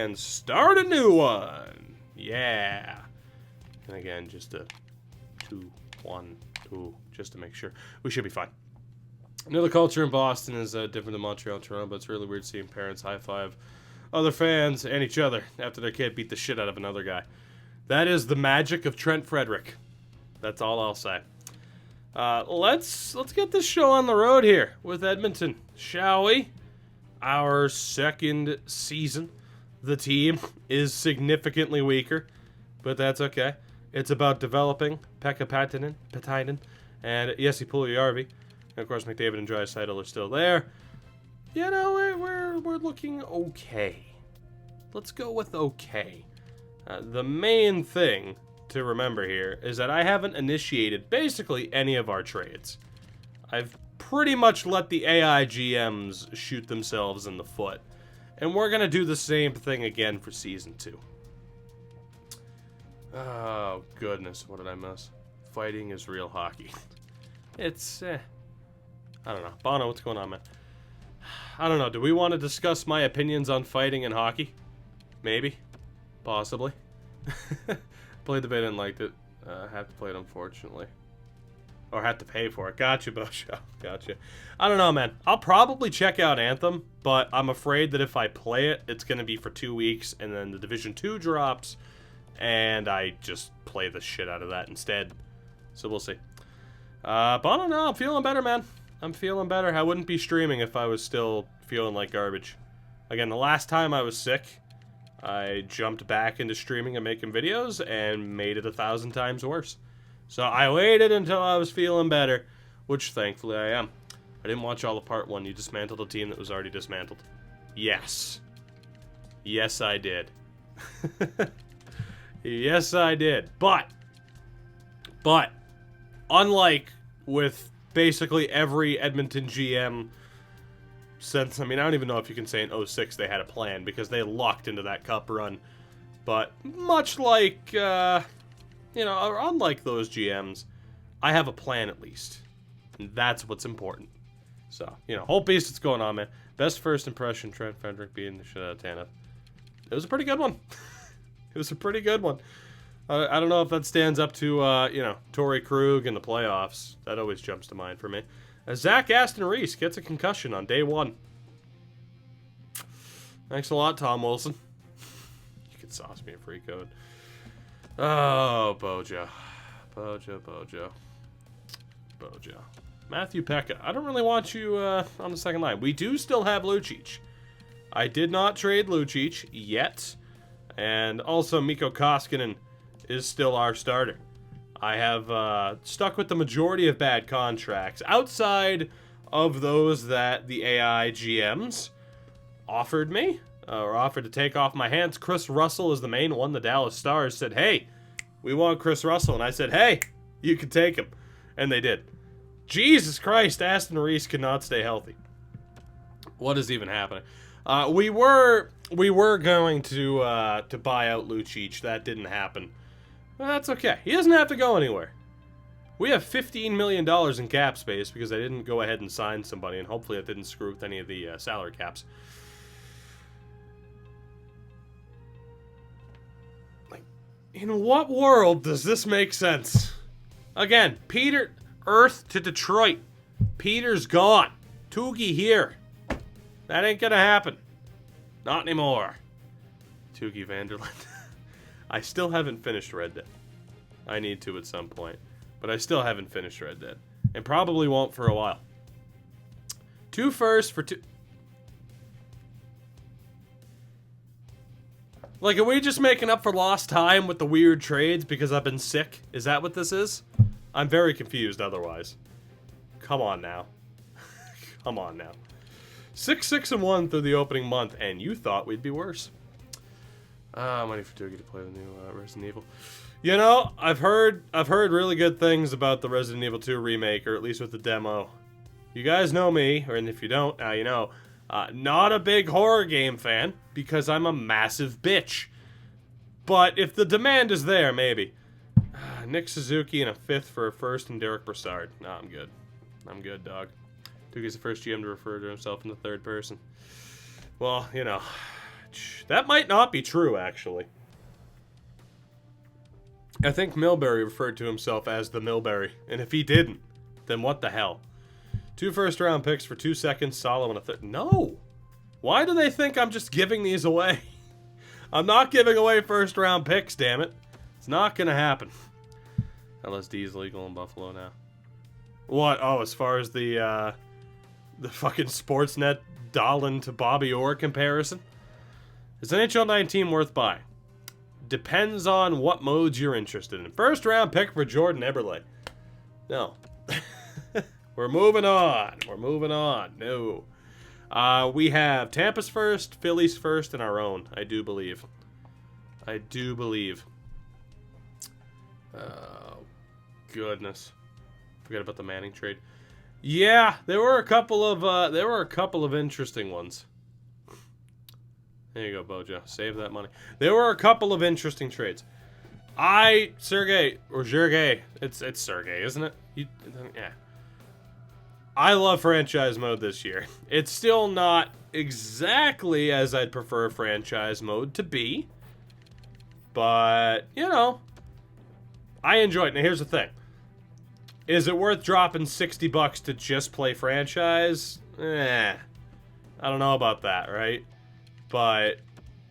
and start a new one. Yeah. And again, just a 2, 1, 2, just to make sure. We should be fine. I know the culture in Boston is different than Montreal and Toronto, but it's really weird seeing parents high-five other fans and each other after their kid beat the shit out of another guy. That is the magic of Trent Frederick. That's all I'll say. Let's get this show on the road here with Edmonton, shall we? Our second season. The team is significantly weaker, but that's okay. It's about developing Pekka Patinen, and Jesse Puljujärvi. And of course, McDavid and Draisaitl are still there. You know, we're looking okay. Let's go with okay. The main thing to remember here is that I haven't initiated basically any of our trades. I've pretty much let the AI GMs shoot themselves in the foot. And we're going to do the same thing again for Season 2. Oh, goodness, what did I miss? Fighting is real hockey. It's, I don't know. Bono, what's going on, man? I don't know. Do we want to discuss my opinions on fighting and hockey? Maybe. Possibly. Played the beta and liked it. Have to play it, unfortunately. Or had to pay for it. Gotcha, Bojo. Gotcha. I don't know, man. I'll probably check out Anthem, but I'm afraid that if I play it, it's going to be for 2 weeks, and then the Division 2 drops, and I just play the shit out of that instead. So we'll see. But I don't know. I'm feeling better, man. I'm feeling better. I wouldn't be streaming if I was still feeling like garbage. Again, the last time I was sick, I jumped back into streaming and making videos and made it 1,000 times worse. So I waited until I was feeling better, which thankfully I am. I didn't watch all of part 1. You dismantled a team that was already dismantled. Yes. Yes, I did. Yes, I did. But, unlike with basically every Edmonton GM since, I mean, I don't even know if you can say in 06 they had a plan, because they lucked into that cup run. But much like, you know, unlike those GMs, I have a plan at least. And that's what's important. So, you know, whole piece that's going on, man. Best first impression, Trent Frederick beating the shit out of Tanev. It was a pretty good one. It was a pretty good one. I don't know if that stands up to, you know, Torrey Krug in the playoffs. That always jumps to mind for me. Zach Aston Reese gets a concussion on day 1. Thanks a lot, Tom Wilson. You could sauce me a free code. Oh, Bojo. Bojo. Matthew Pekka. I don't really want you on the second line. We do still have Lucic. I did not trade Lucic yet. And also, Mikko Koskinen is still our starter. I have stuck with the majority of bad contracts, outside of those that the AI GMs offered me, or offered to take off my hands. Chris Russell is the main one. The Dallas Stars said, hey, we want Chris Russell. And I said, hey, you can take him. And they did. Jesus Christ, Aston Reese could not stay healthy. What is even happening? We were going to buy out Lucic. That didn't happen. Well, that's okay. He doesn't have to go anywhere. We have $15 million in cap space because I didn't go ahead and sign somebody, and hopefully it didn't screw with any of the salary caps. Like, in what world does this make sense? Again, Peter, Earth to Detroit. Peter's gone. Toogie here. That ain't gonna happen. Not anymore. Toogie Vanderland. I still haven't finished Red Dead. I need to at some point. But I still haven't finished Red Dead. And probably won't for a while. 2 firsts for 2... Like, are we just making up for lost time with the weird trades because I've been sick? Is that what this is? I'm very confused otherwise. Come on now. Come on now. 6-6-1 through the opening month, and you thought we'd be worse. Money for Toogie to play the new Resident Evil. You know, I've heard really good things about the Resident Evil 2 remake, or at least with the demo. You guys know me, or if you don't, now you know. Not a big horror game fan, because I'm a massive bitch. But if the demand is there, maybe. Nick Suzuki and a 5th for a 1st, and Derek Brassard. No, I'm good. I'm good, dog. Toogie's the first GM to refer to himself in the 3rd person. Well, you know, That might not be true, actually. I think Milbury referred to himself as the Milbury, and if he didn't, then what the hell? 2 first-round picks for 2 seconds, Solomon a third. No! Why do they think I'm just giving these away? I'm not giving away first-round picks, damn it. It's not gonna happen. LSD is legal in Buffalo now. What? Oh, as far as the fucking Sportsnet Dahlin to Bobby Orr comparison? Is NHL 19 worth buying? Depends on what modes you're interested in. First round pick for Jordan Eberle. No. We're moving on. We're moving on. No. We have Tampa's first, Philly's first, and our own. I do believe. I do believe. Oh, goodness. Forget about the Manning trade. Yeah, there were a couple of interesting ones. There you go, Bojo. Save that money. There were a couple of interesting trades. Sergey, it's Sergey, isn't it? Yeah. I love franchise mode this year. It's still not exactly as I'd prefer franchise mode to be. But, you know, I enjoy it. Now, here's the thing. Is it worth dropping $60 to just play franchise? I don't know about that, right? But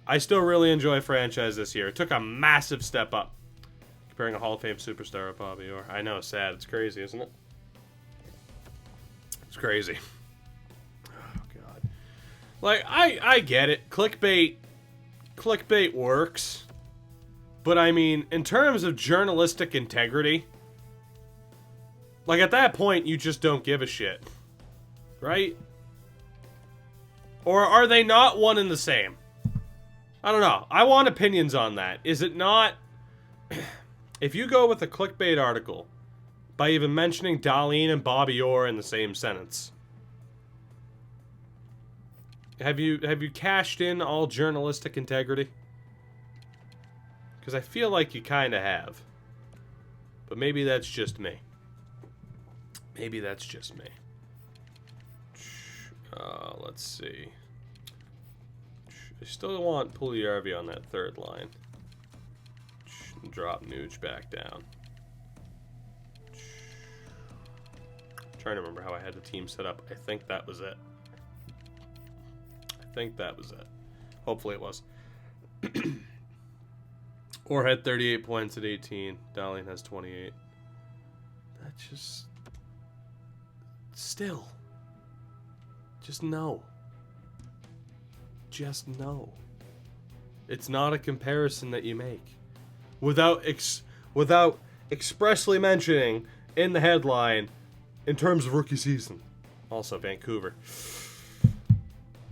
I still really enjoy franchise this year. It took a massive step up. Comparing a Hall of Fame superstar with Bobby Orr. I know, sad. It's crazy, isn't it? It's crazy. Oh, God. Like, I get it. Clickbait works. But, I mean, in terms of journalistic integrity, like, at that point, you just don't give a shit. Right? Or are they not one and the same? I don't know. I want opinions on that. Is it not... If you go with a clickbait article by even mentioning Dahlin and Bobby Orr in the same sentence, have you cashed in all journalistic integrity? Because I feel like you kind of have. But maybe that's just me. Maybe that's just me. Let's see. I still want Puljujarvi on that third line. Drop Nuge back down. I'm trying to remember how I had the team set up. I think that was it. Hopefully it was. Orr had 38 points at 18. Dahlin has 28. That just... Still. Just no. Just no. It's not a comparison that you make. Without expressly mentioning in the headline, in terms of rookie season. Also, Vancouver.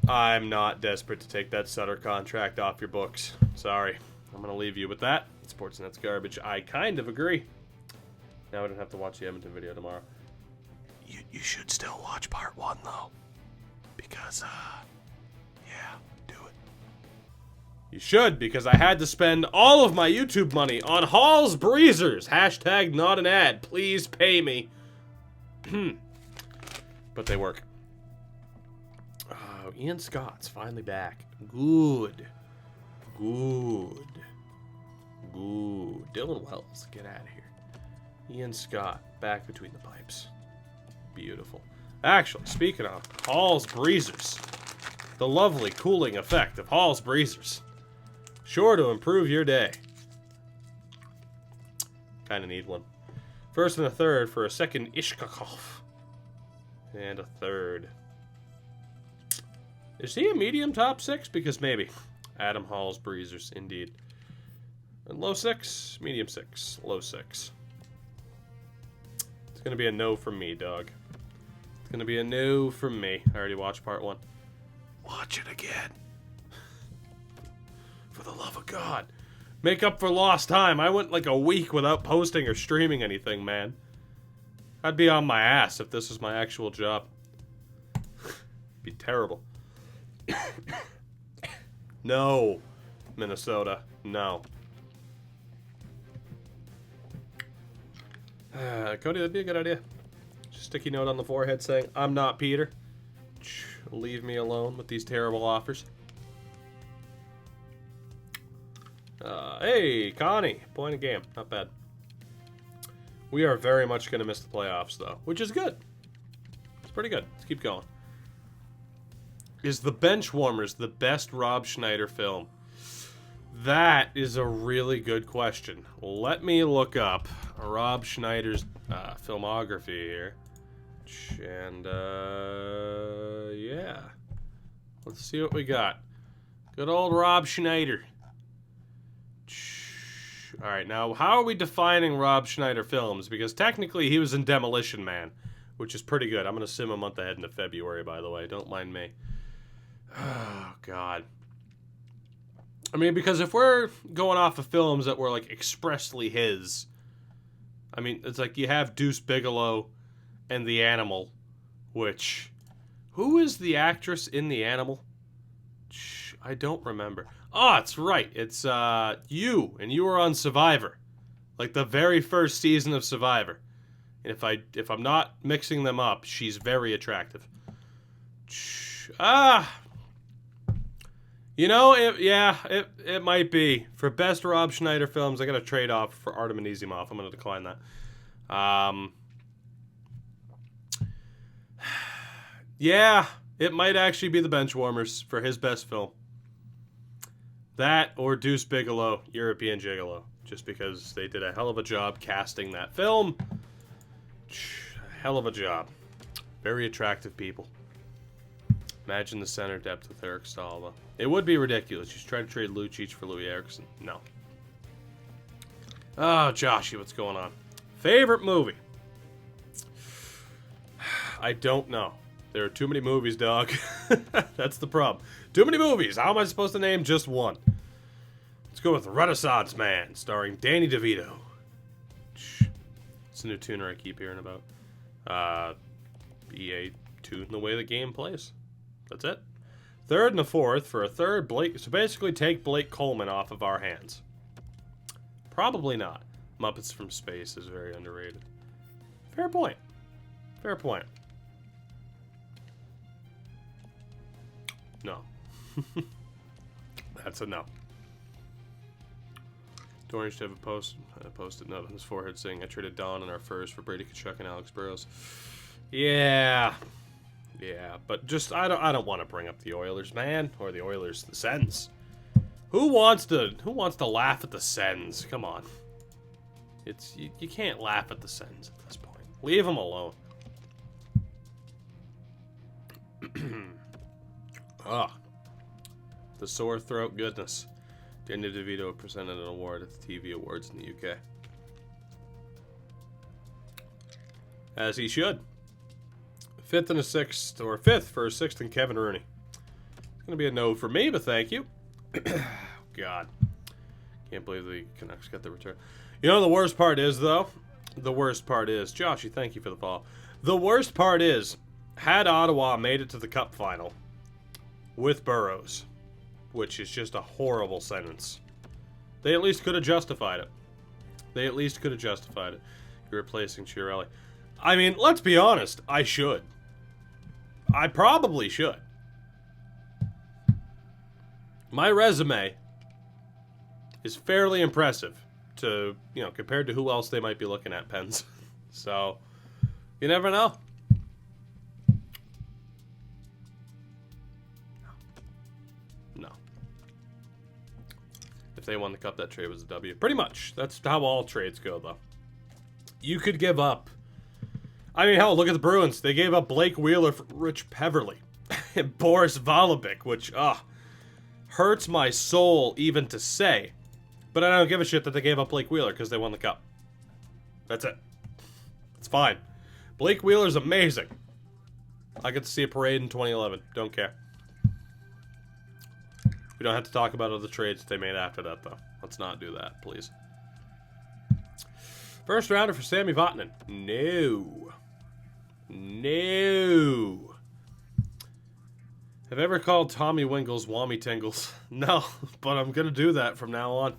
I'm not desperate to take that Sutter contract off your books. Sorry. I'm going to leave you with that. Sportsnet's garbage. I kind of agree. Now I don't have to watch the Edmonton video tomorrow. You should still watch part 1, though. Because, yeah, do it. You should, because I had to spend all of my YouTube money on Hall's Breezers. Hashtag not an ad. Please pay me. But they work. Oh, Ian Scott's finally back. Good. Dylan Wells, get out of here. Ian Scott, back between the pipes. Beautiful. Actually, speaking of Hall's Breezers, the lovely cooling effect of Hall's Breezers. Sure to improve your day. Kind of need one. First and a third for a second Ishkakov. And a third. Is he a medium top 6? Because maybe. Adam Hall's Breezers, indeed. And low 6, medium 6, low 6. It's going to be a no from me, dog. It's going to be a no from me. I already watched part 1. Watch it again. For the love of God. Make up for lost time. I went like a week without posting or streaming anything, man. I'd be on my ass if this was my actual job. Be terrible. No. Minnesota. No. Cody, that'd be a good idea. Just sticky note on the forehead saying, I'm not Peter. Leave me alone with these terrible offers. Hey, Connie. Point a game. Not bad. We are very much going to miss the playoffs, though, which is good. It's pretty good. Let's keep going. Is The Benchwarmers the best Rob Schneider film? That is a really good question. Let me look up Rob Schneider's filmography here. And, yeah. Let's see what we got. Good old Rob Schneider. Alright, now, how are we defining Rob Schneider films? Because technically he was in Demolition Man, which is pretty good. I'm going to sim a month ahead into February, by the way. Don't mind me. Oh, God. I mean, because if we're going off of films that were, like, expressly his, I mean, it's like you have Deuce Bigalow and The Animal, which... Who is the actress in The Animal? I don't remember. Oh, it's right. It's you, and you were on Survivor, like the very first season of Survivor. And if I'm not mixing them up, she's very attractive. You know, it might be for best Rob Schneider films. I got to trade off for Artem Anisimov. I'm going to decline that. Yeah, it might actually be The Benchwarmers for his best film. That or Deuce Bigalow, European Gigolo. Just because they did a hell of a job casting that film. Hell of a job. Very attractive people. Imagine the center depth with Eric Stahl, though. It would be ridiculous. Just try to trade Lucic for Louis Eriksson. No. Oh, Joshy, what's going on? Favorite movie? I don't know. There are too many movies, dog. That's the problem. Too many movies. How am I supposed to name just one? Let's go with Renaissance Man, starring Danny DeVito. It's a new tuner I keep hearing about. EA tune the way the game plays. That's it. Third and a fourth for a third Blake. So basically take Blake Coleman off of our hands. Probably not. Muppets from Space is very underrated. Fair point. Fair point. No. That's a no. Dorian should have a post-it note on his forehead saying, I traded Don and our first for Brady Tkachuk and Alex Burrows. Yeah. Yeah, but just, I don't want to bring up the Oilers, man. Or the Oilers, the Sens. Who wants to laugh at the Sens? Come on. It's, you can't laugh at the Sens at this point. Leave them alone. Ah, the sore throat goodness. Danny DeVito presented an award at the TV Awards in the UK. As he should. Fifth for a sixth and Kevin Rooney. It's going to be a no for me, but thank you. God. Can't believe the Canucks got the return. You know the worst part is, though? The worst part is, Joshy, thank you for the follow. The worst part is, had Ottawa made it to the Cup final with Burrows, which is just a horrible sentence, they at least could have justified it. You're replacing Chiarelli. I mean, let's be honest. I should. I probably should. My resume is fairly impressive to, compared to who else they might be looking at, Pens. So, you never know. No. If they won the Cup, that trade was a W. Pretty much. That's how all trades go, though. You could give up. I mean, hell, look at the Bruins. They gave up Blake Wheeler for Rich Peverley. And Boris Volobik, which, hurts my soul even to say. But I don't give a shit that they gave up Blake Wheeler because they won the Cup. That's it. It's fine. Blake Wheeler's amazing. I get to see a parade in 2011. Don't care. We don't have to talk about other trades they made after that, though. Let's not do that, please. First rounder for Sammy Vatanen. No. Have I ever called Tommy Wingles Wammy Tingles? No, but I'm going to do that from now on.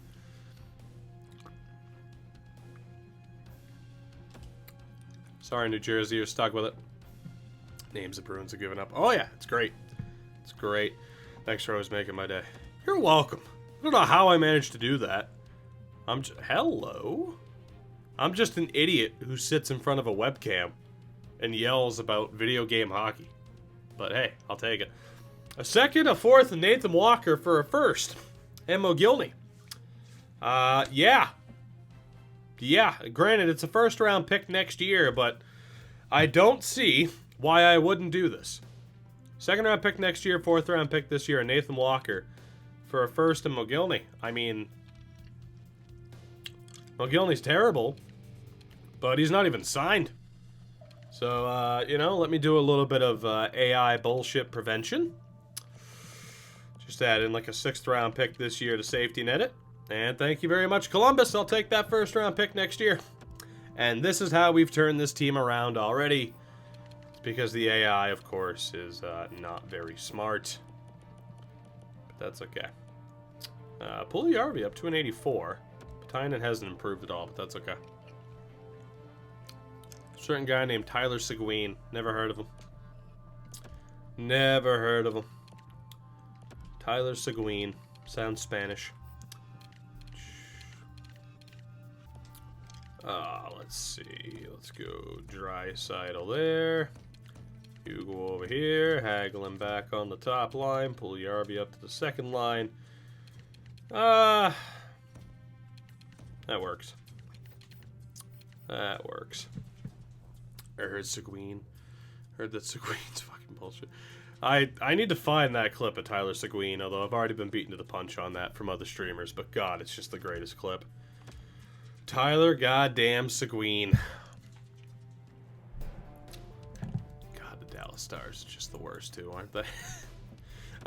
Sorry, New Jersey, you're stuck with it. Names the Bruins are giving up. Oh, yeah, it's great. It's great. Thanks for always making my day. You're welcome. I don't know how I managed to do that. Hello? I'm just an idiot who sits in front of a webcam and yells about video game hockey. But hey, I'll take it. A second, a fourth, and Nathan Walker for a first. And Mogilny. Yeah. Yeah, granted, it's a first-round pick next year, but I don't see why I wouldn't do this. Second-round pick next year, fourth-round pick this year, and Nathan Walker for a first and Mogilny. I mean, Mogilny's terrible, but he's not even signed. So, you know, let me do a little bit of AI bullshit prevention. Just add in like a 6th-round pick this year to safety net it. And thank you very much, Columbus. I'll take that first-round pick next year. And this is how we've turned this team around already. It's because the AI, of course, is not very smart. But that's okay. Puljujärvi up to an 84. Tynan hasn't improved at all, but that's okay. Certain guy named Tyler Seguin. Never heard of him. Never heard of him. Tyler Seguin. Sounds Spanish. Let's see. Let's go Draisaitl there. You go over here. Hagelin back on the top line. Puljujärvi up to the second line. That works. That works. I heard Seguin. Heard that Seguin's fucking bullshit. I need to find that clip of Tyler Seguin, although I've already been beaten to the punch on that from other streamers, but God, it's just the greatest clip. Tyler goddamn Seguin. God, the Dallas Stars are just the worst too, aren't they?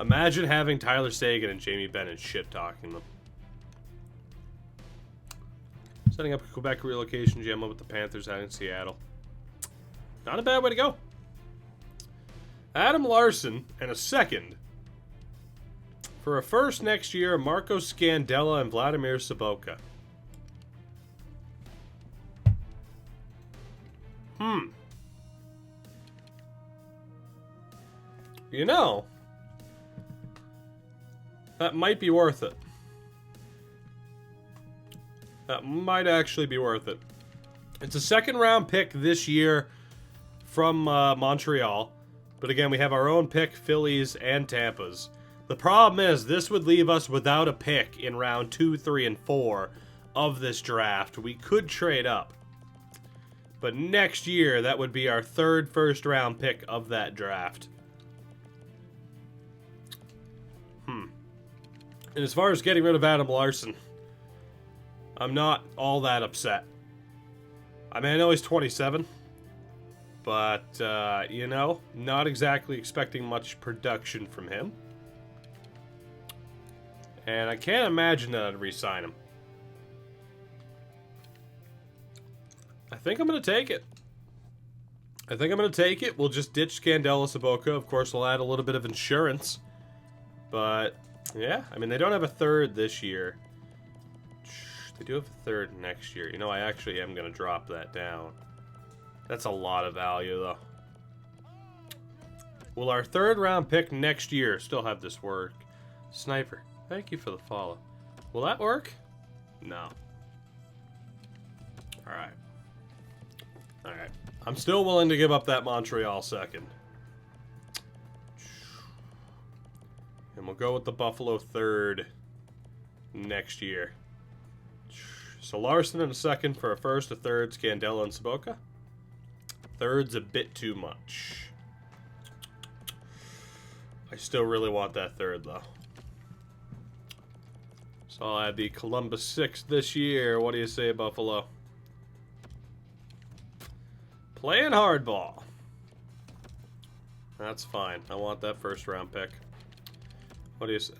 Imagine having Tyler Seguin and Jamie Benn shit-talking them. Setting up a Quebec relocation gem with the Panthers out in Seattle. Not a bad way to go. Adam Larson and a second. For a first next year, Marco Scandella and Vladimir Sobotka. You know, that might be worth it. That might actually be worth it. It's a second-round pick this year from Montreal. But again, we have our own pick, Phillies and Tampa's. The problem is, this would leave us without a pick in round 2, 3, and 4 of this draft. We could trade up. But next year, that would be our third first-round pick of that draft. And as far as getting rid of Adam Larson, I'm not all that upset. I mean, I know he's 27. But, you know, not exactly expecting much production from him. And I can't imagine that I'd re-sign him. I think I'm going to take it. We'll just ditch Scandella Sobotka. Of course, we'll add a little bit of insurance. But, yeah, I mean, they don't have a third this year. They do have a third next year. You know, I actually am going to drop that down. That's a lot of value, though. Will our third-round pick next year still have this work? Sniper, thank you for the follow. Will that work? No. Alright. Alright. I'm still willing to give up that Montreal second. And we'll go with the Buffalo third next year. So Larson in a second for a first, a third, Scandella and Sobotka. Third's a bit too much. I still really want that third, though. So I'll add the Columbus 6 this year. What do you say, Buffalo? Playing hardball. That's fine. I want that first round pick. What do you say?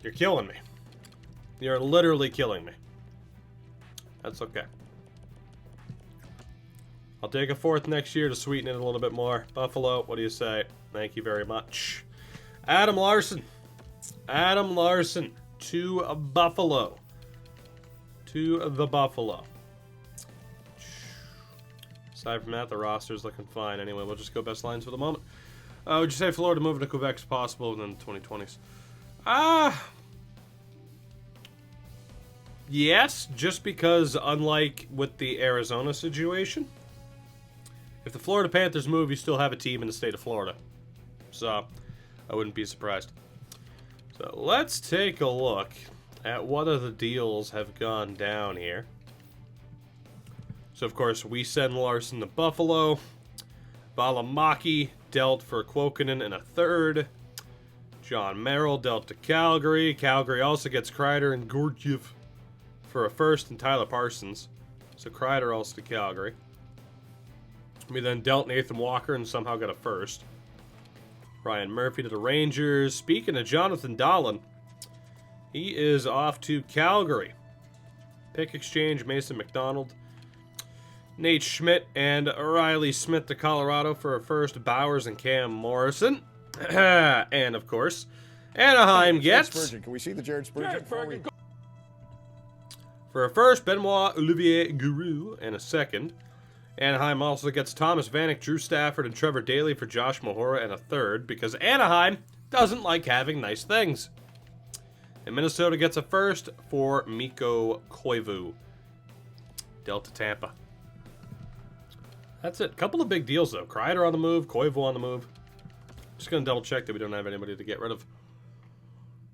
You're killing me. You're literally killing me. That's okay. I'll take a fourth next year to sweeten it a little bit more. Buffalo, what do you say? Thank you very much. Adam Larson. Adam Larson to Buffalo. To the Buffalo. Aside from that, the roster's looking fine. Anyway, we'll just go best lines for the moment. Would you say Florida moving to Quebec is possible within the 2020s? Yes, just because unlike with the Arizona situation, if the Florida Panthers move, you still have a team in the state of Florida. So, I wouldn't be surprised. So, let's take a look at what other deals have gone down here. So, of course, we send Larson to Buffalo. Valimaki dealt for Kuokkanen and a third. John Merrill dealt to Calgary. Calgary also gets Kreider and Georgiev for a first, and Tyler Parsons. So Kreider also to Calgary. We then dealt Nathan Walker and somehow got a first. Ryan Murphy to the Rangers. Speaking of Jonathan Dahlen, he is off to Calgary. Pick exchange, Mason McDonald. Nate Schmidt and Riley Smith to Colorado for a first, Bowers and Cam Morrison. And, of course, Anaheim gets... Spurgeon. Can we see the Jared Spurgeon? For a first, Benoit Olivier Giroux and a second. Anaheim also gets Thomas Vanek, Drew Stafford, and Trevor Daley for Josh Mahora and a third, because Anaheim doesn't like having nice things. And Minnesota gets a first for Mikko Koivu. Delta Tampa. That's it. Couple of big deals, though. Kreider on the move, Koivu on the move. Just going to double check that we don't have anybody to get rid of.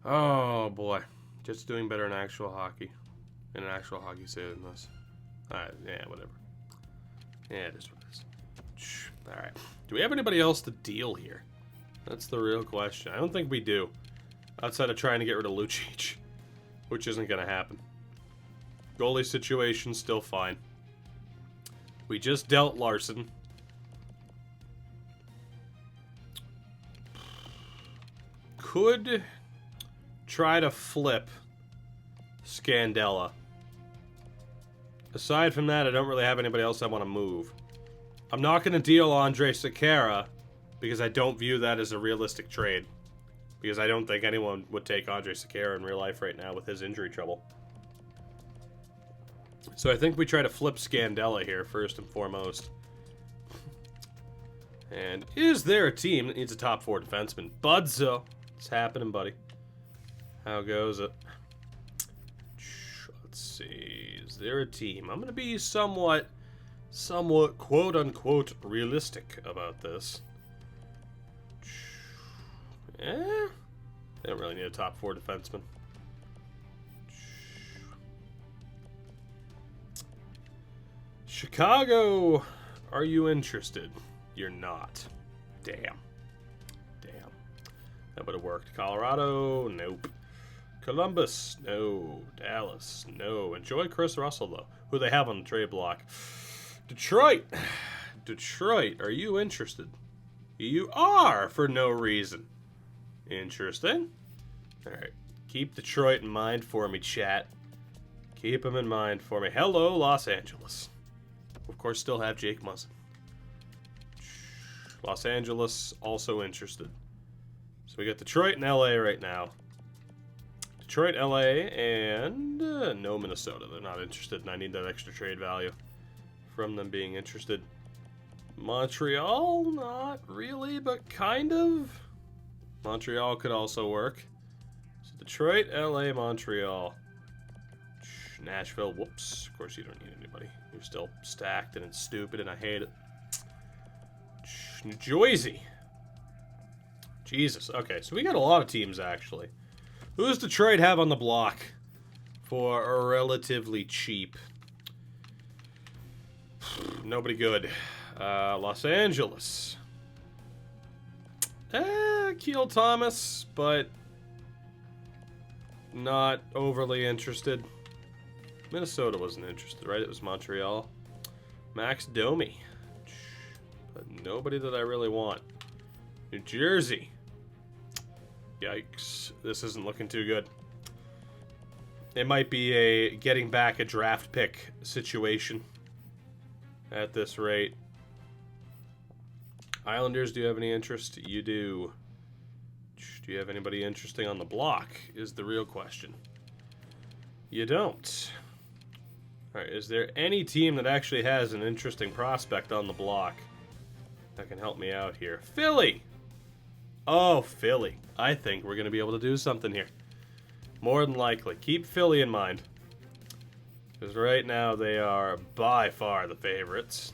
Oh, boy. Just doing better in actual hockey. In an actual hockey save than this. Alright, yeah, whatever. Yeah, it is what it is. Alright. Do we have anybody else to deal here? That's the real question. I don't think we do. Outside of trying to get rid of Lucic. Which isn't going to happen. Goalie situation, still fine. We just dealt Larson. Could try to flip Scandella. Aside from that, I don't really have anybody else I want to move. I'm not going to deal Andre Sekera because I don't view that as a realistic trade. Because I don't think anyone would take Andre Sekera in real life right now with his injury trouble. So I think we try to flip Scandella here first and foremost. And is there a team that needs a top 4 defenseman? Budzo. It's happening, buddy. How goes it? Let's see. Is there a team? I'm going to be somewhat quote-unquote realistic about this. Eh? They don't really need a top 4 defenseman. Chicago, are you interested? You're not. Damn. That would have worked. Colorado, nope. Columbus, no. Dallas, no. Enjoy Chris Russell, though, who they have on the trade block. Detroit, are you interested? You are, for no reason. Interesting. All right. Keep Detroit in mind for me, chat. Keep them in mind for me. Hello, Los Angeles. Of course, still have Jake Muzzin. Los Angeles, also interested. So we got Detroit and LA right now. Detroit, LA, and no Minnesota. They're not interested, and I need that extra trade value from them being interested. Montreal, not really, but kind of. Montreal could also work. So Detroit, LA, Montreal. Nashville, whoops. Of course you don't need anybody. You're still stacked and it's stupid and I hate it. New Jersey. Jesus. Okay, so we got a lot of teams actually. Who does Detroit have on the block for relatively cheap? Nobody good. Los Angeles. Keel Thomas, but not overly interested. Minnesota wasn't interested, right? It was Montreal. Max Domi. But nobody that I really want. New Jersey. Yikes. This isn't looking too good. It might be a getting back a draft pick situation at this rate. Islanders, do you have any interest? You do. Do you have anybody interesting on the block is the real question. You don't. Alright, is there any team that actually has an interesting prospect on the block that can help me out here? Philly! Oh, Philly. I think we're going to be able to do something here. More than likely. Keep Philly in mind. Because right now they are by far the favorites.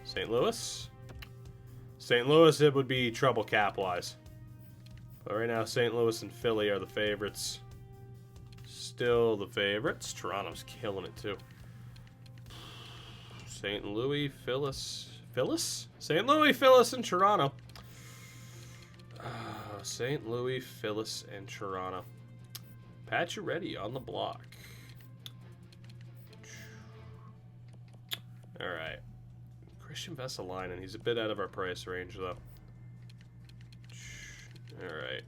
St. Louis. St. Louis, it would be trouble cap-wise. But right now, St. Louis and Philly are the favorites. Still the favorites. Toronto's killing it, too. St. Louis, Phyllis? St. Louis, Phyllis, and Toronto. St. Louis, Phyllis, and Toronto. Pacioretty on the block. Alright. Christian Vesalainen. He's a bit out of our price range, though. Alright.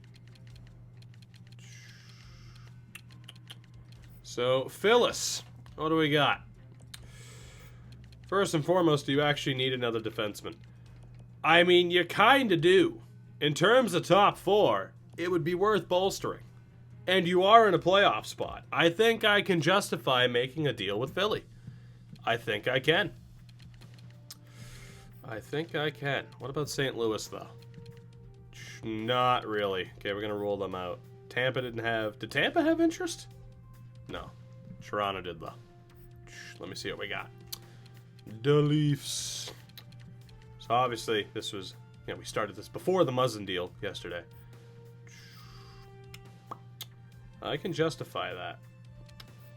So, Phyllis. What do we got? First and foremost, do you actually need another defenseman? I mean, you kind of do. In terms of top 4, it would be worth bolstering. And you are in a playoff spot. I think I can justify making a deal with Philly. I think I can. What about St. Louis, though? Not really. Okay, we're going to rule them out. Tampa didn't have... Did Tampa have interest? No. Toronto did, though. Let me see what we got. The Leafs. So, obviously, this was... Yeah, we started this before the Muzzin deal yesterday. I can justify that.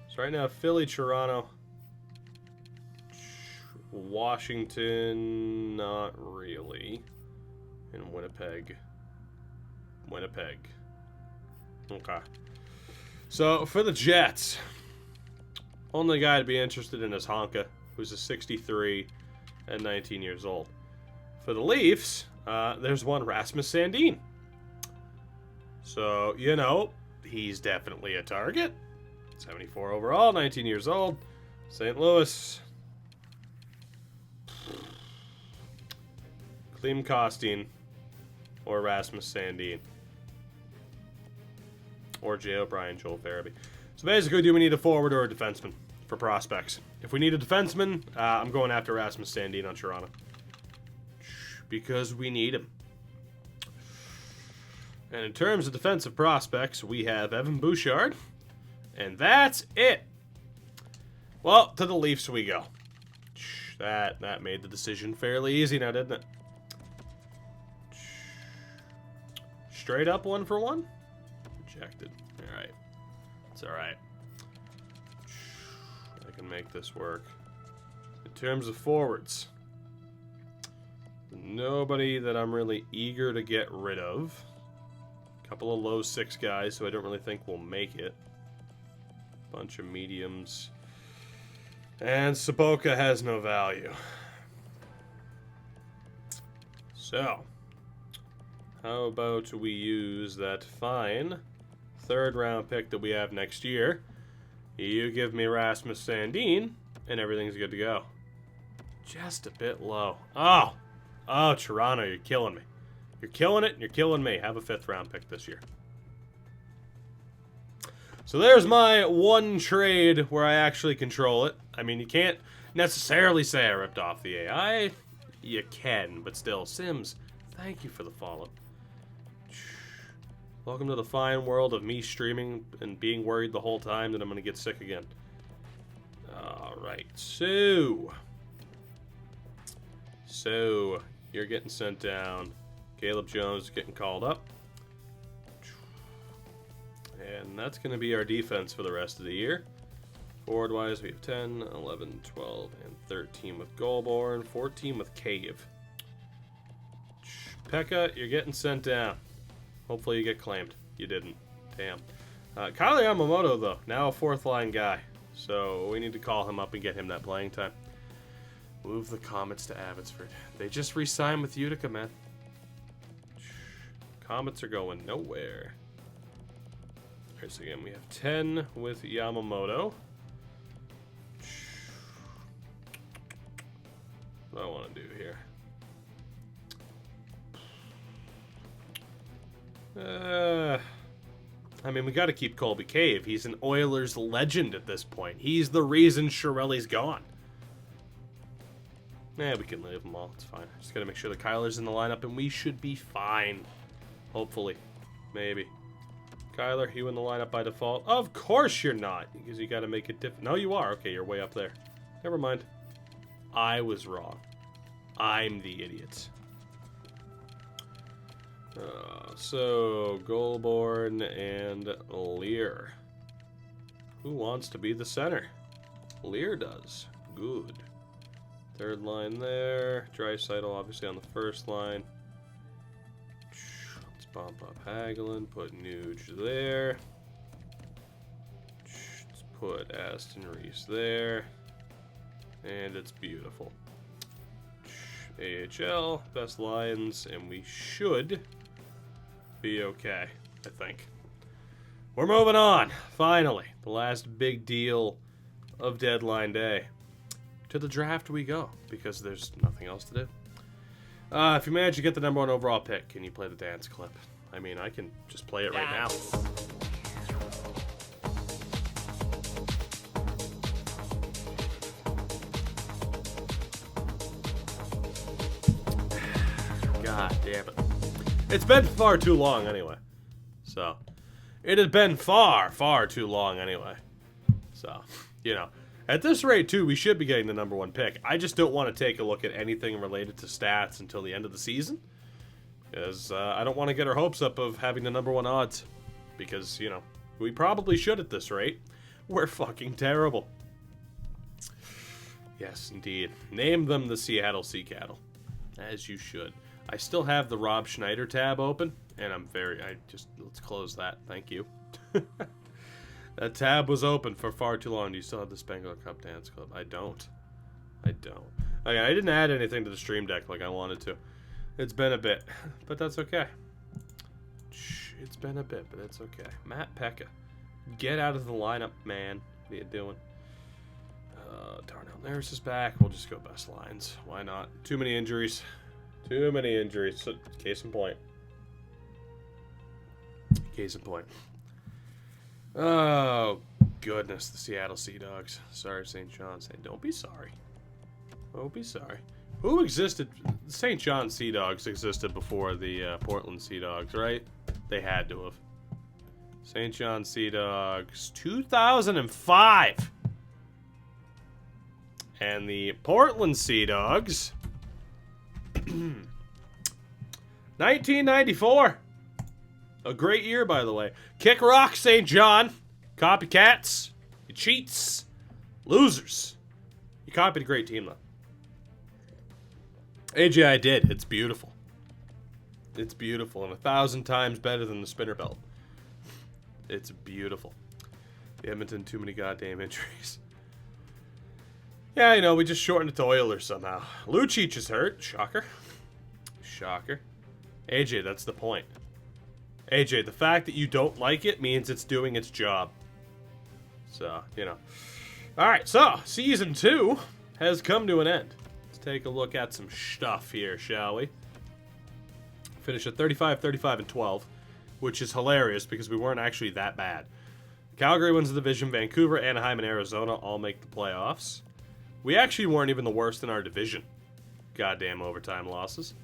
So right now, Philly, Toronto, Washington, not really, and Winnipeg. Okay. So for the Jets, only guy to be interested in is Honka, who's a 63 and 19 years old. For the Leafs, there's one Rasmus Sandin. So, you know, he's definitely a target. 74 overall, 19 years old. St. Louis. Klim Kostin or Rasmus Sandin. Or Jay O'Brien, Joel Farabee. So basically, do we need a forward or a defenseman for prospects? If we need a defenseman, I'm going after Rasmus Sandin on Toronto. Because we need him. And in terms of defensive prospects, we have Evan Bouchard. And that's it. Well, to the Leafs we go. That made the decision fairly easy now, didn't it? Straight up 1-for-1? Rejected. Alright. It's alright. I can make this work. In terms of forwards, nobody that I'm really eager to get rid of. A couple of low 6 guys who I don't really think will make it. Bunch of mediums. And Saboka has no value. So, how about we use that fine 3rd round pick that we have next year? You give me Rasmus Sandin, and everything's good to go. Just a bit low. Oh, Toronto, you're killing me. You're killing it, and you're killing me. Have a 5th round pick this year. So there's my one trade where I actually control it. I mean, you can't necessarily say I ripped off the AI. You can, but still. Sims, thank you for the follow. Welcome to the fine world of me streaming and being worried the whole time that I'm going to get sick again. Alright, so you're getting sent down. Caleb Jones is getting called up. And that's going to be our defense for the rest of the year. Forward-wise, we have 10, 11, 12, and 13 with Goalborn, 14 with Cave. Pekka, you're getting sent down. Hopefully you get claimed. You didn't. Damn. Kyle Yamamoto, though, now a 4th-line guy. So we need to call him up and get him that playing time. Move the Comets to Abbotsford. They just re-signed with Utica, man. Comets are going nowhere. Alright, so again, we have 10 with Yamamoto. What do I want to do here? I mean, we got to keep Colby Cave. He's an Oilers legend at this point. He's the reason Chiarelli's gone. We can leave them all. It's fine. Just got to make sure the Kyler's in the lineup, and we should be fine. Hopefully. Maybe. Kyler, you in the lineup by default? Of course you're not, because you got to make it different. No, you are. Okay, you're way up there. Never mind. I was wrong. I'm the idiot. So, Goalborn and Lear. Who wants to be the center? Lear does. Good. Third line there. Draisaitl obviously on the first line. Let's bump up Hagelin. Put Nuge there. Let's put Aston Reese there. And it's beautiful. AHL, best lines, and we should be okay, I think. We're moving on, finally. The last big deal of deadline day. To the draft we go, because there's nothing else to do. If you manage to get the #1 overall pick, can you play the dance clip? I mean, I can just play it right now. God damn it. It's been far too long anyway. So, it has been far, far too long anyway. So, you know, at this rate too, we should be getting the #1 pick. I just don't want to take a look at anything related to stats until the end of the season. Because I don't want to get our hopes up of having the #1 odds. Because, you know, we probably should at this rate. We're fucking terrible. Yes, indeed. Name them the Seattle Sea Cattle. As you should. I still have the Rob Schneider tab open, and let's close that, thank you. That tab was open for far too long. Do you still have the Spengler Cup Dance Club? I don't. Okay, I didn't add anything to the stream deck like I wanted to. It's been a bit, but that's okay. It's been a bit, but it's okay. Matt Pekka, get out of the lineup, man. What are you doing? Darnell Nurse is back. We'll just go best lines. Why not? Too many injuries. Too many injuries. So, case in point. Case in point. Oh, goodness. The Seattle Sea Dogs. Sorry, St. John's. Hey, don't be sorry. Don't be sorry. Who existed? St. John's Sea Dogs existed before the Portland Sea Dogs, right? They had to have. St. John's Sea Dogs, 2005. And the Portland Sea Dogs, 1994. A great year, by the way. Kick rock, St. John. Copycats. You cheats. Losers. You copied a great team, though. AJ, I did. It's beautiful. It's beautiful, and 1,000 times better than the spinner belt. It's beautiful. The Edmonton, too many goddamn injuries. Yeah, you know, we just shortened it to Oilers somehow. Lucic is hurt. Shocker. Shocker. AJ, that's the point. AJ, the fact that you don't like it means it's doing its job. So, you know. Alright, so, Season 2 has come to an end. Let's take a look at some stuff here, shall we? Finish at 35, 35, and 12, which is hilarious because we weren't actually that bad. Calgary wins the division. Vancouver, Anaheim, and Arizona all make the playoffs. We actually weren't even the worst in our division. Goddamn overtime losses.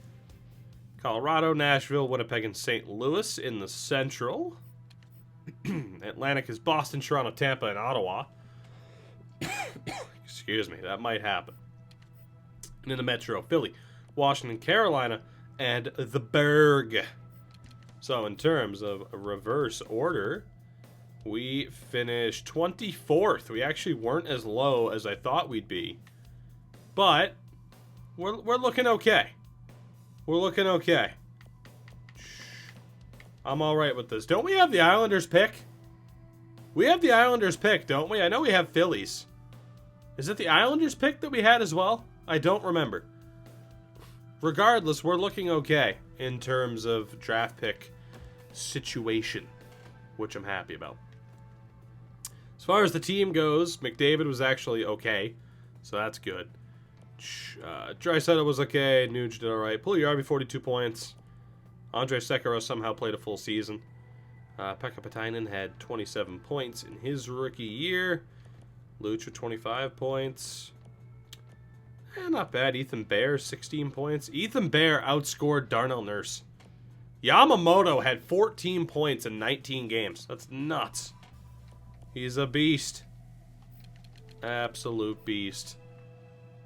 Colorado, Nashville, Winnipeg, and St. Louis in the Central. Atlantic is Boston, Toronto, Tampa, and Ottawa. Excuse me, that might happen. And in the Metro, Philly, Washington, Carolina, and the Berg. So in terms of reverse order, we finished 24th. We actually weren't as low as I thought we'd be. But we're looking okay. We're looking okay. I'm alright with this. Don't we have the Islanders pick? We have the Islanders pick, don't we? I know we have Phillies. Is it the Islanders pick that we had as well? I don't remember. Regardless, we're looking okay in terms of draft pick situation, which I'm happy about. As far as the team goes, McDavid was actually okay, so that's good. Draisaitl was okay, Nuge did alright. Puljujärvi, 42 points. Andrei Sekera somehow played a full season. Pekka Patainen had 27 points in his rookie year. Luch with 25 points. Not bad. Ethan Bear, 16 points. Ethan Bear outscored Darnell Nurse. Yamamoto had 14 points in 19 games. That's nuts. He's a beast. Absolute beast.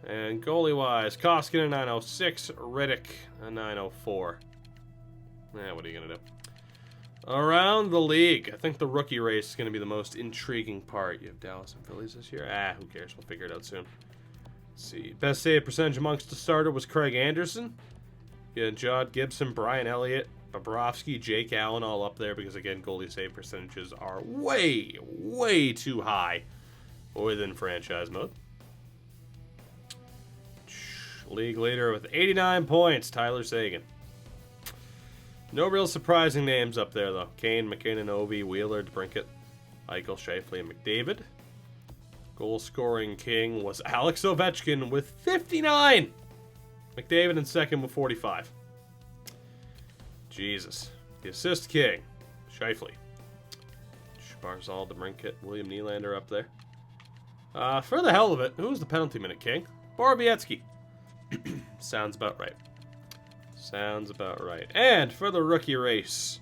And goalie-wise, Koskinen a 906, Riddick a 904. What are you going to do? Around the league, I think the rookie race is going to be the most intriguing part. You have Dallas and Phillies this year? Who cares? We'll figure it out soon. Let's see. Best save percentage amongst the starter was Craig Anderson. You had Jod Gibson, Brian Elliott, Bobrovsky, Jake Allen all up there because, again, goalie save percentages are way, way too high within franchise mode. League leader with 89 points, Tyler Seguin. No real surprising names up there, though. Kane, McKinnon, Ovi, Wheeler, DeBrincat, Eichel, Scheifele, and McDavid. Goal-scoring king was Alex Ovechkin with 59. McDavid in second with 45. Jesus. The assist king, Scheifele. Barzal, DeBrincat, William Nylander up there. For the hell of it, who's the penalty minute king? Borowiecki. Sounds about right. Sounds about right. And for the rookie race,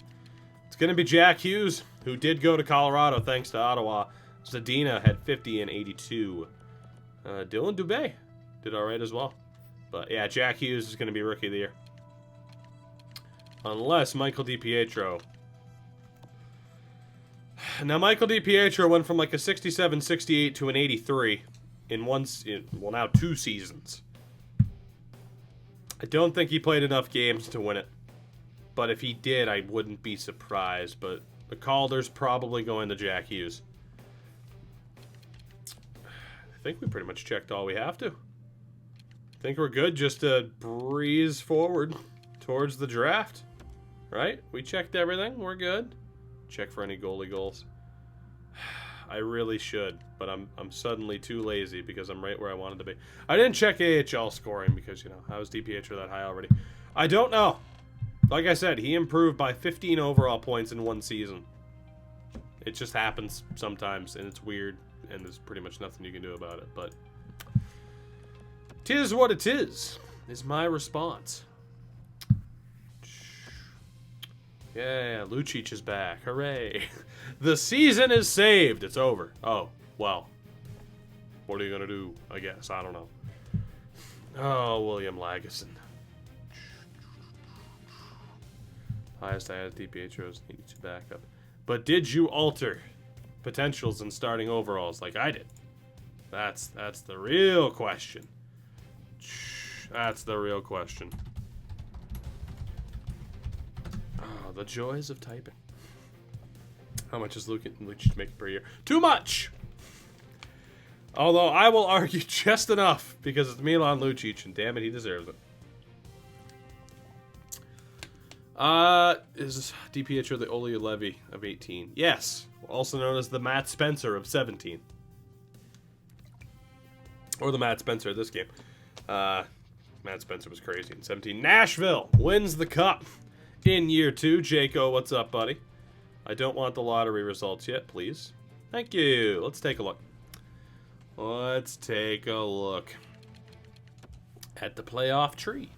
it's going to be Jack Hughes, who did go to Colorado thanks to Ottawa. Zadina had 50 and 82. Dylan Dubé did all right as well. But yeah, Jack Hughes is going to be rookie of the year. Unless Michael DiPietro. Now, Michael DiPietro went from like a 67, 68 to an 83 in now 2 seasons. I don't think he played enough games to win it. But if he did, I wouldn't be surprised. But the Calder's probably going to Jack Hughes. I think we pretty much checked all we have to. I think we're good just to breeze forward towards the draft. Right? We checked everything. We're good. Check for any goalie goals. I really should, but I'm suddenly too lazy because I'm right where I wanted to be. I didn't check AHL scoring because, how is DiPietro that high already? I don't know. Like I said, he improved by 15 overall points in 1 season. It just happens sometimes, and it's weird, and there's pretty much nothing you can do about it, but 'tis what it is my response. Yeah, Lucic is back. Hooray. The season is saved. It's over. Oh, well. What are you going to do, I guess? I don't know. Oh, William Lagesson. Highest I had DiPietro's 82 backup. But did you alter potentials in starting overalls like I did? That's the real question. That's the real question. Oh, the joys of typing. How much is Lucic make per year? Too much! Although I will argue just enough because it's Milan Lucic, and damn it, he deserves it. Is DiPietro the Olli Levy of 18? Yes. Also known as the Matt Spencer of 17. Or the Matt Spencer of this game. Matt Spencer was crazy in 17. Nashville wins the cup in year 2. Jaco, what's up, buddy? I don't want the lottery results yet, please. Thank you. Let's take a look. Let's take a look at the playoff tree.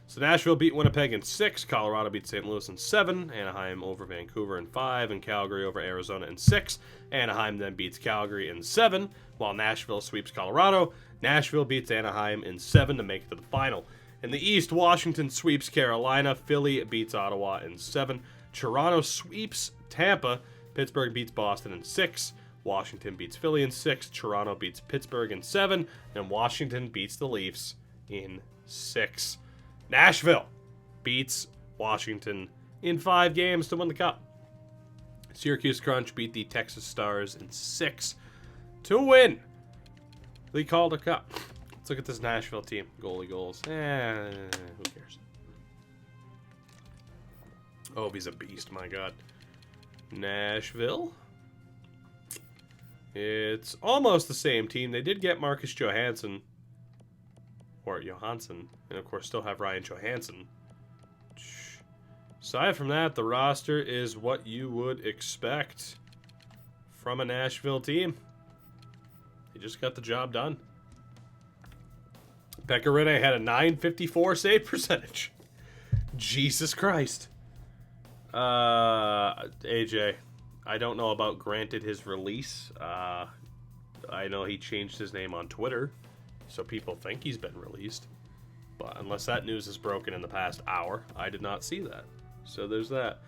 So Nashville beat Winnipeg in 6. Colorado beat St. Louis in 7. Anaheim over Vancouver in 5. And Calgary over Arizona in 6. Anaheim then beats Calgary in 7. While Nashville sweeps Colorado, Nashville beats Anaheim in 7 to make it to the final. In the East, Washington sweeps Carolina. Philly beats Ottawa in 7. Toronto sweeps Tampa. Pittsburgh beats Boston in 6. Washington beats Philly in 6. Toronto beats Pittsburgh in 7. And Washington beats the Leafs in 6. Nashville beats Washington in 5 games to win the cup. Syracuse Crunch beat the Texas Stars in 6 to win the Calder Cup. Let's look at this Nashville team. Goalie goals. Who cares? Oh, he's a beast, my God. Nashville. It's almost the same team. They did get Marcus Johansson. Or Johansson. And, of course, still have Ryan Johansson. Aside from that, the roster is what you would expect from a Nashville team. They just got the job done. Pekka Rinne had a .954 save percentage. Jesus Christ. AJ, I don't know about granted his release. I know he changed his name on Twitter, so people think he's been released. But unless that news is broken in the past hour, I did not see that. So there's that.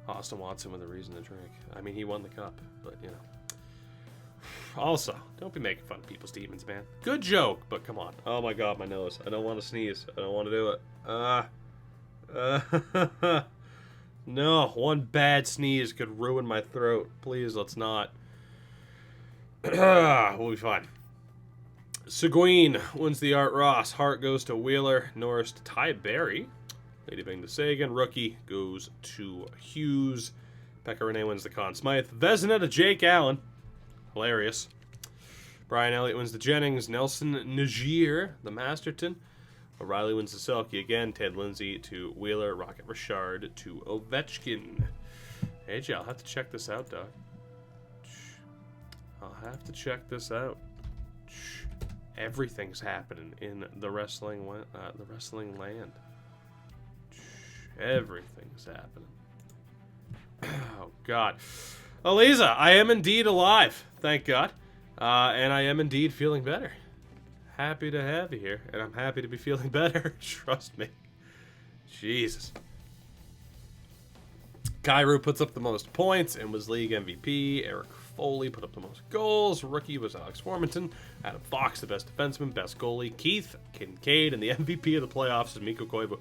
Austin Watson with a reason to drink. I mean, he won the cup, but you know. Also, don't be making fun of people's demons, man. Good joke, but come on. Oh my god, my nose. I don't want to sneeze. I don't want to do it. No, one bad sneeze could ruin my throat. Please, let's not. We'll be fine. Seguin wins the Art Ross. Hart goes to Wheeler. Norris to Ty Berry. Lady Bing to Sagan. Rookie goes to Hughes. Pekka Rinne wins the Conn Smythe. Vezina to Jake Allen. Hilarious. Brian Elliott wins the Jennings. Nelson Nagier, the Masterton. O'Reilly wins the Selke again. Ted Lindsay to Wheeler. Rocket Richard to Ovechkin. AJ, I'll have to check this out, dog. I'll have to check this out. Everything's happening in the wrestling land. Everything's happening. Oh, God. Eliza, I am indeed alive. Thank God. And I am indeed feeling better. Happy to have you here. And I'm happy to be feeling better. Trust me. Jesus. Kyrou puts up the most points and was league MVP. Eric Foley put up the most goals. Rookie was Alex Formanton. Adam Fox, the best defenseman, best goalie. Keith Kincaid, and the MVP of the playoffs is Mikko Koivu.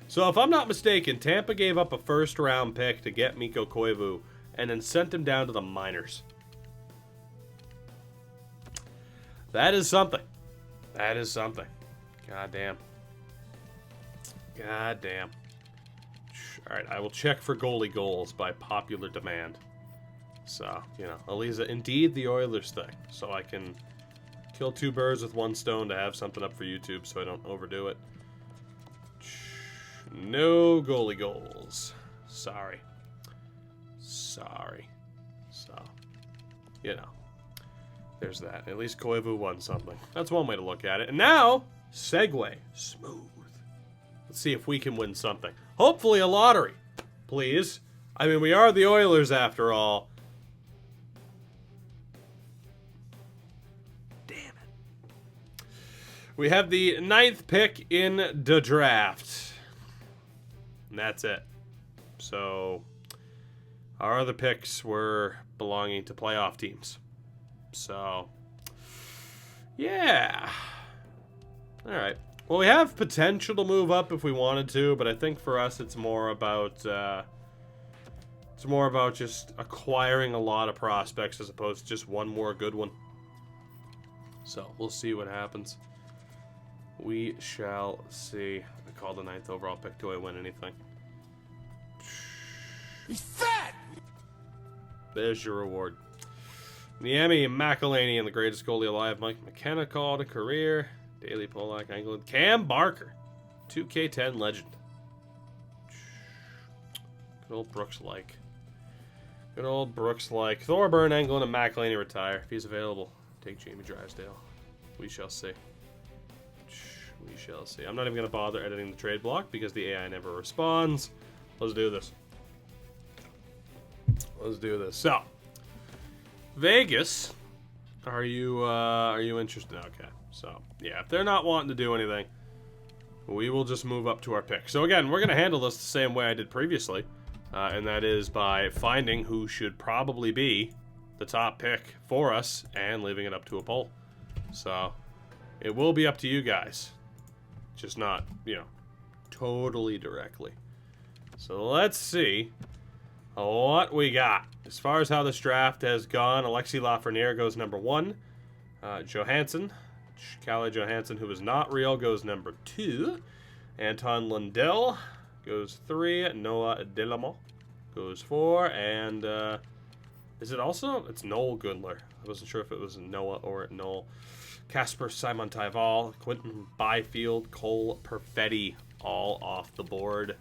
So if I'm not mistaken, Tampa gave up a first-round pick to get Mikko Koivu and then sent him down to the minors. That is something. That is something. God damn. God damn. All right, I will check for goalie goals by popular demand. So, you know, Eliza, indeed the Oilers thing. So I can kill two birds with one stone to have something up for YouTube so I don't overdo it. No goalie goals. Sorry. Sorry. So, you know, there's that. At least Koivu won something. That's one way to look at it. And now, segue. Smooth. Let's see if we can win something. Hopefully a lottery. Please. I mean, we are the Oilers after all. Damn it. We have the 9th pick in the draft. And that's it. So, our other picks were belonging to playoff teams. So, yeah. All right. Well, we have potential to move up if we wanted to, but I think for us it's more about just acquiring a lot of prospects as opposed to just one more good one. So we'll see what happens. We shall see. I called the 9th overall pick. Do I win anything? He's fat! There's your reward. Niemi McElhaney and the greatest goalie alive, Mike McKenna called a career. Daily Polak, England. Cam Barker, 2K10 legend. Good old Brooks-like. Good old Brooks-like. Thorburn, England, and McElhaney retire. If he's available, take Jamie Drysdale. We shall see. We shall see. I'm not even going to bother editing the trade block because the AI never responds. Let's do this. Let's do this. So, Vegas, are you interested? Okay. So, yeah, if they're not wanting to do anything, we will just move up to our pick. So, again, we're going to handle this the same way I did previously, and that is by finding who should probably be the top pick for us and leaving it up to a poll. So, it will be up to you guys, just not, you know, totally directly. So, let's see what we got. As far as how this draft has gone, Alexis Lafreniere goes number 1. Johansson. Kalle Johansson, who is not real, goes number 2. Anton Lundell goes 3. Noah Delamont goes 4. And is it also? It's Noel Gundler. I wasn't sure if it was Noah or Noel. Casper Simon Tyval, Quentin Byfield, Cole Perfetti, all off the board.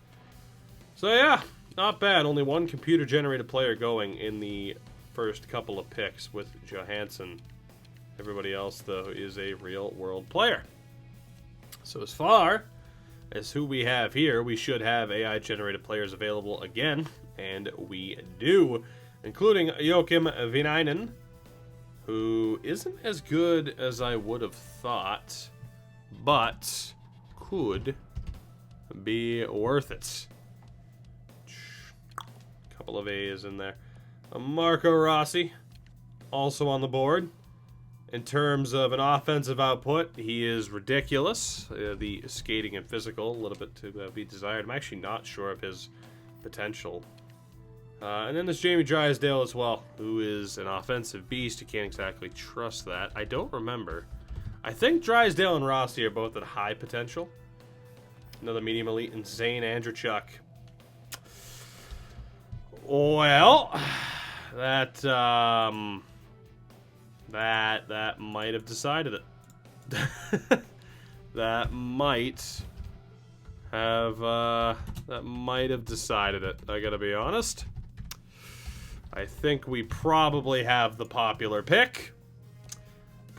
So yeah, not bad. Only one computer-generated player going in the first couple of picks with Johansson. Everybody else, though, is a real-world player. So as far as who we have here, we should have AI-generated players available again And we do, including Joakim Vinainen, who isn't as good as I would have thought, but could be worth it. Couple of A's in there. Marco Rossi, also on the board. In terms of an offensive output, he is ridiculous. The skating and physical, a little bit to be desired. I'm actually not sure of his potential. And then there's Jamie Drysdale as well, who is an offensive beast. You can't exactly trust that. I don't remember. I think Drysdale and Rossi are both at high potential. Another medium elite, and Zane Andrechuk. Well, that might have decided it. that might have decided it. I gotta be honest. I think we probably have the popular pick.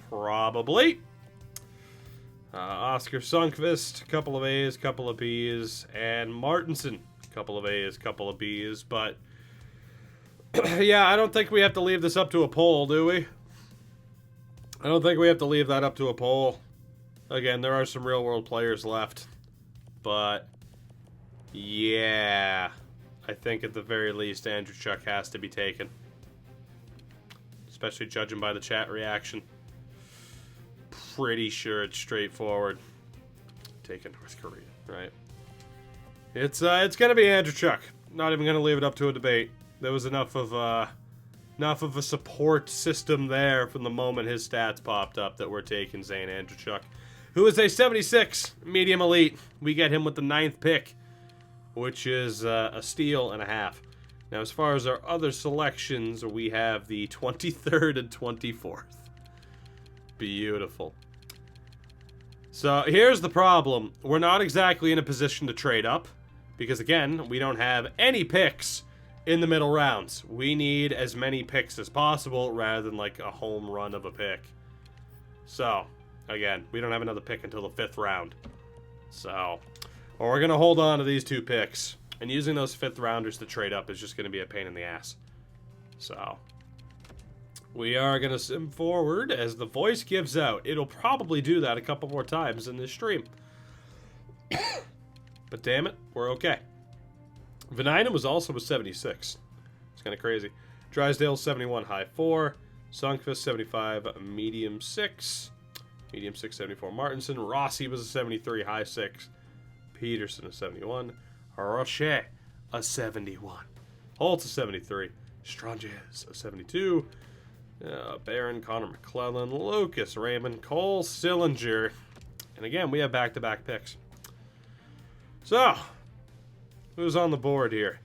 Probably. Oscar Sundqvist, a couple of A's, couple of B's, and Martinson, a couple of A's, couple of B's, but yeah, I don't think we have to leave this up to a poll, do we? I don't think we have to leave that up to a poll. Again, there are some real-world players left, but yeah, I think at the very least Andrechuk has to be taken, especially judging by the chat reaction. Pretty sure it's straightforward. Taking North Korea, right? It's gonna be Andrechuk. Not even gonna leave it up to a debate. There was enough of a support system there from the moment his stats popped up that we're taking Zane Andrechuk, who is a 76 medium elite. We get him with the 9th pick, which is a steal and a half. Now, as far as our other selections, we have the 23rd and 24th. Beautiful. So here's the problem. We're not exactly in a position to trade up because, again, we don't have any picks in the middle rounds. We need as many picks as possible rather than like a home run of a pick. So, again, we don't have another pick until the 5th round. So, we're going to hold on to these 2 picks. And using those 5th rounders to trade up is just going to be a pain in the ass. So, we are going to sim forward as the voice gives out. It'll probably do that a couple more times in this stream. But damn it, we're okay. Vinainen was also a 76. It's kind of crazy. Drysdale 71, high 4. Sundqvist 75, medium 6. Medium 6, 74. Martinson. Rossi was a 73, high 6. Peterson a 71. Roche a 71. Holtz a 73. Stranges a 72. Barron, Connor McClellan, Lucas Raymond, Cole Sillinger. And again, we have back-to-back picks. So, who's on the board here?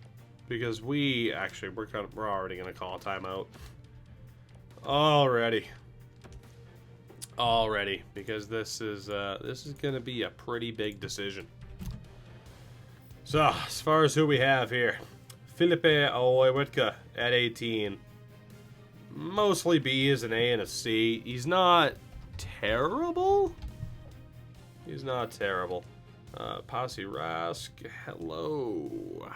Because we're already going to call a timeout. Already, because this is going to be a pretty big decision. So, as far as who we have here, Filipe Oiwitka at 18. Mostly B's, an A, and a C. He's not terrible. Pasi Rask, hello.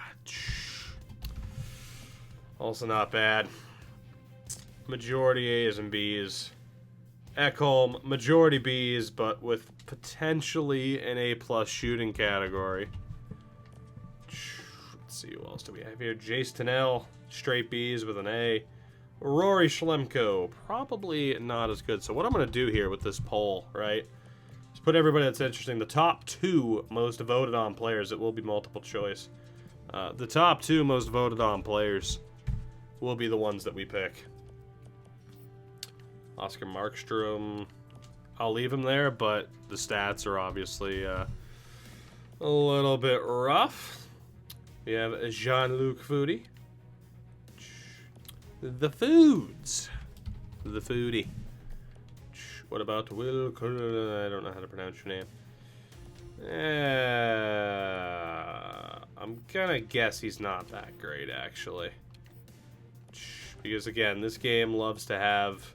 Also not bad. Majority A's and B's. Ekholm, majority B's, but with potentially an A+ shooting category. Let's see, who else do we have here? Jace Tunnell, straight B's with an A. Rory Schlemko, probably not as good. So what I'm going to do here with this poll, right, is put everybody that's interesting. The top 2 most voted on players, it will be multiple choice. The top 2 most voted on players will be the ones that we pick. Oscar Markstrom, I'll leave him there, but the stats are obviously a little bit rough. We have Jean-Luc Foudy. The Foods. The Foodie. What about Will? I don't know how to pronounce your name. I'm gonna guess he's not that great, actually. Because, again, this game loves to have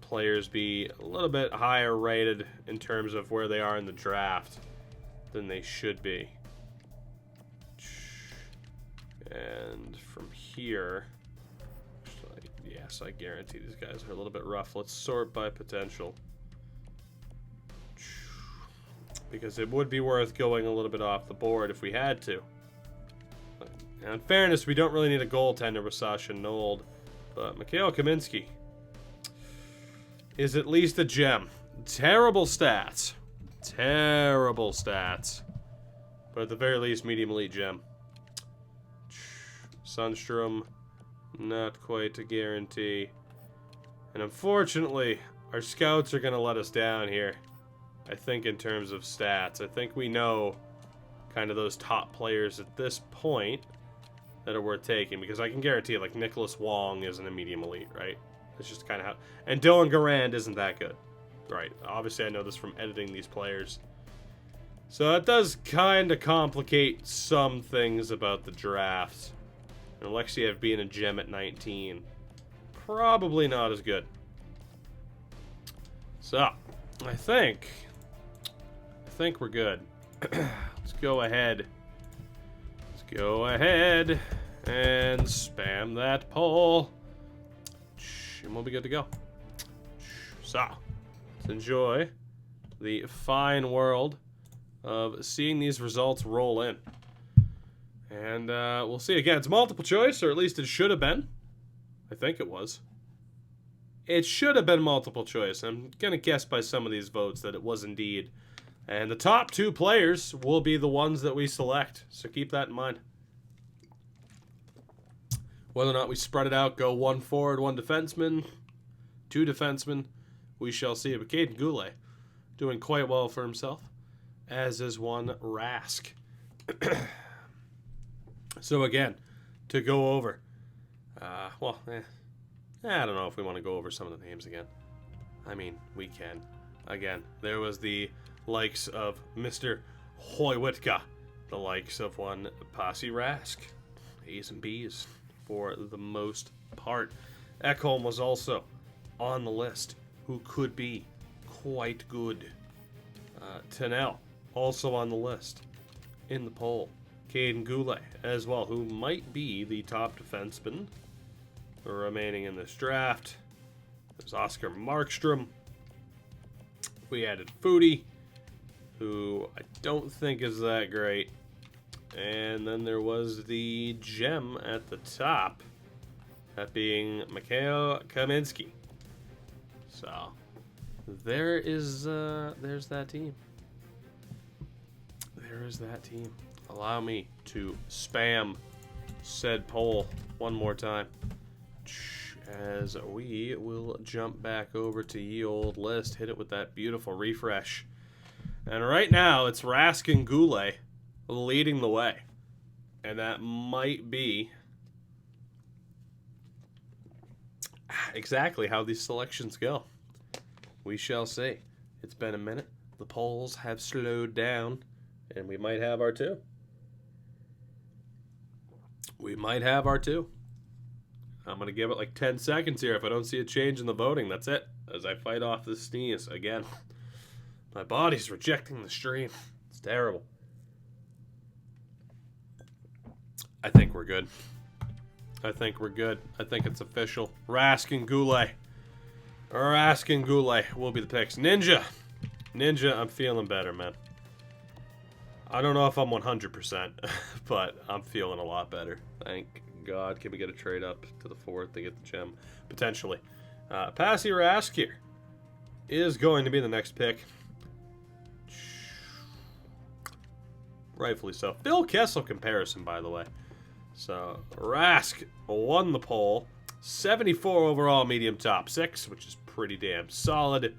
players be a little bit higher rated in terms of where they are in the draft than they should be. And from here, actually, yes, I guarantee these guys are a little bit rough. Let's sort by potential. Because it would be worth going a little bit off the board if we had to. Now, in fairness, we don't really need a goaltender with Sasha Nold, but Mikhail Kaminsky is at least a gem. Terrible stats. Terrible stats. But at the very least, medium elite gem. Sundstrom, not quite a guarantee. And unfortunately, our scouts are going to let us down here. I think in terms of stats. I think we know kind of those top players at this point that are worth taking. Because I can guarantee, like, Nicholas Wong isn't a medium elite, right? It's just kind of how... And Dylan Garand isn't that good. Right. Obviously, I know this from editing these players. So that does kind of complicate some things about the draft. And Alexiev being a gem at 19. Probably not as good. So, I think we're good. Let's go ahead. Let's go ahead and spam that poll. And we'll be good to go. So, let's enjoy the fine world of seeing these results roll in. And we'll see. Again, it's multiple choice, or at least it should have been. I think it was. It should have been multiple choice. I'm going to guess by some of these votes that it was indeed. And the top 2 players will be the ones that we select. So keep that in mind. Whether or not we spread it out, go 1 forward, 1 defenseman, 2 defensemen, we shall see. But Caden Goulet doing quite well for himself, as is one Rask. So again, to go over, I don't know if we want to go over some of the names again. I mean, we can. Again, there was the likes of Mr. Hoywitka, the likes of one Pasi Rask, A's and B's for the most part. Ekholm was also on the list, who could be quite good. Tanel, also on the list, in the poll. Caden Goulet as well, who might be the top defenseman remaining in this draft. There's Oscar Markstrom. We added Foodie, who I don't think is that great. And then there was the gem at the top, that being Mikhail Kaminsky. So there's that team. There is that team. Allow me to spam said poll one more time, as we will jump back over to ye old list, hit it with that beautiful refresh. And right now, it's Rask and Goulet leading the way. And that might be exactly how these selections go. We shall see. It's been a minute. The polls have slowed down, and we might have our 2. We might have our 2. I'm going to give it like 10 seconds here. If I don't see a change in the voting, that's it. As I fight off the sneeze again. My body's rejecting the stream. It's terrible. I think we're good. I think we're good. I think it's official. Rask and Goulet. Rask and Goulet will be the picks. Ninja, I'm feeling better, man. I don't know if I'm 100%, but I'm feeling a lot better. Thank God. Can we get a trade up to the 4th to get the gem? Potentially. Pasi Rask here is going to be the next pick. Rightfully so. Phil Kessel comparison, by the way. So, Rask won the poll. 74 overall medium top 6, which is pretty damn solid.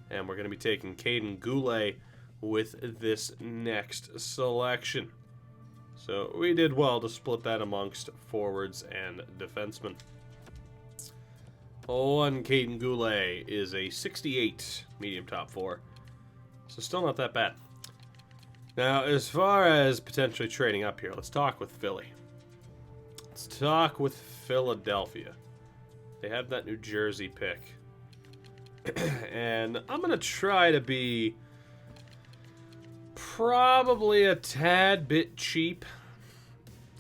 And we're going to be taking Caden Goulet with this next selection. So we did well to split that amongst forwards and defensemen. One Caden Goulet is a 68 medium top 4. So still not that bad. Now, as far as potentially trading up here, let's talk with Philly. Let's talk with Philadelphia. They have that New Jersey pick. And I'm going to try to be probably a tad bit cheap.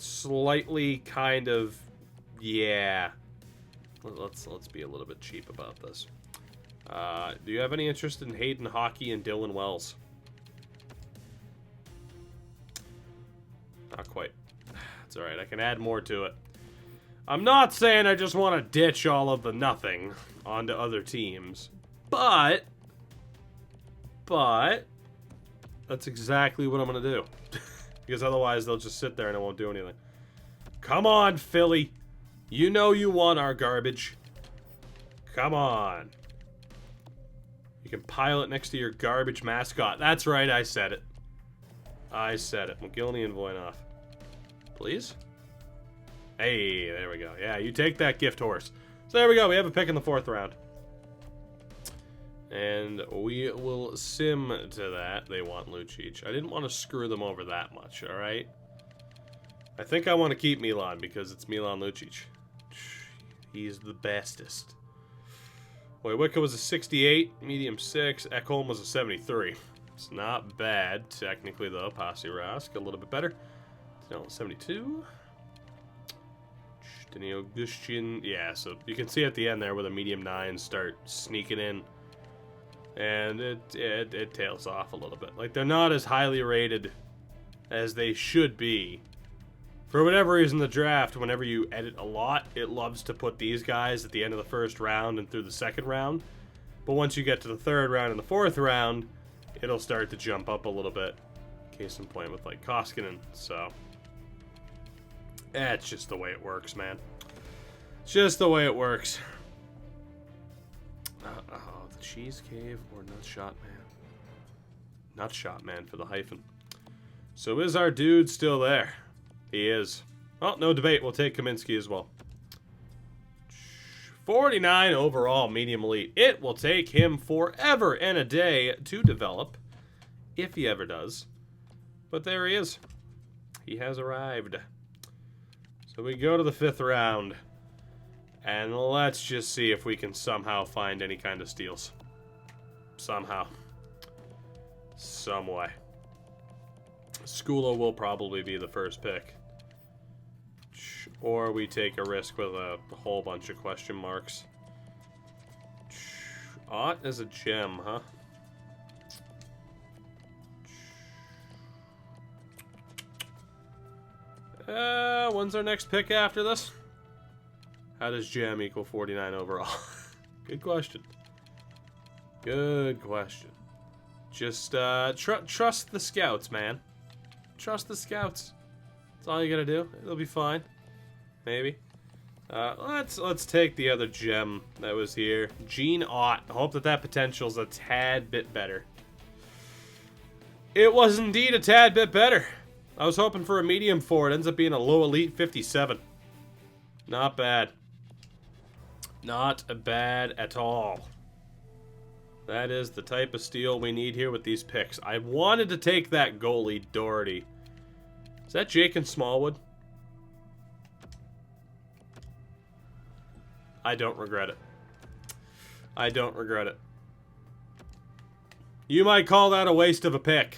slightly kind of, yeah. Let's be a little bit cheap about this. Do you have any interest in Hayden Hockey and Dylan Wells? Not quite. It's alright, I can add more to it. I'm not saying I just want to ditch all of the nothing onto other teams, but that's exactly what I'm going to do. Because otherwise they'll just sit there and it won't do anything. Come on, Philly. You know you want our garbage. Come on. You can pile it next to your garbage mascot. That's right, I said it. I said it. McGillney and Voynov. Please? Hey, there we go. Yeah, you take that, gift horse. So there we go. We have a pick in the 4th round. And we will sim to that. They want Lucic. I didn't want to screw them over that much, alright? I think I want to keep Milan because it's Milan Lucic. He's the bestest. Wojcicki was a 68, medium 6. Ekholm was a 73. It's not bad, technically, though. Pasi Rask, a little bit better. No, 72. Danilo Gushchin. Yeah, so you can see at the end there where the medium 9s start sneaking in. And it tails off a little bit. Like, they're not as highly rated as they should be. For whatever reason, the draft, whenever you edit a lot, it loves to put these guys at the end of the 1st round and through the 2nd round. But once you get to the 3rd round and the 4th round, it'll start to jump up a little bit. Case in point with, like, Koskinen. So, it's just the way it works, man. It's just the way it works. The Cheese Cave or Nutshot Man? Nutshot Man for the hyphen. So is our dude still there? He is. Well, no debate. We'll take Kaminsky as well. 49 overall, medium elite. It will take him forever and a day to develop, if he ever does. But there he is. He has arrived. So we go to the 5th round. And let's just see if we can somehow find any kind of steals. Somehow. Some way. Skula will probably be the first pick. Or we take a risk with a whole bunch of question marks. Ott is a gem, huh? When's our next pick after this? How does gem equal 49 overall? Good question. Good question. Just trust the scouts, man. Trust the scouts. That's all you gotta do. It'll be fine. Maybe. Let's take the other gem that was here. Gene Ott. I hope that potential's a tad bit better. It was indeed a tad bit better. I was hoping for a medium 4. It ends up being a low elite 57. Not bad. Not bad at all. That is the type of steal we need here with these picks. I wanted to take that goalie, Doherty. Is that Jake and Smallwood? I don't regret it. I don't regret it. You might call that a waste of a pick.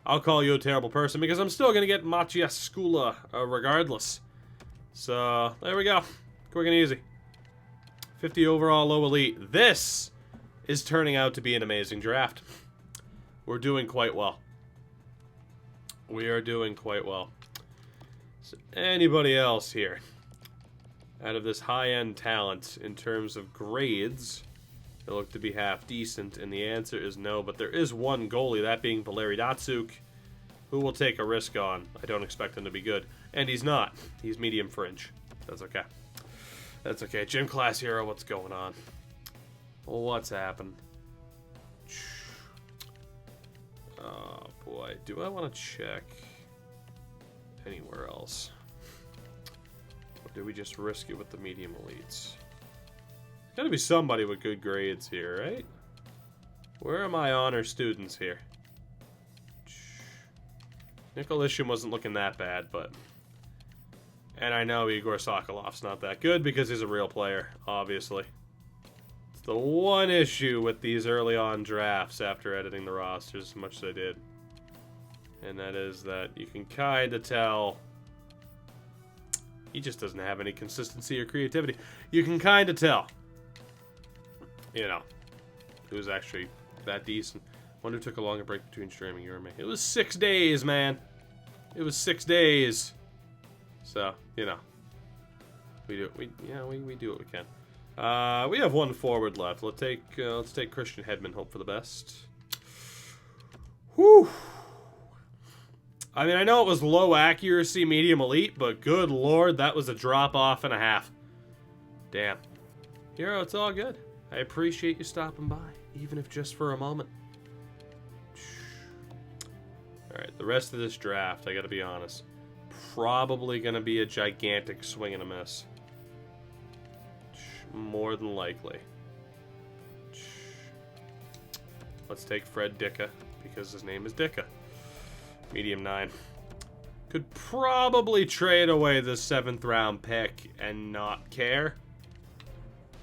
I'll call you a terrible person because I'm still going to get Maciej Skula regardless. So, there we go. Quick and easy. 50 overall low elite. This is turning out to be an amazing draft. We're doing quite well. We are doing quite well. So anybody else here? Out of this high-end talent, in terms of grades, they look to be half decent, and the answer is no. But there is one goalie, that being Valeri Datsuk, who will take a risk on. I don't expect him to be good. And he's not. He's medium fringe. That's okay. That's okay. Gym Class Hero, what's going on? Well, what's happened? Oh, boy. Do I want to check anywhere else? Or do we just risk it with the medium elites? Gotta be somebody with good grades here, right? Where are my honor students here? Nikolishин wasn't looking that bad, but... And I know Igor Sokolov's not that good because he's a real player, obviously. It's the one issue with these early on drafts after editing the rosters as much as I did. And that is that you can kind of tell He just doesn't have any consistency or creativity. You can kind of tell. You know, it was actually that decent. Wonder who took a longer break between streaming, you or me. It was 6 days, man. It was 6 days. So, you know. We do what we can. We have one forward left. Let's take Christian Hedman, hope for the best. Whew. I mean, I know it was low accuracy, medium elite, but good lord, that was a drop-off and a half. Damn. Hero, it's all good. I appreciate you stopping by, even if just for a moment. Alright, the rest of this draft, I gotta be honest, probably gonna be a gigantic swing and a miss. More than likely. Let's take Fred Dicka, because his name is Dicka. Medium 9. Could probably trade away the 7th round pick and not care.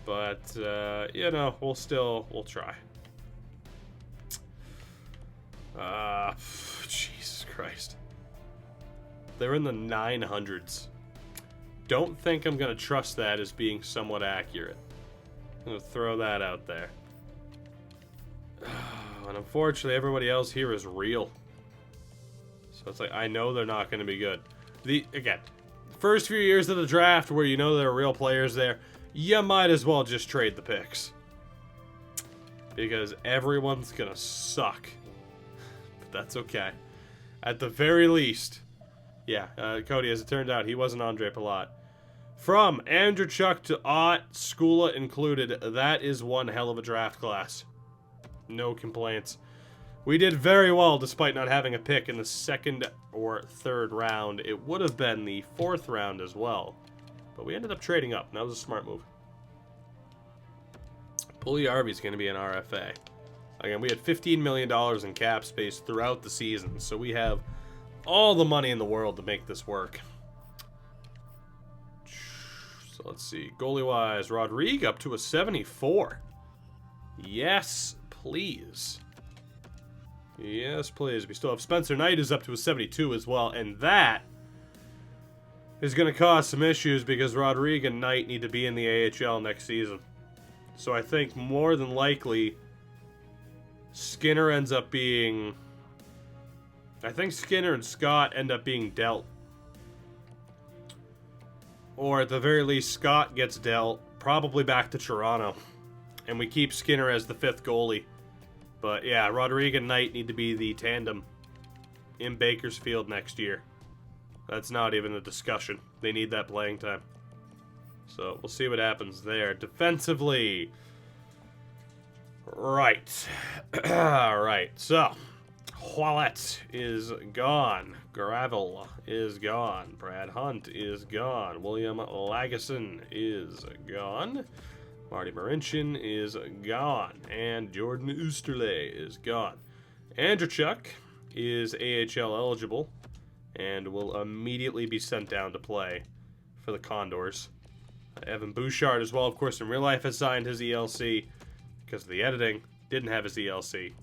But, you know, we'll try. Jesus Christ. They're in the 900s. Don't think I'm going to trust that as being somewhat accurate. I'm going to throw that out there. And unfortunately, everybody else here is real. So it's like, I know they're not going to be good. Again, first few years of the draft where you know there are real players there, you might as well just trade the picks. Because everyone's going to suck. But that's okay. At the very least, yeah, Cody, as it turned out, he wasn't Andre Palat. From Andrew Chuck to Ott, Skula included, that is one hell of a draft class. No complaints. We did very well despite not having a pick in the 2nd or 3rd round. It would have been the 4th round as well. But we ended up trading up. That was a smart move. Puljujärvi's going to be an RFA. Again, we had $15 million in cap space throughout the season. So we have all the money in the world to make this work. So let's see. Goalie-wise, Rodrigue up to a 74. Yes, please. Yes, please. We still have Spencer Knight who's up to a 72 as well. And that is going to cause some issues because Rodrigue and Knight need to be in the AHL next season. So I think more than likely Skinner ends up being... I think Skinner and Scott end up being dealt. Or at the very least, Scott gets dealt, probably back to Toronto. And we keep Skinner as the 5th goalie. But yeah, Rodrigue and Knight need to be the tandem in Bakersfield next year. That's not even a discussion. They need that playing time. So we'll see what happens there. Defensively. Right. Alright, so Ouellet is gone. Gravel is gone. Brad Hunt is gone. William Lagesson is gone. Marty Marincin is gone. And Jordan Oosterley is gone. Andrew Chuck is AHL eligible and will immediately be sent down to play for the Condors. Evan Bouchard as well, of course, in real life has signed his ELC because of the editing. Didn't have his ELC.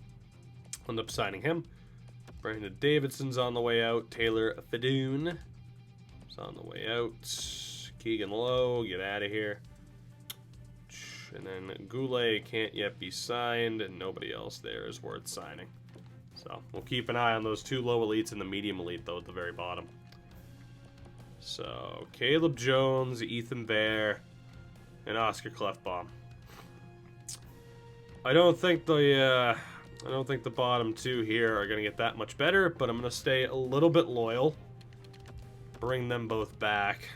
Ended up signing him. Brandon Davidson's on the way out. Taylor Fadoon is on the way out. Keegan Lowe, get out of here. And then Goulet can't yet be signed, and nobody else there is worth signing. So we'll keep an eye on those 2 low elites and the medium elite, though, at the very bottom. So Caleb Jones, Ethan Bear, and Oscar Clefbaum. I don't think the bottom 2 here are going to get that much better, but I'm going to stay a little bit loyal. Bring them both back.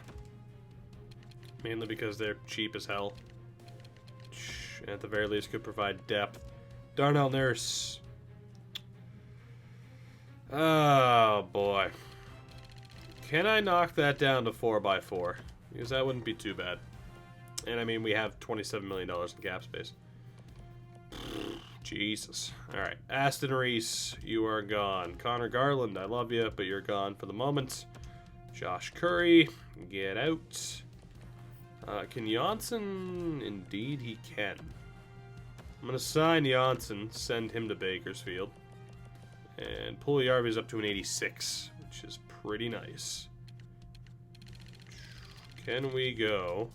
Mainly because they're cheap as hell. And at the very least could provide depth. Darnell Nurse. Oh boy. Can I knock that down to 4x4? Because that wouldn't be too bad. And I mean, we have $27 million in cap space. Jesus. Alright. Aston Reese, you are gone. Connor Garland, I love you, but you're gone for the moment. Josh Curry, get out. Can Janssen? Indeed he can. I'm going to sign Janssen, send him to Bakersfield. And Puljujärvi's up to an 86, which is pretty nice. Can we go?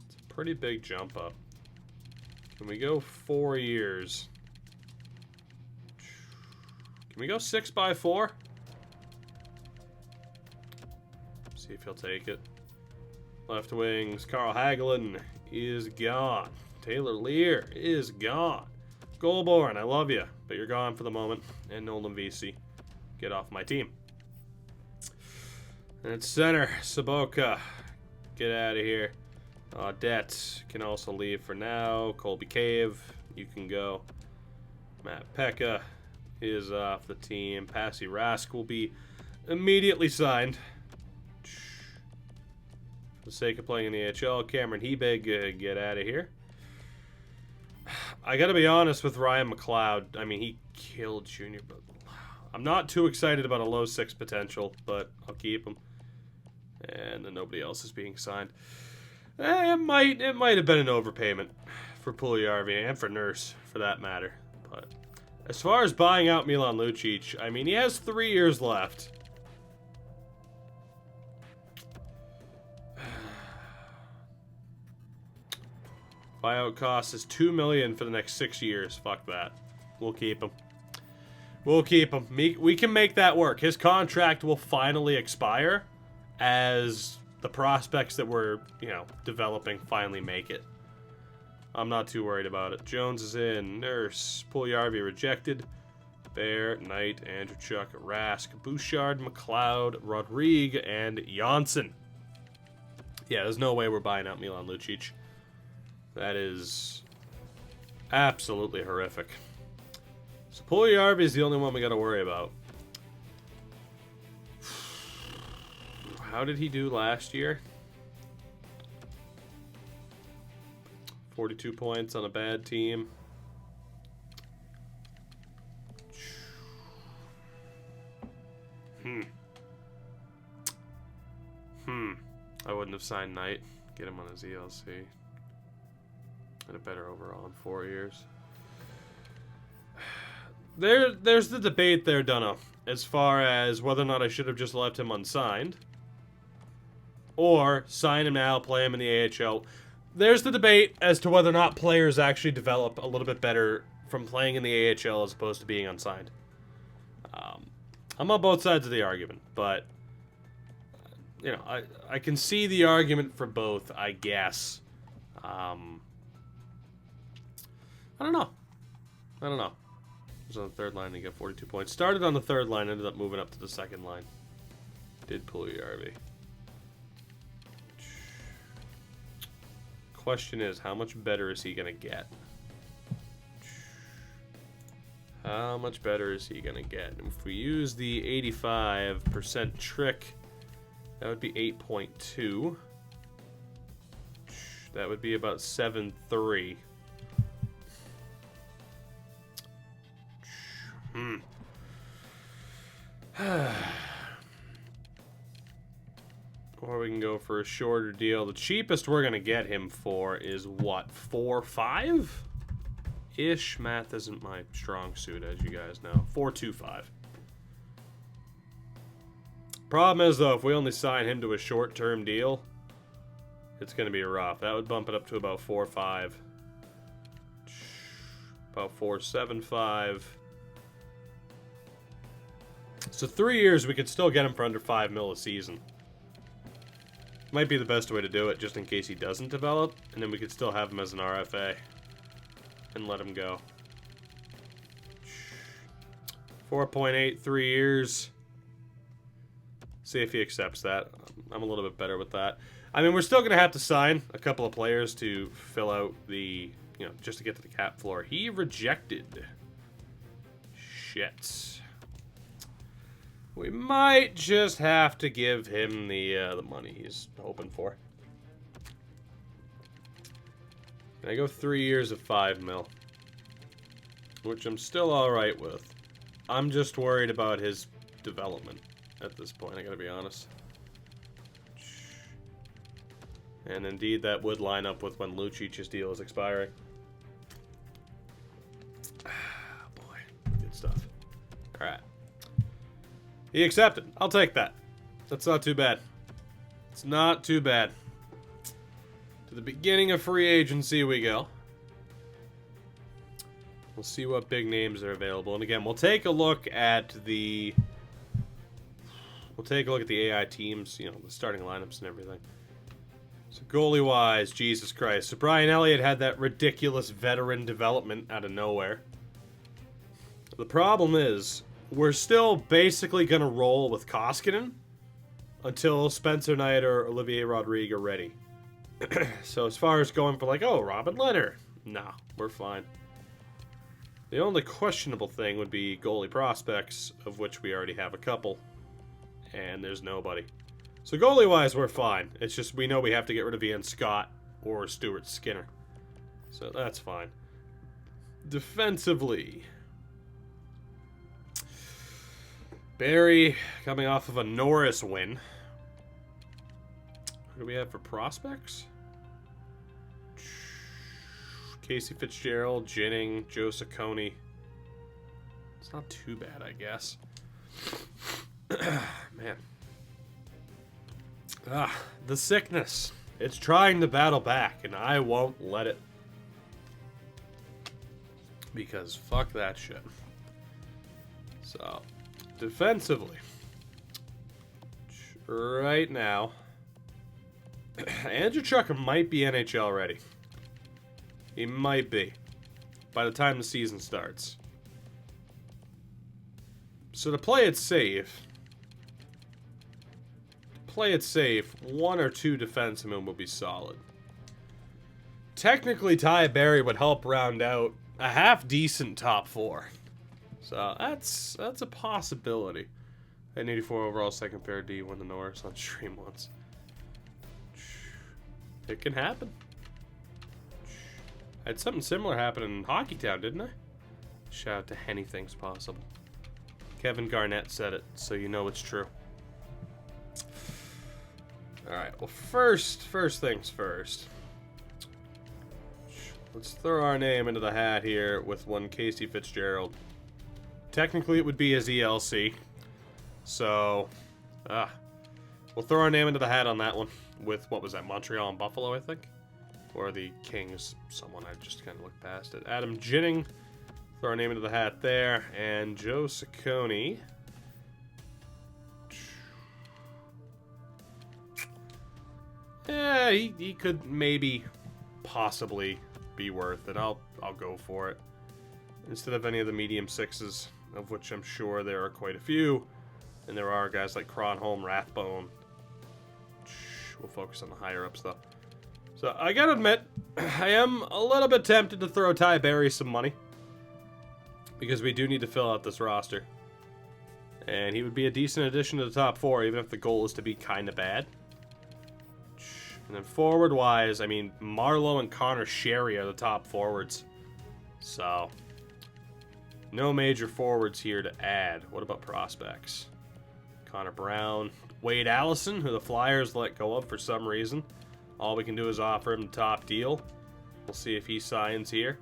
It's a pretty big jump up. Can we go 4 years? Can we go 6x4? See if he'll take it. Left wings, Carl Hagelin is gone. Taylor Lear is gone. Goalborn, I love you, but you're gone for the moment. And Nolan VC, get off my team. And it's center, Saboka, get out of here. Det can also leave for now. Colby Cave, you can go. Matt Pekka is off the team. Passy Rask will be immediately signed. For the sake of playing in the NHL, Cameron Hebig, get out of here. I gotta be honest with Ryan McLeod. I mean, he killed Junior, but I'm not too excited about a low 6 potential, but I'll keep him. And then nobody else is being signed. It might have been an overpayment for Puljujarvi and for Nurse, for that matter. But as far as buying out Milan Lucic, I mean, he has 3 years left. Buyout cost is $2 million for the next 6 years. Fuck that. We'll keep him. We'll keep him. We can make that work. His contract will finally expire as the prospects that we're, developing finally make it. I'm not too worried about it. Jones is in. Nurse. Puljujarvi rejected. Bear, Knight, Andrewchuk, Rask, Bouchard, McLeod, Rodrigue, and Janssen. Yeah, there's no way we're buying out Milan Lucic. That is absolutely horrific. So Puljujarvi is the only one we got to worry about. How did he do last year? 42 points on a bad team. I wouldn't have signed Knight. Get him on his ELC. And a better overall in 4 years. There's the debate there, Dunno, as far as whether or not I should have just left him unsigned. Or sign him now, play him in the AHL. There's the debate as to whether or not players actually develop a little bit better from playing in the AHL as opposed to being unsigned. I'm on both sides of the argument, but I can see the argument for both, I guess. I don't know. Was on the third line and he got 42 points. Started on the third line, ended up moving up to the second line. Did Puljujarvi. Question is, how much better is he going to get? How much better is he going to get? And if we use the 85% trick, that would be 8.2. That would be about 7.3. Or we can go for a shorter deal. The cheapest we're going to get him for is what? 4.5? Ish. Math isn't my strong suit, as you guys know. 4.25. Problem is, though, if we only sign him to a short-term deal, it's going to be rough. That would bump it up to about 4.5. About 4.75. So 3 years, we could still get him for under 5 mil a season. Might be the best way to do it, just in case he doesn't develop, and then we could still have him as an RFA and let him go. 4.8, 3 years. See if he accepts that. I'm a little bit better with that. I mean, we're still going to have to sign a couple of players to fill out the, just to get to the cap floor. He rejected. Shit. We might just have to give him the money he's hoping for. Can I go 3 years of 5 mil? Which I'm still alright with. I'm just worried about his development at this point, I gotta be honest. And indeed, that would line up with when Lucic's deal is expiring. Boy, good stuff. Alright. He accepted. I'll take that. That's not too bad. It's not too bad. To the beginning of free agency we go. We'll see what big names are available. And again, we'll take a look at the... We'll take a look at the AI teams, you know, the starting lineups and everything. So goalie-wise, Jesus Christ. So Brian Elliott had that ridiculous veteran development out of nowhere. The problem is, we're still basically going to roll with Koskinen until Spencer Knight or Olivier Rodrigue are ready. So as far as going for like, oh, Robin Leonard, nah, we're fine. The only questionable thing would be goalie prospects, of which we already have a couple. And there's nobody. So goalie-wise, we're fine. It's just we know we have to get rid of Ian Scott or Stuart Skinner. So that's fine. Defensively. Barry coming off of a Norris win. What do we have for prospects? Casey Fitzgerald, Jennings, Joe Saccone. It's not too bad, I guess. Man. The sickness. It's trying to battle back, and I won't let it. Because fuck that shit. So, defensively. Right now, Andrew Chuck might be NHL ready. He might be. By the time the season starts. So to play it safe, one or two defensemen would be solid. Technically, Ty Barry would help round out a half-decent top four. So that's a possibility. An 84 overall second pair D won the Norris on stream once. It can happen. I had something similar happen in Hockeytown, didn't I? Shout out to Anything's Possible. Kevin Garnett said it, so you know it's true. Alright, well first things first. Let's throw our name into the hat here with one Casey Fitzgerald. Technically it would be his ELC. So, we'll throw our name into the hat on that one. With, what was that, Montreal and Buffalo, I think? Or the Kings, someone I just kind of looked past it. Adam Jennings, throw our name into the hat there. And Joe Saccone. Yeah, he could maybe, possibly be worth it. I'll go for it. Instead of any of the medium sixes, of which I'm sure there are quite a few. And there are guys like Cronholm, Rathbone. We'll focus on the higher ups though. So I gotta admit, I am a little bit tempted to throw Ty Barry some money. Because we do need to fill out this roster. And he would be a decent addition to the top four, even if the goal is to be kind of bad. And then forward-wise, I mean, Marlowe and Connor Sherry are the top forwards. So, no major forwards here to add. What about prospects? Connor Brown, Wade Allison, who the Flyers let go of for some reason. All we can do is offer him the top deal. We'll see if he signs here.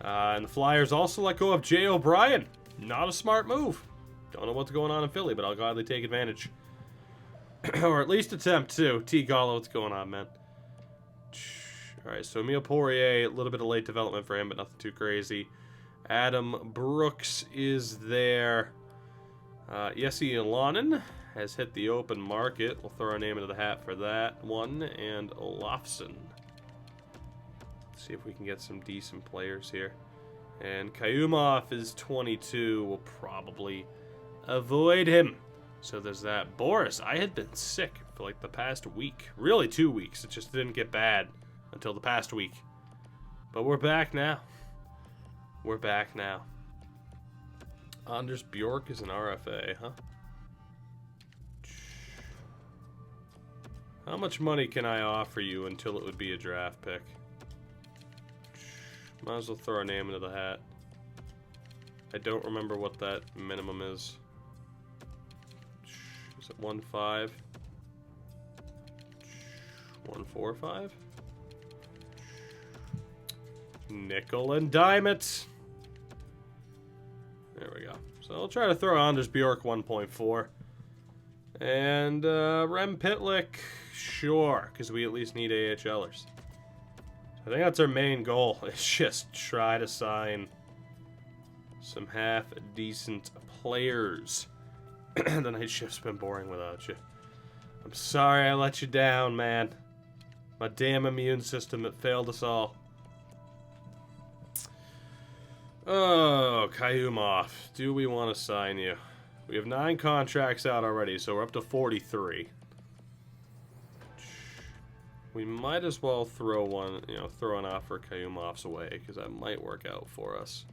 And the Flyers also let go of Jay O'Brien. Not a smart move. Don't know what's going on in Philly, but I'll gladly take advantage. Or at least attempt to. T. Gallo, what's going on, man? Alright, so Emile Poirier, a little bit of late development for him, but nothing too crazy. Adam Brooks is there. Jesse Ilonen has hit the open market. We'll throw our name into the hat for that one. And Olafsson. Let's see if we can get some decent players here. And Kayumov is 22. We'll probably avoid him. So there's that. Boris, I had been sick for like the past week. Really 2 weeks. It just didn't get bad until the past week. But we're back now. We're back now. Anders Bjork is an RFA, huh? How much money can I offer you until it would be a draft pick? Might as well throw our name into the hat. I don't remember what that minimum is. Is it 1.5? 1.45? Nickel and dime it. There we go. So I'll try to throw Anders Bjork 1.4. And Rem Pitlick, sure, because we at least need AHLers. I think that's our main goal, is just try to sign some half-decent players. The night shift's been boring without you. I'm sorry I let you down, man. My damn immune system, it failed us all. Oh, Kayumov, do we want to sign you? We have 9 contracts out already, so we're up to 43. We might as well throw an offer Kayumov's away, because that might work out for us.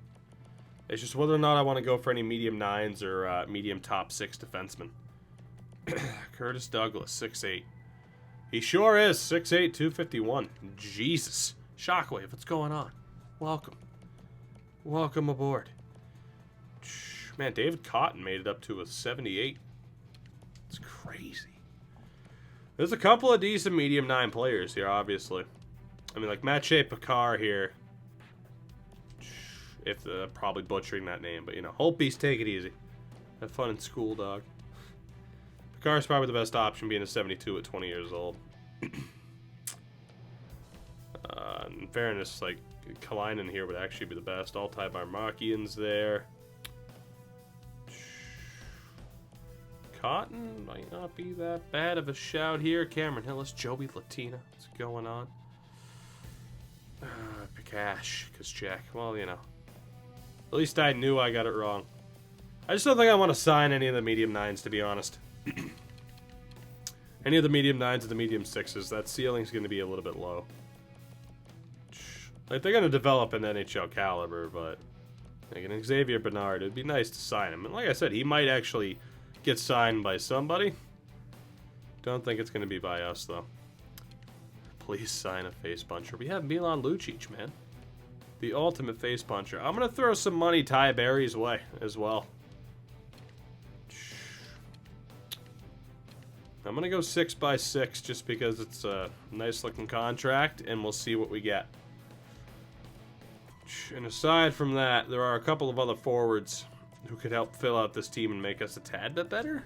It's just whether or not I want to go for any medium 9s or medium top 6 defensemen. Curtis Douglas, 6'8". He sure is, 6'8", 251. Jesus. Shockwave, what's going on? Welcome. Welcome aboard. Man, David Cotton made it up to a 78. It's crazy. There's a couple of decent medium 9 players here, obviously. I mean, like Maciej Pekar here. If probably butchering that name, but you know, Holtby's, take it easy. Have fun in school, dog. Pekar's probably the best option, being a 72 at 20 years old. In fairness, like Kalinin here would actually be the best. Altai Barmakian's there. Cotton might not be that bad of a shout here. Cameron Hillis, Joey Latina. What's going on? Pikash, Kazchak. Well, you know. At least I knew I got it wrong. I just don't think I want to sign any of the medium 9s, to be honest. Any of the medium 9s or the medium 6s, that ceiling's going to be a little bit low. Like, they're going to develop an NHL caliber, but like an Xavier Bernard, it'd be nice to sign him. And like I said, he might actually get signed by somebody. Don't think it's going to be by us, though. Please sign a face puncher. We have Milan Lucic, man. The ultimate face puncher. I'm going to throw some money Ty Berry's way as well. I'm going to go 6x6 just because it's a nice looking contract, and we'll see what we get. And aside from that, there are a couple of other forwards who could help fill out this team and make us a tad bit better.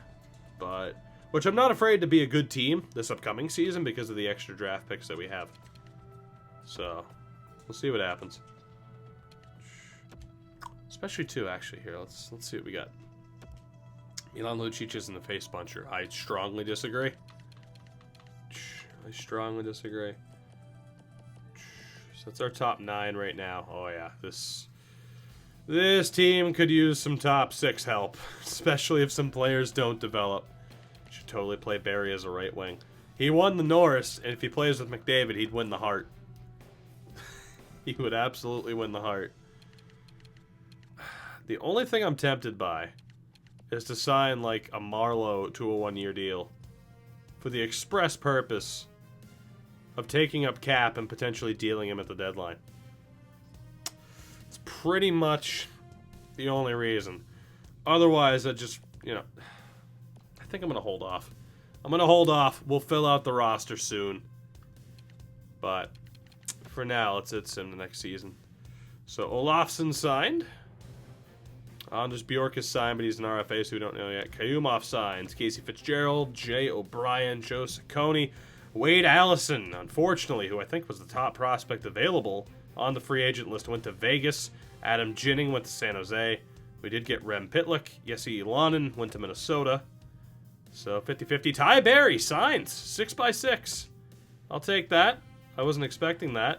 But, which I'm not afraid to be a good team this upcoming season because of the extra draft picks that we have. So, we'll see what happens. Especially two, actually, here. Let's see what we got. Milan Lucic isn't the face puncher. I strongly disagree. I strongly disagree. So that's our top 9 right now. Oh yeah, this team could use some top 6 help, especially if some players don't develop. Should totally play Barry as a right wing. He won the Norris, and if he plays with McDavid, he'd win the Hart. He would absolutely win the Hart. The only thing I'm tempted by is to sign like a Marlowe to a 1-year deal for the express purpose of taking up cap and potentially dealing him at the deadline. It's pretty much the only reason. Otherwise, I just, you know, I think I'm going to hold off. I'm going to hold off. We'll fill out the roster soon. But for now, let's hit sim the next season. So Olofsson signed. Anders Bjork is signed, but he's an RFA, so we don't know yet. Kayumov signs. Casey Fitzgerald, Jay O'Brien, Joe Ciccone, Wade Allison, unfortunately, who I think was the top prospect available on the free agent list, went to Vegas. Adam Ginning went to San Jose. We did get Rem Pitlick. Jesse Ilanen went to Minnesota. So 50-50. Ty Berry signs. 6x6. I'll take that. I wasn't expecting that.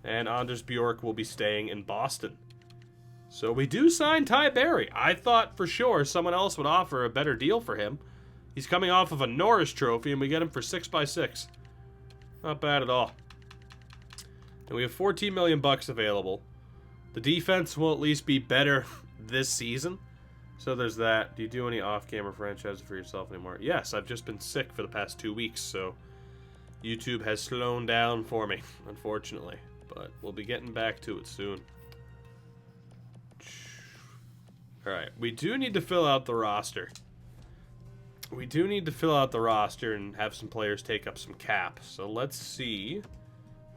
And Anders Bjork will be staying in Boston. So we do sign Ty Berry. I thought for sure someone else would offer a better deal for him. He's coming off of a Norris trophy, and we get him for 6x6. Not bad at all. And we have $14 million available. The defense will at least be better this season. So there's that. Do you do any off-camera franchises for yourself anymore? Yes, I've just been sick for the past 2 weeks, so YouTube has slowed down for me, unfortunately. But we'll be getting back to it soon. Alright, we do need to fill out the roster. We do need to fill out the roster and have some players take up some cap. So let's see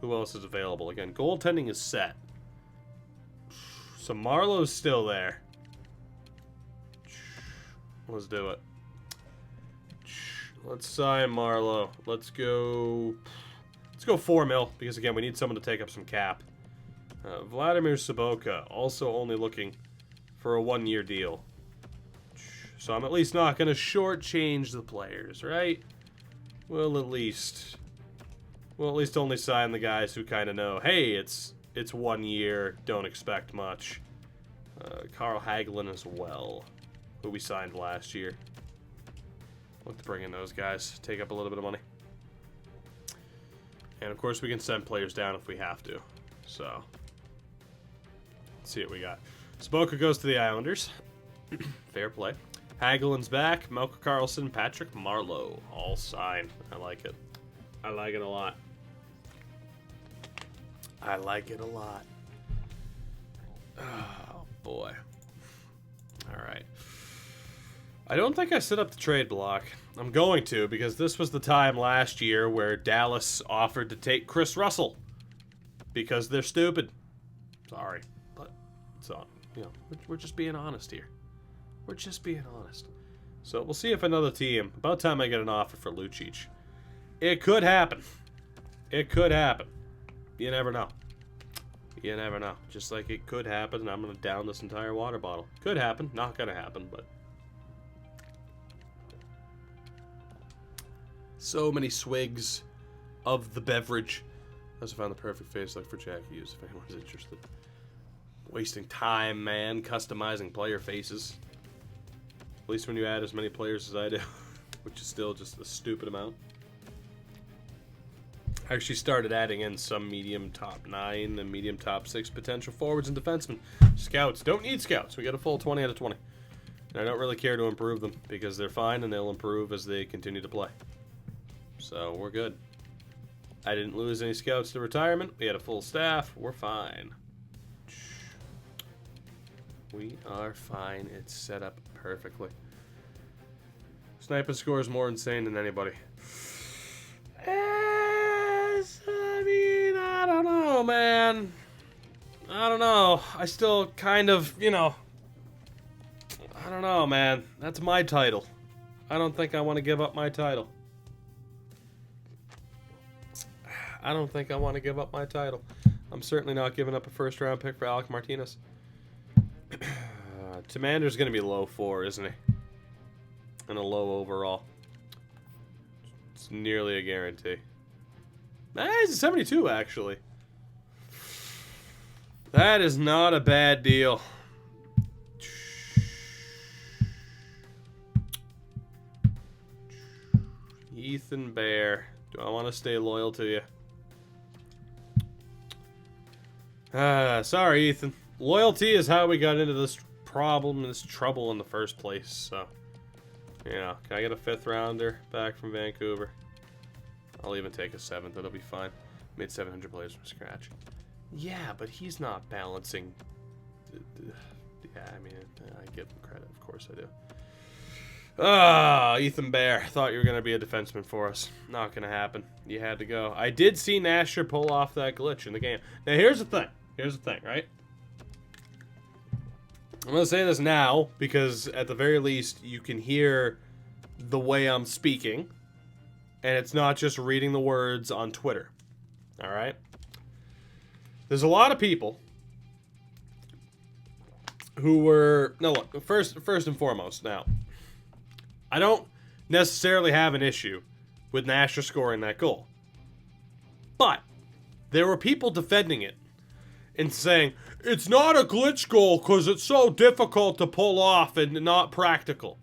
who else is available. Again, goaltending is set. So Marlowe's still there. Let's do it. Let's sign Marlowe. Let's go 4 mil, because again, we need someone to take up some cap. Vladimir Sobotka, also only looking for a 1-year deal. So I'm at least not going to shortchange the players, right? We'll at least only sign the guys who kind of know, hey, it's 1 year, don't expect much. Carl Hagelin as well, who we signed last year. Look to bring in those guys, take up a little bit of money. And of course we can send players down if we have to. So, let's see what we got. Spoka goes to the Islanders. Fair play. Hagelin's back. Melker Karlsson, Patrick Marleau. All signed. I like it. I like it a lot. I like it a lot. Oh, boy. Alright. I don't think I set up the trade block. I'm going to, because this was the time last year where Dallas offered to take Chris Russell. Because they're stupid. Sorry. But, so, you know, we're just being honest here. We're just being honest. So, we'll see if another team... About time I get an offer for Lucic. It could happen. It could happen. You never know. You never know. Just like it could happen, and I'm going to down this entire water bottle. Could happen. Not going to happen, but... So many swigs of the beverage. I also found the perfect face like for Jack Hughes, if anyone's interested. Wasting time, man. Customizing player faces. At least when you add as many players as I do. Which is still just a stupid amount. I actually started adding in some medium top 9 and medium top 6 potential forwards and defensemen. Scouts. Don't need scouts. We got a full 20 out of 20. And I don't really care to improve them, because they're fine and they'll improve as they continue to play. So, we're good. I didn't lose any scouts to retirement. We had a full staff. We're fine. We are fine. It's set up perfectly. Sniper score is more insane than anybody. I mean, I don't know, man. I don't know. I still kind of, you know... I don't know, man. That's my title. I don't think I want to give up my title. I don't think I want to give up my title. I'm certainly not giving up a first-round pick for Alec Martinez. Tamander's going to be low 4, isn't he? And a low overall. It's nearly a guarantee. He's a 72, actually. That is not a bad deal. Ethan Bear. Do I want to stay loyal to you? Sorry, Ethan. Loyalty is how we got into this problem, this trouble in the first place, so... Yeah, can I get a 5th rounder back from Vancouver? I'll even take a 7th, that'll be fine. Made 700 players from scratch. Yeah, but he's not balancing... Yeah, I mean, I give him credit, of course I do. Ethan Bear. Thought you were going to be a defenseman for us. Not going to happen. You had to go. I did see Nasher pull off that glitch in the game. Now, here's the thing. Here's the thing, right? I'm going to say this now, because at the very least, you can hear the way I'm speaking. And it's not just reading the words on Twitter. Alright? There's a lot of people who were... No, look, first and foremost, now... I don't necessarily have an issue with Nasher scoring that goal. But there were people defending it and saying, it's not a glitch goal because it's so difficult to pull off and not practical.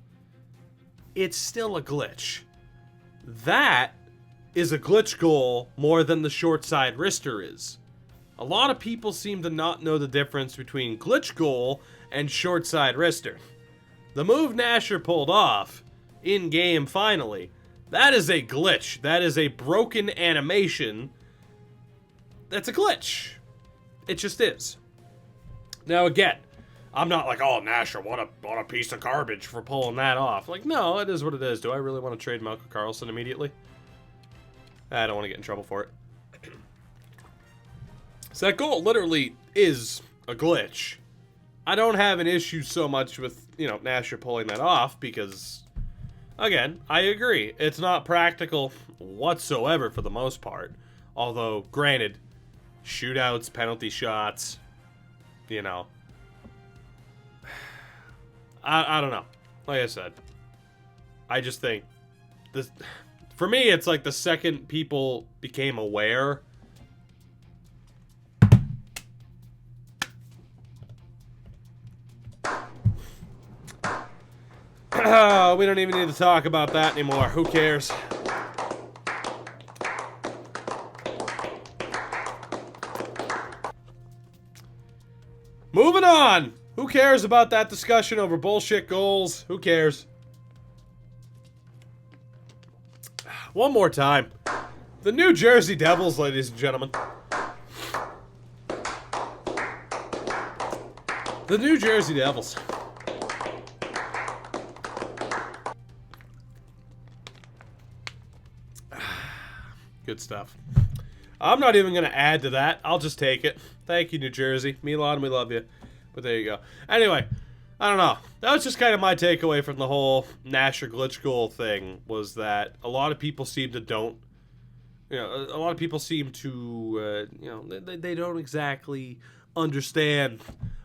It's still a glitch. That is a glitch goal more than the short side wrister is. A lot of people seem to not know the difference between glitch goal and short side wrister. The move Nasher pulled off in-game finally, that is a glitch. That is a broken animation. That's a glitch. It just is. Now again, I'm not like, oh, Nasher, what a piece of garbage for pulling that off. Like, no, it is what it is. Do I really want to trade Melker Karlsson immediately? I don't want to get in trouble for it. So that goal literally is a glitch. I don't have an issue so much with, you know, Nasher pulling that off because... Again, I agree. It's not practical whatsoever for the most part. Although, granted, shootouts, penalty shots, you know. I don't know. Like I said, I just think this, for me, it's like the second people became aware. We don't even need to talk about that anymore. Who cares? Moving on. Who cares about that discussion over bullshit goals? Who cares? One more time. The New Jersey Devils, ladies and gentlemen. The New Jersey Devils. Good stuff. I'm not even going to add to that. I'll just take it. Thank you, New Jersey. Milan, we love you. But there you go. Anyway, I don't know. That was just kind of my takeaway from the whole Nasher glitch goal thing, was that a lot of people seem to don't, you know, a lot of people seem to, you know, they don't exactly understand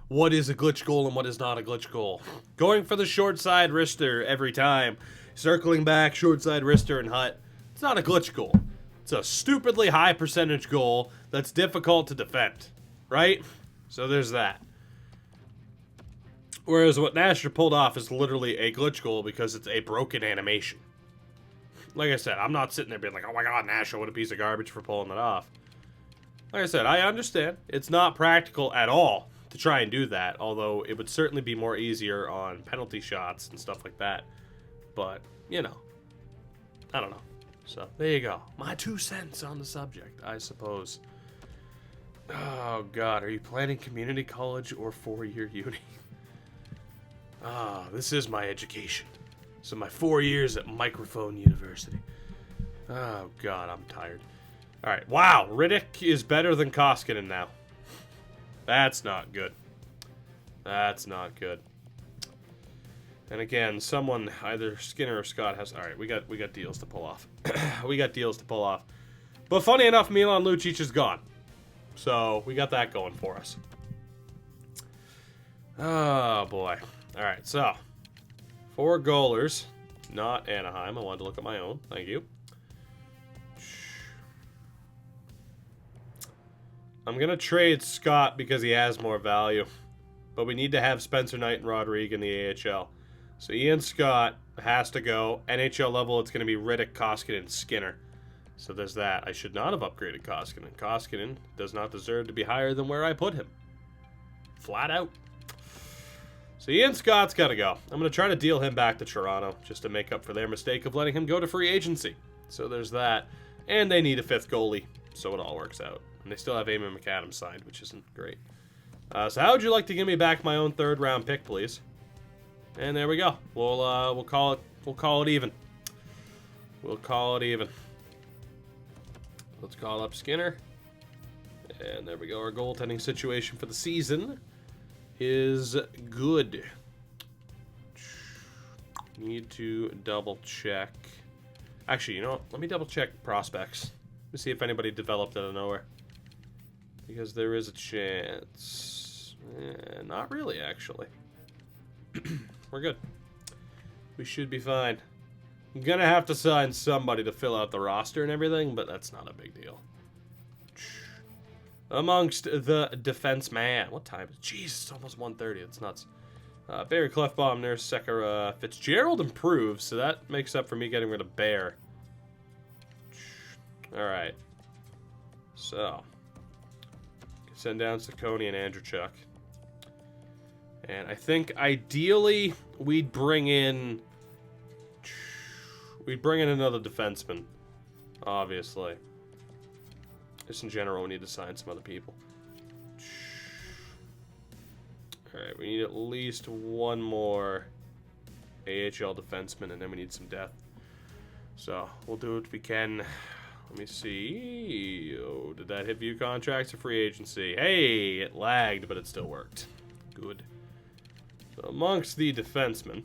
what is a glitch goal and what is not a glitch goal. Going for the short side wrister every time, circling back, short side wrister and hut, it's not a glitch goal. It's a stupidly high percentage goal that's difficult to defend, right? So there's that. Whereas what Nasher pulled off is literally a glitch goal because it's a broken animation. Like I said, I'm not sitting there being like, oh my god, Nasher, what a piece of garbage for pulling that off. Like I said, I understand. It's not practical at all to try and do that, although it would certainly be more easier on penalty shots and stuff like that. But, you know, I don't know. So, there you go. My 2 cents on the subject, I suppose. Oh, God. Are you planning community college or 4-year uni? Ah, this is my education. So, my 4 years at Microphone University. Oh, God. I'm tired. All right. Wow. Riddick is better than Koskinen now. That's not good. That's not good. And again, someone, either Skinner or Scott has... All right, we got deals to pull off. We got deals to pull off. But funny enough, Milan Lucic is gone. So, we got that going for us. Oh, boy. All right, so. 4 goalers. Not Anaheim. I wanted to look at my own. Thank you. I'm going to trade Scott because he has more value. But we need to have Spencer Knight and Rodrigue in the AHL. So Ian Scott has to go. NHL level, it's going to be Riddick, Koskinen, and Skinner. So there's that. I should not have upgraded Koskinen. Koskinen does not deserve to be higher than where I put him. Flat out. So Ian Scott's got to go. I'm going to try to deal him back to Toronto just to make up for their mistake of letting him go to free agency. So there's that. And they need a 5th goalie. So it all works out. And they still have Eamon McAdams signed, which isn't great. So how would you like to give me back my own 3rd round pick, please? And there we go. We'll call it even. We'll call it even. Let's call up Skinner. And there we go. Our goaltending situation for the season is good. Need to double check. Actually, you know what? Let me double check prospects. Let me see if anybody developed out of nowhere. Because there is a chance. Not really, actually. We're good. We should be fine. I'm gonna have to sign somebody to fill out the roster and everything, but that's not a big deal. Amongst the defense man. What time is it? Jeez, it's almost 1:30. It's nuts. Barry Clefbaum, Nurse, Sekera, Fitzgerald improves, so that makes up for me getting rid of Bear. Alright. So. Send down Saccone and Andrewchuk. And I think ideally we'd bring in another defenseman. Obviously. Just in general, we need to sign some other people. Alright, we need at least one more AHL defenseman, and then we need some depth. So, we'll do what we can. Let me see. Oh, did that hit view contracts or free agency? Hey, it lagged, but it still worked. Good. So amongst the defensemen,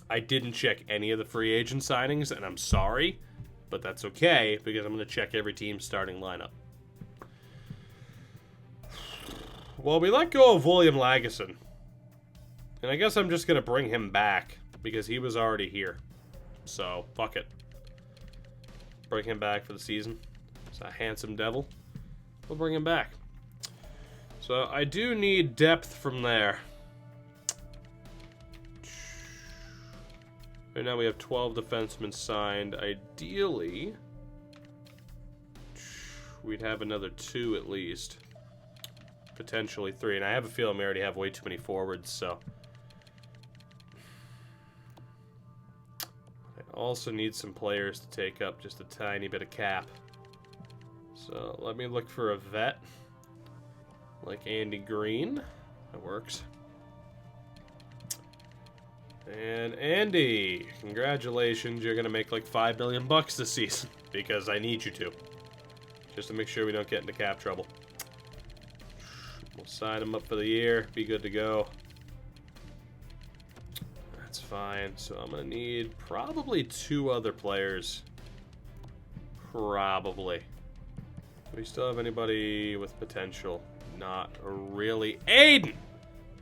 I didn't check any of the free agent signings, and I'm sorry, but that's okay, because I'm going to check every team's starting lineup. Well, we let go of William Lagesson. And I guess I'm just going to bring him back, because he was already here. So, fuck it. Bring him back for the season. It's a handsome devil. We'll bring him back. So, I do need depth from there. Right now we have 12 defensemen signed. Ideally, we'd have another 2 at least. Potentially 3. And I have a feeling we already have way too many forwards, so... Also need some players to take up just a tiny bit of cap. So let me look for a vet. Like Andy Green. That works. And Andy, congratulations. You're going to make like $5 million this season. Because I need you to. Just to make sure we don't get into cap trouble. We'll sign him up for the year. Be good to go. That's fine. So I'm going to need probably 2 other players. Probably. Do we still have anybody with potential? Not really. Aiden!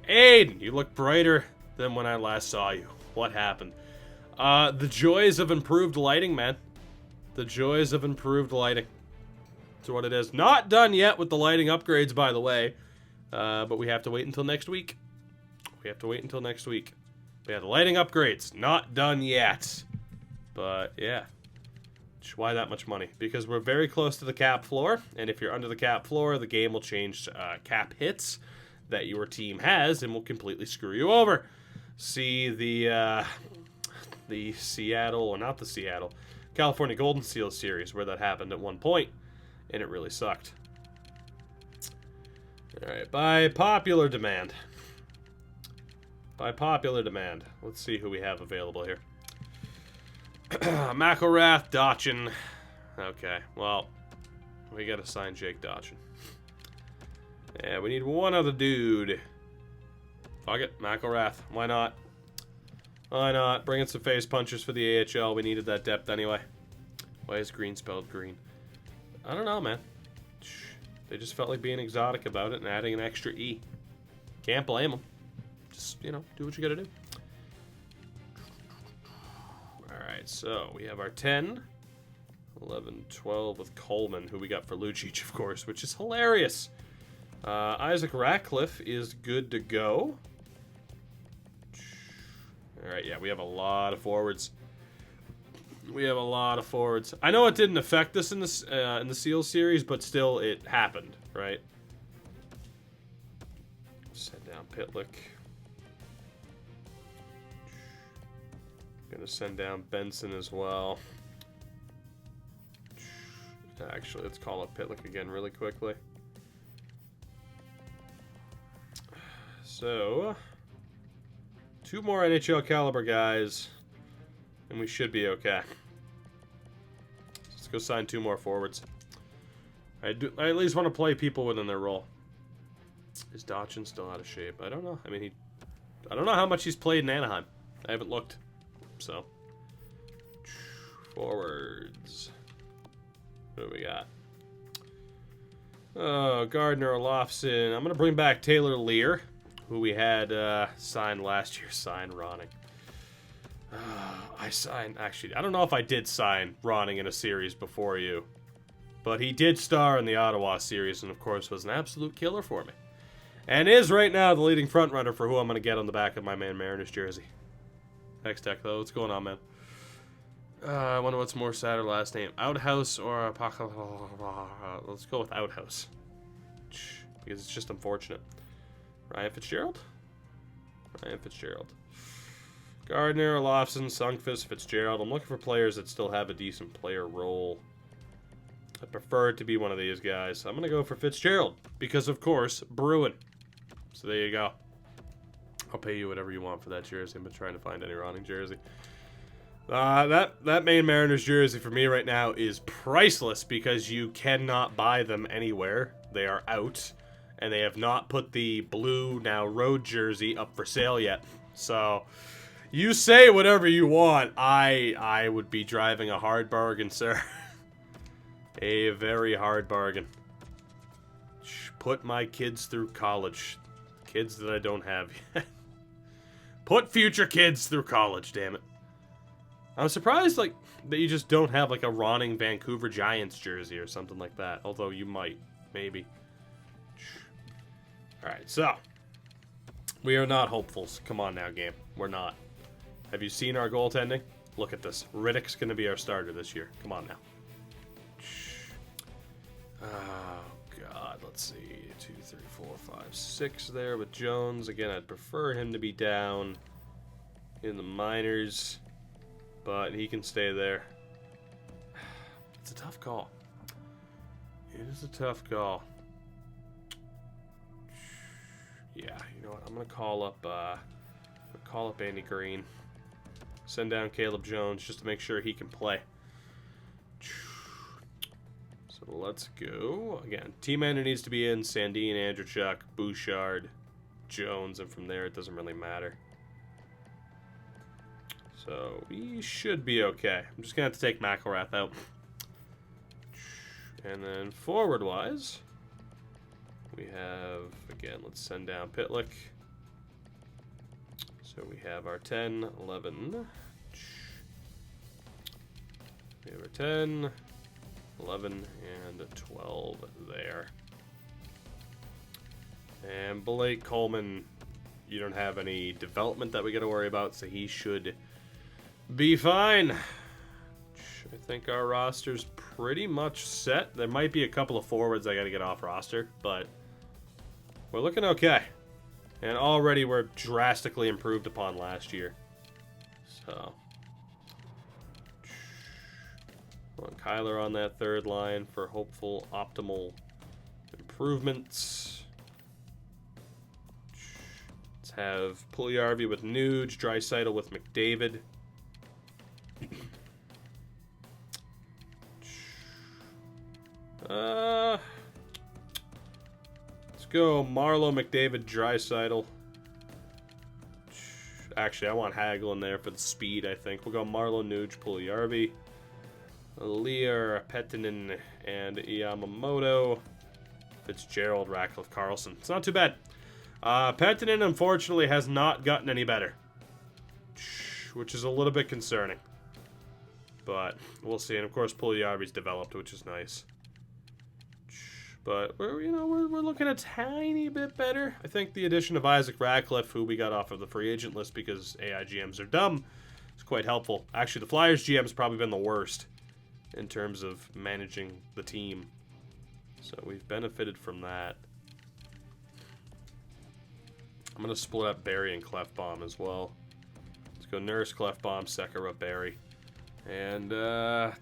Aiden! You look brighter than when I last saw you. What happened? The joys of improved lighting, man. The joys of improved lighting. That's what it is. Not done yet with the lighting upgrades, by the way. But we have to wait until next week. We have to wait until next week. Yeah, the lighting upgrades, not done yet. But, yeah. Why that much money? Because we're very close to the cap floor. And if you're under the cap floor, the game will change cap hits that your team has and will completely screw you over. See the Seattle, or not the Seattle, California Golden Seal series where that happened at one point. And it really sucked. Alright, by popular demand. By popular demand. Let's see who we have available here. McElrath, Dotchin. Okay, well, we gotta sign Jake Dotchin. Yeah, we need one other dude. Fuck it, McElrath. Why not? Why not? Bring in some face punchers for the AHL. We needed that depth anyway. Why is green spelled green? I don't know, man. They just felt like being exotic about it and adding an extra E. Can't blame them. Just, you know, do what you gotta do. Alright, so we have our 10, 11, 12 with Coleman, who we got for Lucic, of course, which is hilarious. Isaac Ratcliffe is good to go. Alright, yeah, we have a lot of forwards. We have a lot of forwards. I know it didn't affect us in the Seals series, but still, it happened, right? Send down Pitlick. Gonna send down Benson as well. Actually, let's call up Pitlick again really quickly. So, 2 more NHL caliber guys, and we should be okay. Let's go sign 2 more forwards. I at least want to play people within their role. Is Dotchin still out of shape? I don't know. I mean, I don't know how much he's played in Anaheim. I haven't looked. So, forwards. What do we got? Oh, Gardner, Olofsson. I'm going to bring back Taylor Lear, who we had signed last year. Signed Ronning. Actually, I don't know if I did sign Ronning in a series before you. But he did star in the Ottawa series and, of course, was an absolute killer for me. And is right now the leading frontrunner for who I'm going to get on the back of my Man Mariners jersey. X-Tech, though. What's going on, man? I wonder what's more sad or last name. Outhouse or... Let's go with Outhouse. Because it's just unfortunate. Ryan Fitzgerald? Ryan Fitzgerald. Gardner, Olofsson, Sundqvist, Fitzgerald. I'm looking for players that still have a decent player role. I prefer it to be one of these guys. I'm going to go for Fitzgerald. Because, of course, Bruin. So there you go. I'll pay you whatever you want for that jersey. I'm trying to find any Ronning jersey. That Maine Mariners jersey for me right now is priceless because you cannot buy them anywhere. They are out. And they have not put the blue, now road jersey up for sale yet. So, You say whatever you want. I would be driving a hard bargain, sir. A very hard bargain. Put my kids through college. Kids that I don't have yet. Put future kids through college, damn it. I'm surprised, like, that you just don't have, like, a Ronning Vancouver Giants jersey or something like that. Although you might. Maybe. Alright, so. We are not hopefuls. Come on now, game. We're not. Have you seen our goaltending? Look at this. Riddick's going to be our starter this year. Come on now. Oh, God. Let's see. 2, 3, 4, 5, 6 there with Jones. Again, I'd prefer him to be down in the minors. But he can stay there. It's a tough call. It is a tough call. Yeah, you know what? I'm gonna call up Andy Green. Send down Caleb Jones just to make sure he can play. So let's go. Again, team ender needs to be in. Sandin, Andrechuk, Bouchard, Jones, and from there it doesn't really matter. So we should be okay. I'm just gonna have to take McElrath out. And then forward-wise, we have, again, let's send down Pitlick. So we have our 10, 11. We have our 10, 11, and 12 there. And Blake Coleman, you don't have any development that we got to worry about, so he should be fine. I think our roster's pretty much set. There might be a couple of forwards I got to get off roster, but we're looking okay. And already we're drastically improved upon last year. So, want Kyler on that third line for hopeful optimal improvements. Let's have Puljujarvi with Nuge, Draisaitl with McDavid. Let's go Marlowe, McDavid, Draisaitl. Actually, I want Hagel in there for the speed, I think. We'll go Marlowe, Nuge, Puljujarvi, Lear, Pettinen, and Yamamoto. Fitzgerald, Ratcliffe, Carlson. It's not too bad. Pettinen, unfortunately, has not gotten any better, which is a little bit concerning. But we'll see. And, of course, Puljujarvi's developed, which is nice. But we're looking a tiny bit better. I think the addition of Isaac Ratcliffe, who we got off of the free agent list because AI GMs are dumb, is quite helpful. Actually, the Flyers GM's probably been the worst in terms of managing the team. So we've benefited from that. I'm going to split up Barry and Clefbaum as well. Let's go Nurse, Clefbaum, Sekera, Barry. And Riddick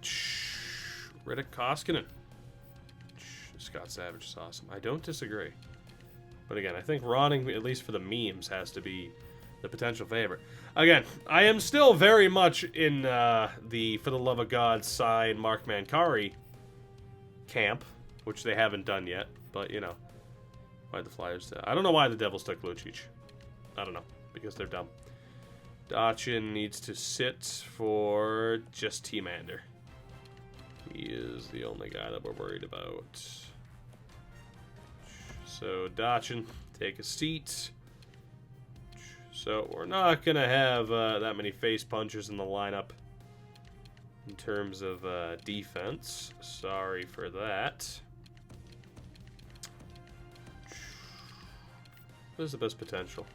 Koskinen. Scott Savage is awesome. I don't disagree. But again, I think Ronning, at least for the memes, has to be the potential favorite. Again, I am still very much in the For the Love of God sign Mark Mancari camp, which they haven't done yet. But, you know, why the Flyers... I don't know why the Devils took Lucic. I don't know. Because they're dumb. Dachin needs to sit for just T-Mander. He is the only guy that we're worried about. So, Dachin, take a seat. So, we're not going to have that many face punchers in the lineup in terms of defense. Sorry for that. What is the best potential?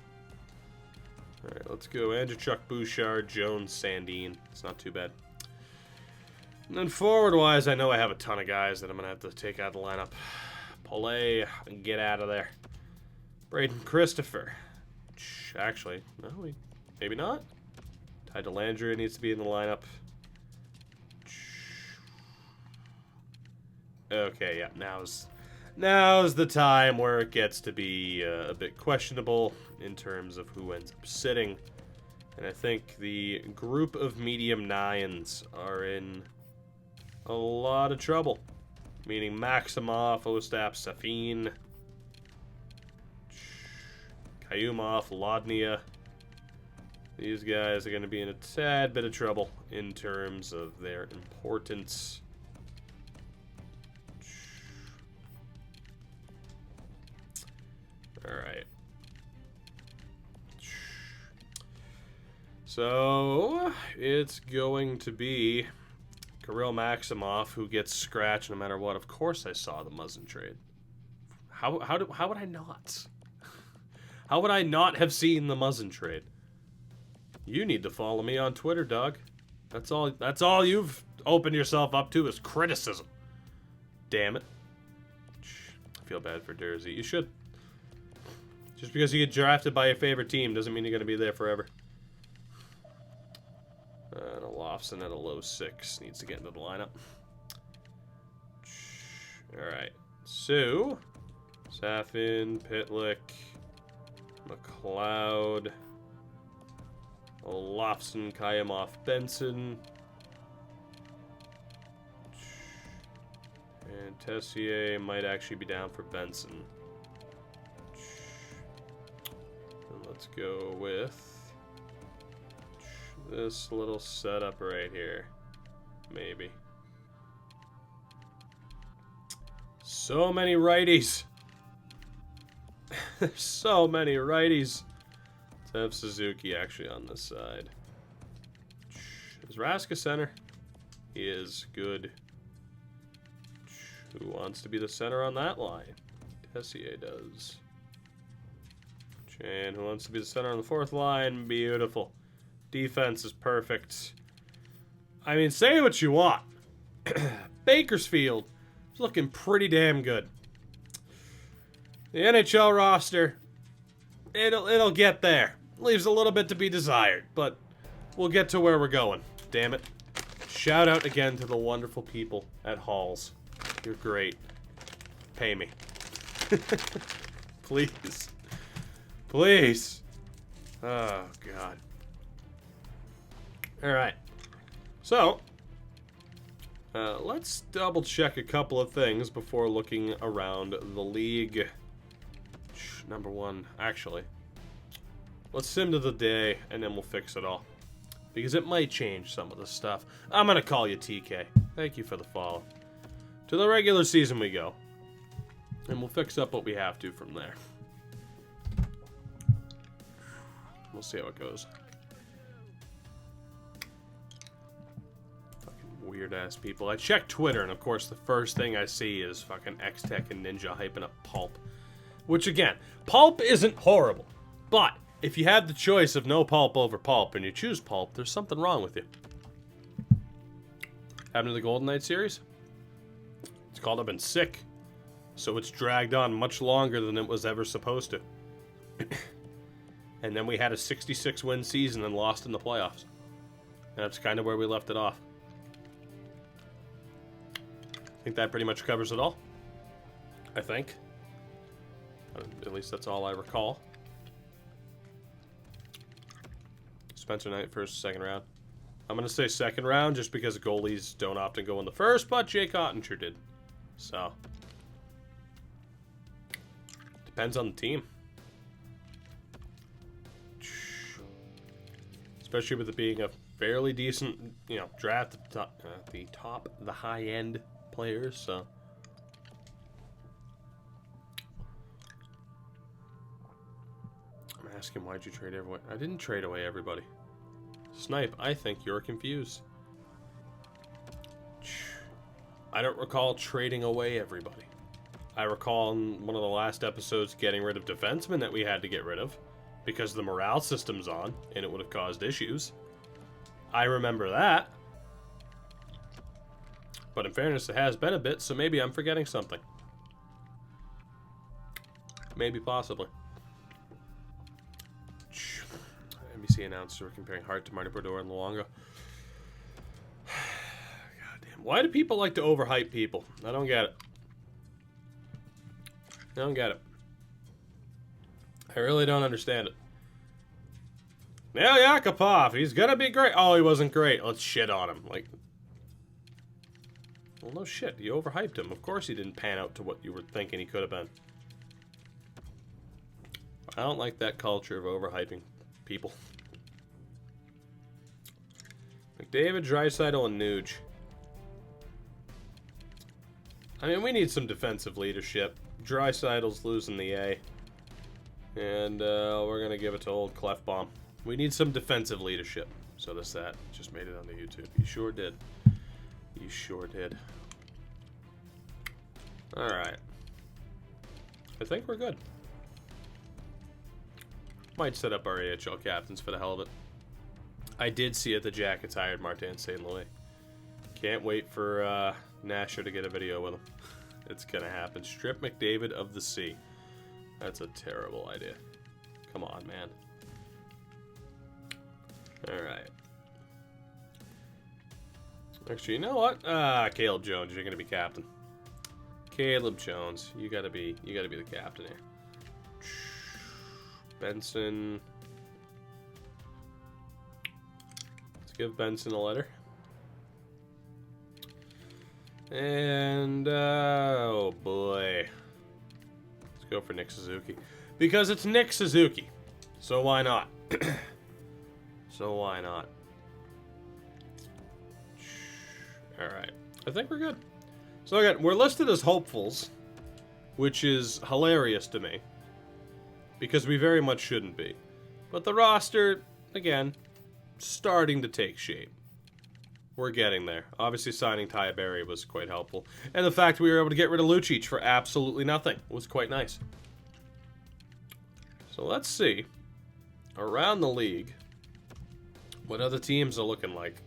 Alright, let's go Andrechuk, Bouchard, Jones, Sandin. It's not too bad. And then forward-wise, I know I have a ton of guys that I'm going to have to take out of the lineup. Polay, get out of there. Braden Christopher. Actually, no, maybe not. Ty Dellandrea needs to be in the lineup. Okay, yeah, now's the time where it gets to be a bit questionable in terms of who ends up sitting. And I think the group of medium nines are in a lot of trouble. Meaning Maximov, Ostap, Safin, Kayumov, Lodnia, These guys are going to be in a tad bit of trouble in terms of their importance. Alright. So, it's going to be Kirill Maximov who gets scratched no matter what. Of course I saw the Muzzin trade. How would I not? How would I not have seen the Muzzin trade? You need to follow me on Twitter, dog. That's all you've opened yourself up to is criticism. Damn it. I feel bad for Dursey. You should. Just because you get drafted by your favorite team doesn't mean you're going to be there forever. And Olofsson at a low 6 needs to get into the lineup. Alright. So, Safin, Pitlick, McLeod, Olofsson, Kayamov, Benson, and Tessier might actually be down for Benson. And let's go with this little setup right here. Maybe. So many righties. There's so many righties. Let's have Suzuki actually on this side. Is Raska center? He is good. Who wants to be the center on that line? Tessier does. And who wants to be the center on the 4th line? Beautiful. Defense is perfect. I mean, say what you want. Bakersfield is looking pretty damn good. The NHL roster, it'll get there. Leaves a little bit to be desired, but we'll get to where we're going. Damn it. Shout out again to the wonderful people at Halls. You're great. Pay me. Please. Please. Oh, God. Alright. So, let's double check a couple of things before looking around the league. Number one, actually, let's sim to the day and then we'll fix it all. Because it might change some of the stuff. I'm gonna call you TK. Thank you for the follow. To the regular season we go. And we'll fix up what we have to from there. We'll see how it goes. Weird ass people. I check Twitter, and of course, the first thing I see is fucking X-Tech and Ninja hyping up Pulp. Which, again, Pulp isn't horrible. But if you have the choice of no Pulp over Pulp and you choose Pulp, there's something wrong with you. Happened to the Golden Knight series? It's called I've been sick. So it's dragged on much longer than it was ever supposed to. And then we had a 66-win season and lost in the playoffs. And that's kind of where we left it off. I think that pretty much covers it all. I think. At least that's all I recall. Spencer Knight first, second round. I'm going to say second round just because goalies don't often go in the first, but Jake Ottinger did. So. Depends on the team. Especially with it being a fairly decent, draft at the high-end players, so. I'm asking, why'd you trade everyone? I didn't trade away everybody. Snipe, I think you're confused. I don't recall trading away everybody. I recall in one of the last episodes getting rid of defensemen that we had to get rid of because the morale system's on and it would have caused issues. I remember that. But in fairness, it has been a bit, so maybe I'm forgetting something. Maybe, possibly. NBC announced we're comparing Hart to Marty Brodeur and Luongo. Goddamn. Why do people like to overhype people? I don't get it. I don't get it. I really don't understand it. Nail Yakupov, he's gonna be great. Oh, he wasn't great. Let's shit on him. Like, well, no shit. You overhyped him. Of course he didn't pan out to what you were thinking he could have been. I don't like that culture of overhyping people. McDavid, Draisaitl, and Nuge. I mean, we need some defensive leadership. Draisaitl's losing the A. And we're going to give it to old Clefbaum. We need some defensive leadership. So does that. Just made it onto YouTube. You sure did. You sure did. Alright. I think we're good. Might set up our AHL captains for the hell of it. I did see it. The Jackets hired Martin St. Louis. Can't wait for Nasher to get a video with him. It's gonna happen. Strip McDavid of the sea. That's a terrible idea. Come on, man. Alright. Actually, you know what? Caleb Jones, you're gonna be captain. Caleb Jones, you gotta be the captain here. Benson. Let's give Benson a letter. And oh boy. Let's go for Nick Suzuki. Because it's Nick Suzuki. So why not? So why not? Alright. I think we're good. So again, we're listed as hopefuls, which is hilarious to me. Because we very much shouldn't be. But the roster, again, starting to take shape. We're getting there. Obviously, signing Ty Berry was quite helpful. And the fact we were able to get rid of Lucic for absolutely nothing was quite nice. So let's see, around the league, what other teams are looking like.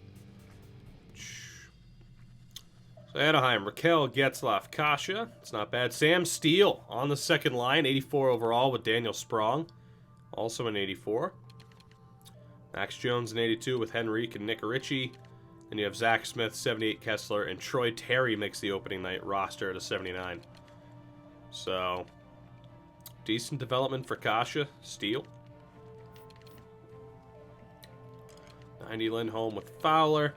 So Anaheim, Raquel, Getzlaf, Kasha. It's not bad. Sam Steele on the second line, 84 overall with Daniel Sprong. Also an 84. Max Jones, an 82 with Henrique and Nick Ritchie. And you have Zach Smith, 78 Kessler, and Troy Terry makes the opening night roster at a 79. So, decent development for Kasha, Steele. 90 Lindholm with Fowler.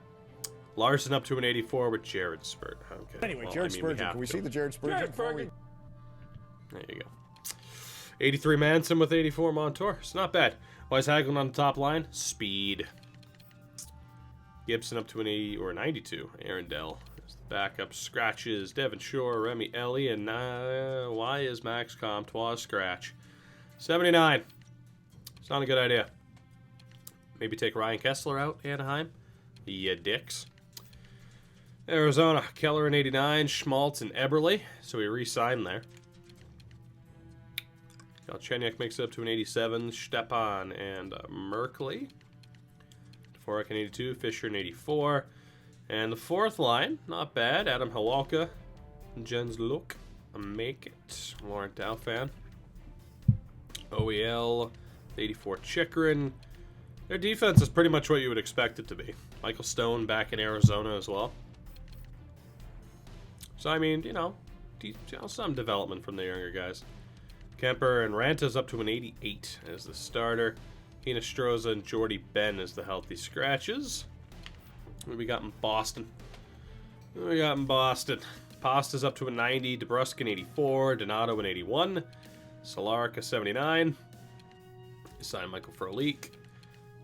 Larson up to an 84 with Jared Spurgeon. Okay. Anyway, well, Jared Spurgeon. Can we see the Jared Spurgeon? There you go. 83 Manson with 84 Montour. It's not bad. Wise Hagelin on the top line. Speed. Gibson up to an 80 or 92. Aaron Dell. There's the backup. Scratches. Devin Shore, Remy Ellie, and why is Max Comtois scratch? 79. It's not a good idea. Maybe take Ryan Kessler out, Anaheim. Yeah, dicks. Arizona, Keller in 89, Schmaltz and Eberle. So we re-signed there. Galchenyuk makes it up to an 87. Stepan and Merkley. Dvorak in 82, Fisher in 84. And the fourth line, not bad. Adam Hawalka, Jens Luke, make it. Laurent Dauphin. OEL, 84 Chikrin. Their defense is pretty much what you would expect it to be. Michael Stone back in Arizona as well. So, I mean, you know, some development from the younger guys. Kemper and Ranta's up to an 88 as the starter. Hinostroza and Jordy Ben as the healthy scratches. What we got in Boston? Pasta's up to a 90. DeBrusk an 84. Donato an 81. Solaric a 79. Signed Michael Frolik.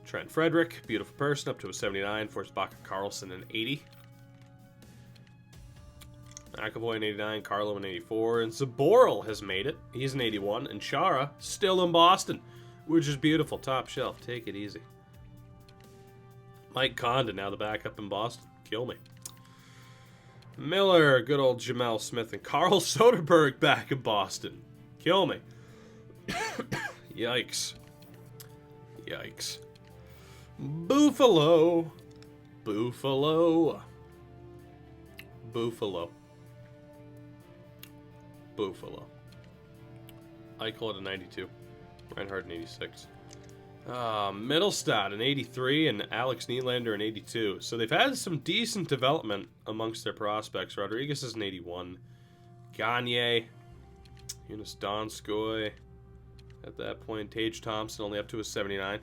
Trent Frederick, beautiful person, up to a 79. Forsbach Carlson an 80. McAvoy an 89. Carlo an 84. And Zaboral has made it. He's an 81. And Chara still in Boston, which is beautiful. Top shelf. Take it easy. Mike Condon, now the backup in Boston. Kill me. Miller, good old Jamel Smith, and Carl Soderberg back in Boston. Kill me. Yikes. Yikes. Buffalo. Buffalo. Buffalo. Buffalo. Eichel at a 92. Reinhardt an 86. Middlestad an 83 and Alex Nylander an 82. So they've had some decent development amongst their prospects. Rodriguez is an 81. Gagne. Jonas Donskoy. At that point, Tage Thompson only up to a 79.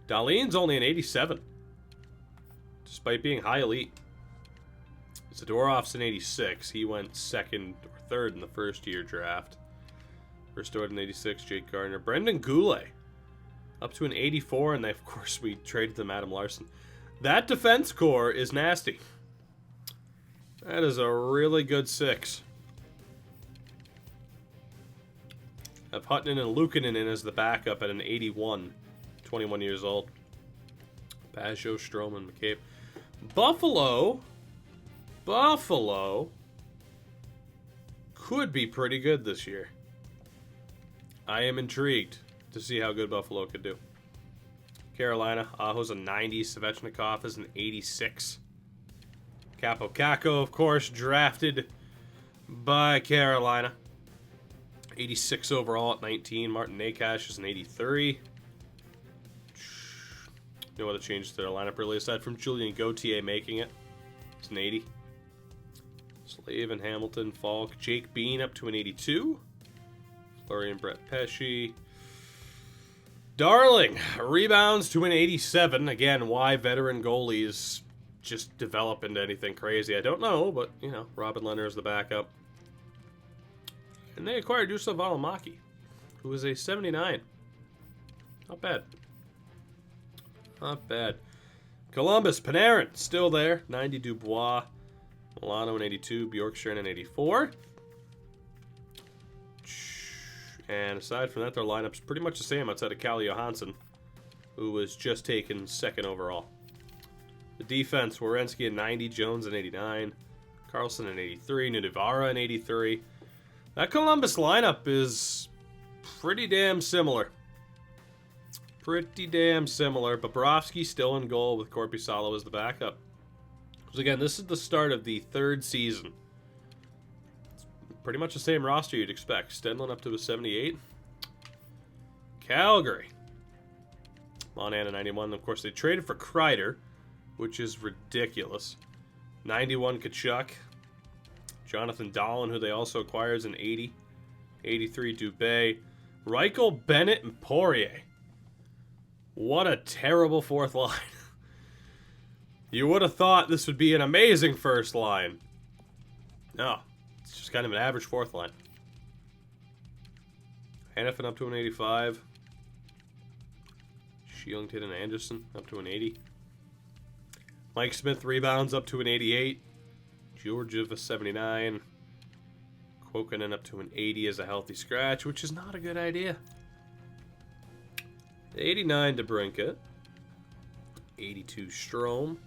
Dahlin's only an 87. Despite being high elite. Zadorov's an 86. He went second or third in the first year draft. Restored in 86, Jake Gardner. Brendan Goulet. up to an 84, and of course we traded them Adam Larson. That defense core is nasty. That is a really good 6. Have Hutton and Luukkonen in as the backup at an 81, 21 years old. Pajot, Stroman, McCabe. Buffalo could be pretty good this year. I am intrigued to see how good Buffalo could do. Carolina, Aho's a 90, Svechnikov is an 86. Capo Caco, of course, drafted by Carolina. 86 overall at 19. Martin Nakash is an 83. No other changes to their lineup really, aside from Julien Gauthier making it. It's an 80. Slave and Hamilton, Falk. Jake Bean up to an 82. Fleury and Brett Pesce. Darling rebounds to an 87. Again, why veteran goalies just develop into anything crazy, I don't know, but, you know, Robin Lehner is the backup. And they acquired Juuso Valimaki, who is a 79. Not bad. Not bad. Columbus, Panarin, still there. 90 Dubois. Milano in 82. Bjorkstrand in 84. And aside from that, their lineup's pretty much the same outside of Kalle Johansson, who was just taken 2nd overall. The defense, Werenski in 90. Jones in 89. Carlson in 83. Nudivara in 83. That Columbus lineup is pretty damn similar. Pretty damn similar. Bobrovsky still in goal with Korpisalo as the backup. Because again, this is the start of the 3rd season. It's pretty much the same roster you'd expect. Stenlund up to a 78. Calgary. Monahan in 91. Of course, they traded for Kreider, which is ridiculous. 91 Kachuk. Jonathan Dahlin, who they also acquired, is an 80. 83 Dubé. Reichel, Bennett, and Poirier. What a terrible 4th line. You would have thought this would be an amazing first line. No, it's just kind of an average 4th line. Hannafin up to an 85. Shillington and Anderson up to an 80. Mike Smith rebounds up to an 88. Georgiev a 79. Kuokkanen up to an 80 as a healthy scratch, which is not a good idea. 89 DeBrincat. 82 Strome.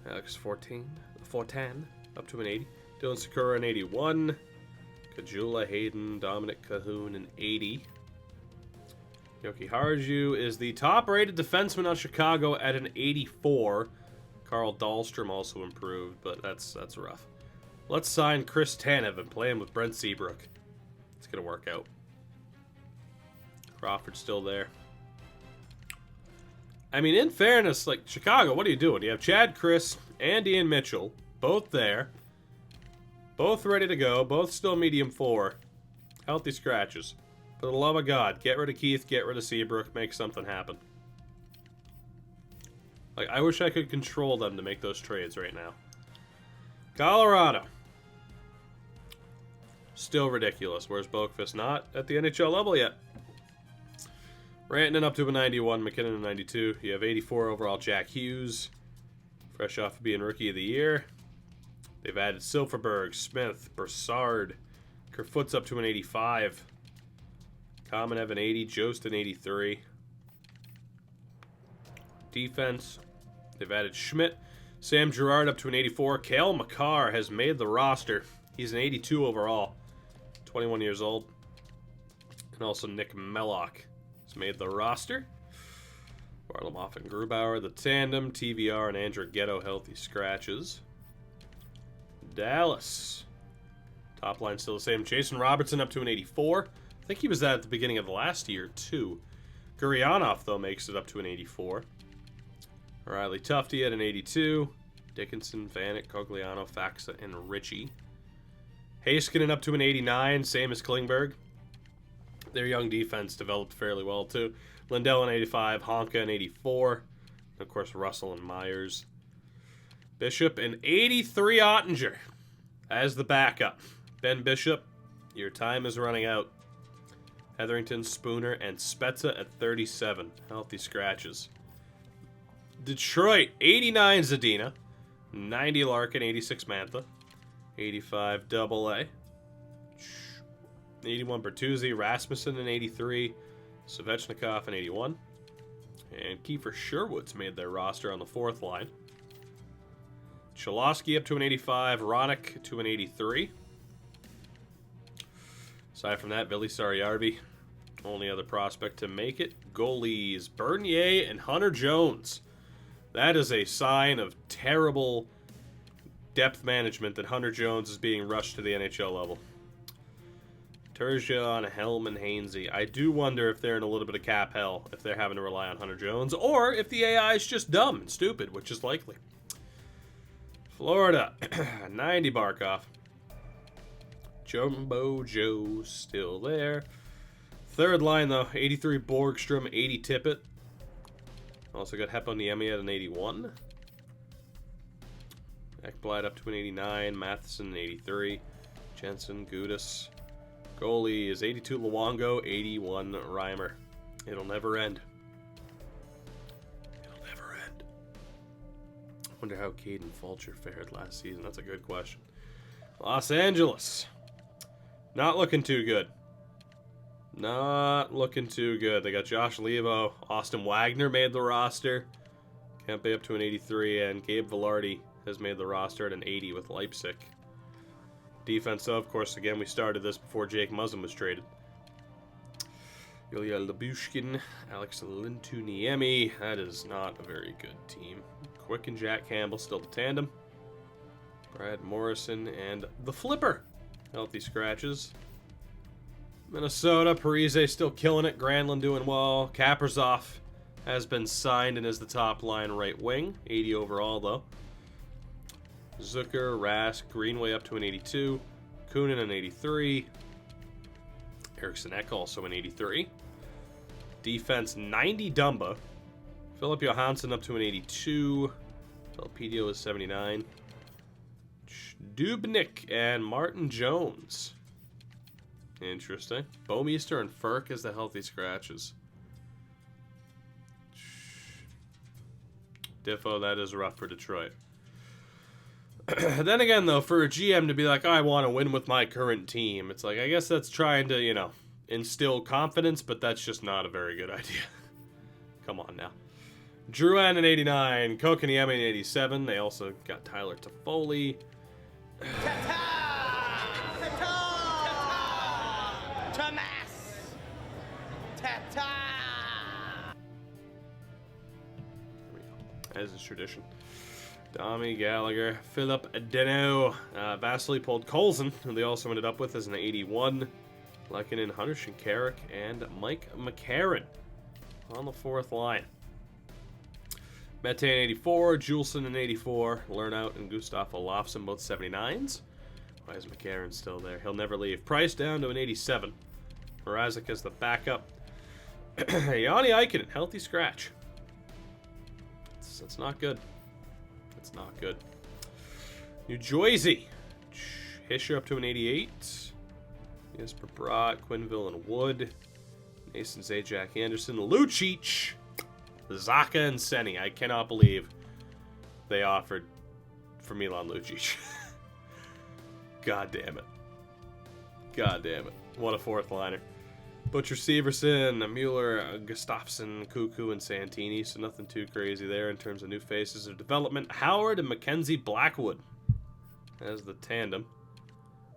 Alex 14 up to an 80. Dylan Sakura an 81. Kajula, Hayden, Dominic Cahoon an 80. Yoki Harju is the top-rated defenseman on Chicago at an 84. Carl Dahlstrom also improved, but that's rough. Let's sign Chris Tanev and play him with Brent Seabrook. It's going to work out. Crawford's still there. I mean, in fairness, like, Chicago, what are you doing? You have Chad, Chris, and Ian Mitchell, both there. Both ready to go, both still medium 4. Healthy scratches. For the love of God, get rid of Keith, get rid of Seabrook, make something happen. Like, I wish I could control them to make those trades right now. Colorado. Still ridiculous. Where's Boakfist? Not at the NHL level yet. Rantanen up to a 91, McKinnon a 92. You have 84 overall Jack Hughes. Fresh off of being Rookie of the Year. They've added Silverberg, Smith, Brassard. Kerfoot's up to an 85. Kamenev an 80, Jost an 83. Defense, they've added Schmidt. Sam Girard up to an 84. Cale Makar has made the roster. He's an 82 overall. 21 years old. And also Nick Mellock has made the roster. Varlamov and Grubauer, the tandem. TVR and Andrew Ghetto healthy scratches. Dallas. Top line still the same. Jason Robertson up to an 84. I think he was that at the beginning of the last year, too. Guryanov, though, makes it up to an 84. Riley Tufte at an 82. Dickinson, Vanek, Cogliano, Faxa, and Ritchie. Heiskanen up to an 89, same as Klingberg. Their young defense developed fairly well, too. Lindell an 85, Honka an 84. And, of course, Russell and Myers. Bishop an 83 Ottinger as the backup. Ben Bishop, your time is running out Hetherington, Spooner, and Spezza at 37. Healthy scratches. Detroit, 89 Zadina, 90 Larkin, 86 Mantha, 85 Double-A, 81 Bertuzzi, Rasmussen in 83, Svechnikov in 81, and Kiefer Sherwood's made their roster on the fourth line. Cholowski up to an 85, Ronick to an 83. Aside from that, Billy Sariarvi, only other prospect to make it. Goalies, Bernier and Hunter Jones. That is a sign of terrible depth management that Hunter Jones is being rushed to the NHL level. Turgeon, Helm, and Hainsey. I do wonder if they're in a little bit of cap hell, if they're having to rely on Hunter Jones, or if the AI is just dumb and stupid, which is likely. Florida, 90 Barkov. Jumbo Joe still there. Third line, though, 83 Borgstrom, 80 Tippett. Also got Heponiemi at an 81. Ekblad up to an 89. Matheson, an 83. Jensen, Gudis. Goalie is 82 Luongo, 81 Reimer. It'll never end. It'll never end. I wonder how Caden Fulcher fared last season. That's a good question. Los Angeles. Not looking too good. Not looking too good. They got Josh Levo. Austin Wagner made the roster. Kempe up to an 83. And Gabe Velarde has made the roster at an 80 with Leipzig. Defense, of course, again, we started this before Jake Muzzin was traded. Ilya Lyubushkin, Alex Lintuniemi. That is not a very good team. Quick and Jack Campbell still the tandem. Brad Morrison and the Flipper. Healthy scratches. Minnesota, Parise still killing it. Granlund doing well. Kaprizov has been signed and is the top line right wing. 80 overall, though. Zucker, Rask, Greenway up to an 82. Kunin an 83. Eriksson Ek also an 83. Defense, 90 Dumba. Philip Johansson up to an 82. Pelpedio is 79. Dubnik and Martin Jones. Interesting. Bouwmeester and Ferk as the healthy scratches. Diffo, that is rough for Detroit. Then again, though, for a GM to be like, oh, I want to win with my current team, it's like, I guess that's trying to, you know, instill confidence, but that's just not a very good idea. Come on now. Drouin in 89, Kokoniemi in 87. They also got Tyler Toffoli. As is tradition. Domi, Gallagher, Philip Deno, Vasily Podkolzin, who they also ended up with as an 81. Lehkonen, Hunter Shinkarik, and Mike McCarron on the fourth line. Mete in 84, Juleson in 84, Lernout and Gustav Olofsson both 79s. Why is McCarron still there? He'll never leave. Price down to an 87. Mrazek as the backup. Jani Ikonen, healthy scratch. That's not good. That's not good. New Jersey. Hischer up to an 88. Jesper Bratt, Quinville and Wood. Nason Zajac Anderson. Lucic. Zaka and Senny. I cannot believe they offered for Milan Lucic. God damn it. God damn it. What a fourth liner. Butcher Severson, Mueller, Gustafsson, Cuckoo, and Santini. So nothing too crazy there in terms of new faces of development. Howard and Mackenzie Blackwood as the tandem.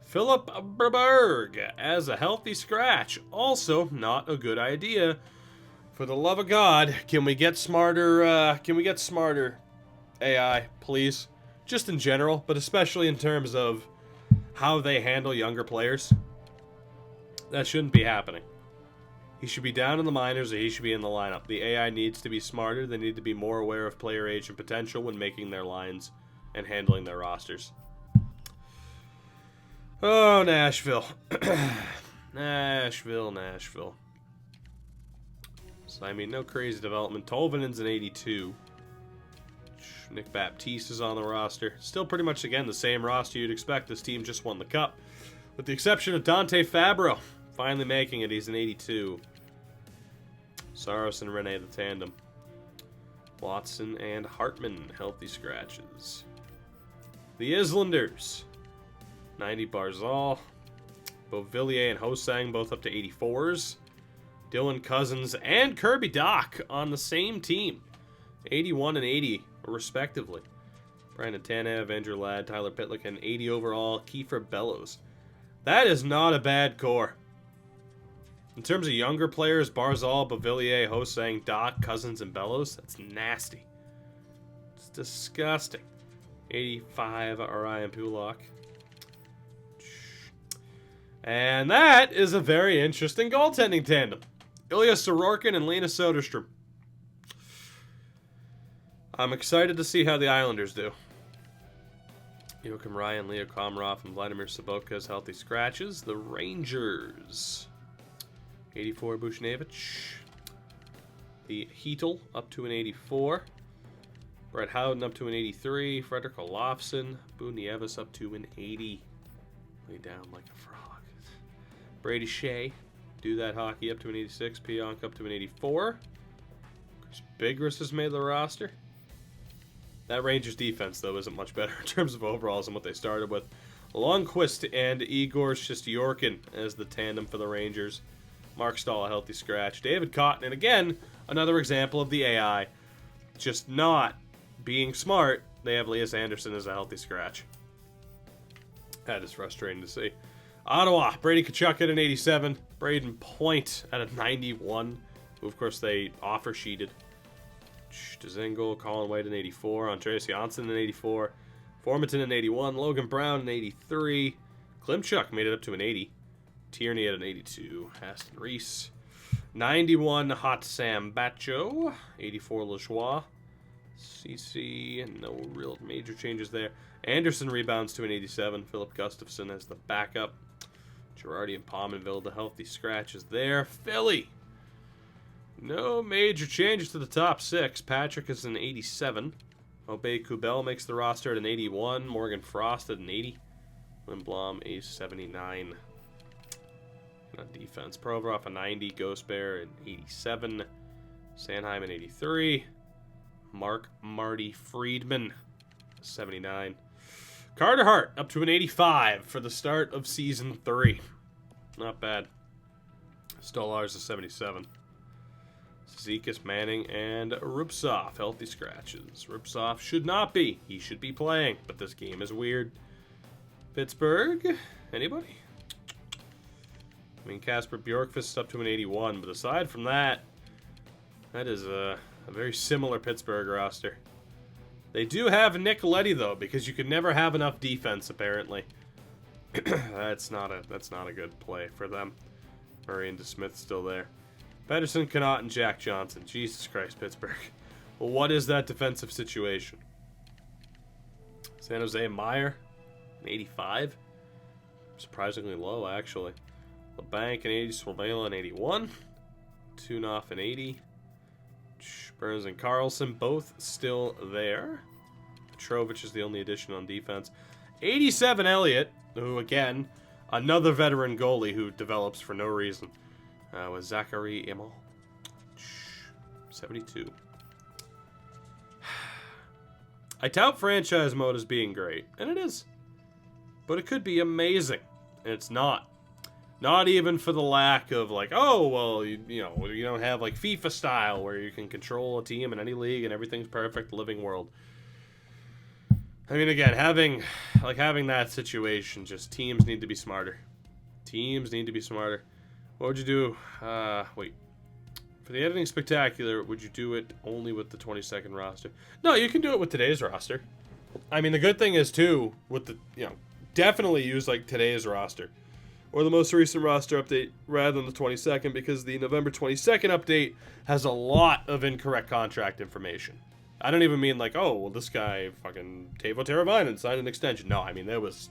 Philip Berberg as a healthy scratch. Also not a good idea. For the love of God, can we get smarter? AI, please? Just in general, but especially in terms of how they handle younger players. That shouldn't be happening. He should be down in the minors or he should be in the lineup. The AI needs to be smarter. They need to be more aware of player age and potential when making their lines and handling their rosters. Oh, Nashville. Nashville. So, I mean, no crazy development. Tolvanen's an 82. Nick Baptiste is on the roster. Still pretty much, again, the same roster you'd expect. This team just won the Cup. With the exception of Dante Fabro. finally making it. He's an 82. Saros and Rene, the tandem. Watson and Hartman, healthy scratches. The Islanders, 90 Barzal. Beauvillier and Hosang, both up to 84s. Dylan Cousins and Kirby Doc on the same team. 81 and 80, respectively. Brandon Tanev, Andrew Ladd, Tyler Pitlick, and 80 overall, Kiefer Bellows. That is not a bad core. In terms of younger players, Barzal, Beauvillier, Hosang, Doc, Cousins, and Bellows, that's nasty. It's disgusting. 85, Ryan Pulock. And that is a very interesting goaltending tandem. Ilya Sorokin and Lena Soderstrom. I'm excited to see how the Islanders do. Joachim Ryan, Leo Komarov, and Vladimir Sobotka as healthy scratches. The Rangers. 84, Bushnevich. The Heatle up to an 84. Brett Howden up to an 83. Frederick Olofsson. Boo Nieves up to an 80. Lay down like a frog. Brady Shea. Do that hockey up to an 86. Pionk up to an 84. Chris Bigris has made the roster. That Rangers defense, though, isn't much better in terms of overalls than what they started with. Lundqvist and Igor Shesterkin as the tandem for the Rangers. Mark Stahl, a healthy scratch. David Cotton, and again, another example of the AI just not being smart. They have Elias Anderson as a healthy scratch. That is frustrating to see. Ottawa, Brady Tkachuk at an 87. Braden Point at a 91. Who, of course, they offer sheeted. Dzingel, Colin White an 84. Andreas Janssen an 84. Formanton an 81. Logan Brown an 83. Klimchuk made it up to an 80. Tierney at an 82. Aston Reese. 91, Hot Sam Bacho. 84, Lajoie. CC, no real major changes there. Anderson rebounds to an 87. Philip Gustafson as the backup. Girardi and Pominville, the healthy scratches there. Philly. No major changes to the top six. Patrick is an 87. Obey Kubel makes the roster at an 81. Morgan Frost at an 80. Lindblom, a 79. On defense, Provorov a 90. Ghost Bear an 87. Sanheim an 83. Mark Marty Friedman, 79. Carter Hart up to an 85 for the start of Season 3. Not bad. Stolars a 77. Zekas, Manning, and Rupsov, healthy scratches. Rupsov should not be. He should be playing, but this game is weird. Pittsburgh, anybody? I mean, Casper Bjorkfist up to an 81, but aside from that, that is a very similar Pittsburgh roster. They do have Nick Leddy, though, because you could never have enough defense, apparently. That's not a good play for them. Murray and DeSmith still there. Pedersen, Connaught, and Jack Johnson. Jesus Christ, Pittsburgh. Well, what is that defensive situation? San Jose Meyer, an 85. Surprisingly low, actually. LeBanc, an 80. Swervela, an 81. Tunoff, an 80. Burns and Carlson, both still there. Petrovich is the only addition on defense. 87, Elliott, who, again, another veteran goalie who develops for no reason. With Zachary Immel. 72. I tout franchise mode as being great, and it is. But it could be amazing, and it's not. Not even for the lack of, like, oh, well, you don't have, like, FIFA style where you can control a team in any league and everything's perfect, living world. I mean, again, having that situation, just teams need to be smarter. Teams need to be smarter. What would you do? Wait. For the editing spectacular, would you do it only with the 22nd roster? No, you can do it with today's roster. I mean, the good thing is, too, with the, definitely use, like, today's roster. Or the most recent roster update rather than the 22nd, because the November 22nd update has a lot of incorrect contract information. I don't even mean like, oh, well, this guy fucking Teuvo Teravainen signed an extension. No, I mean, there was,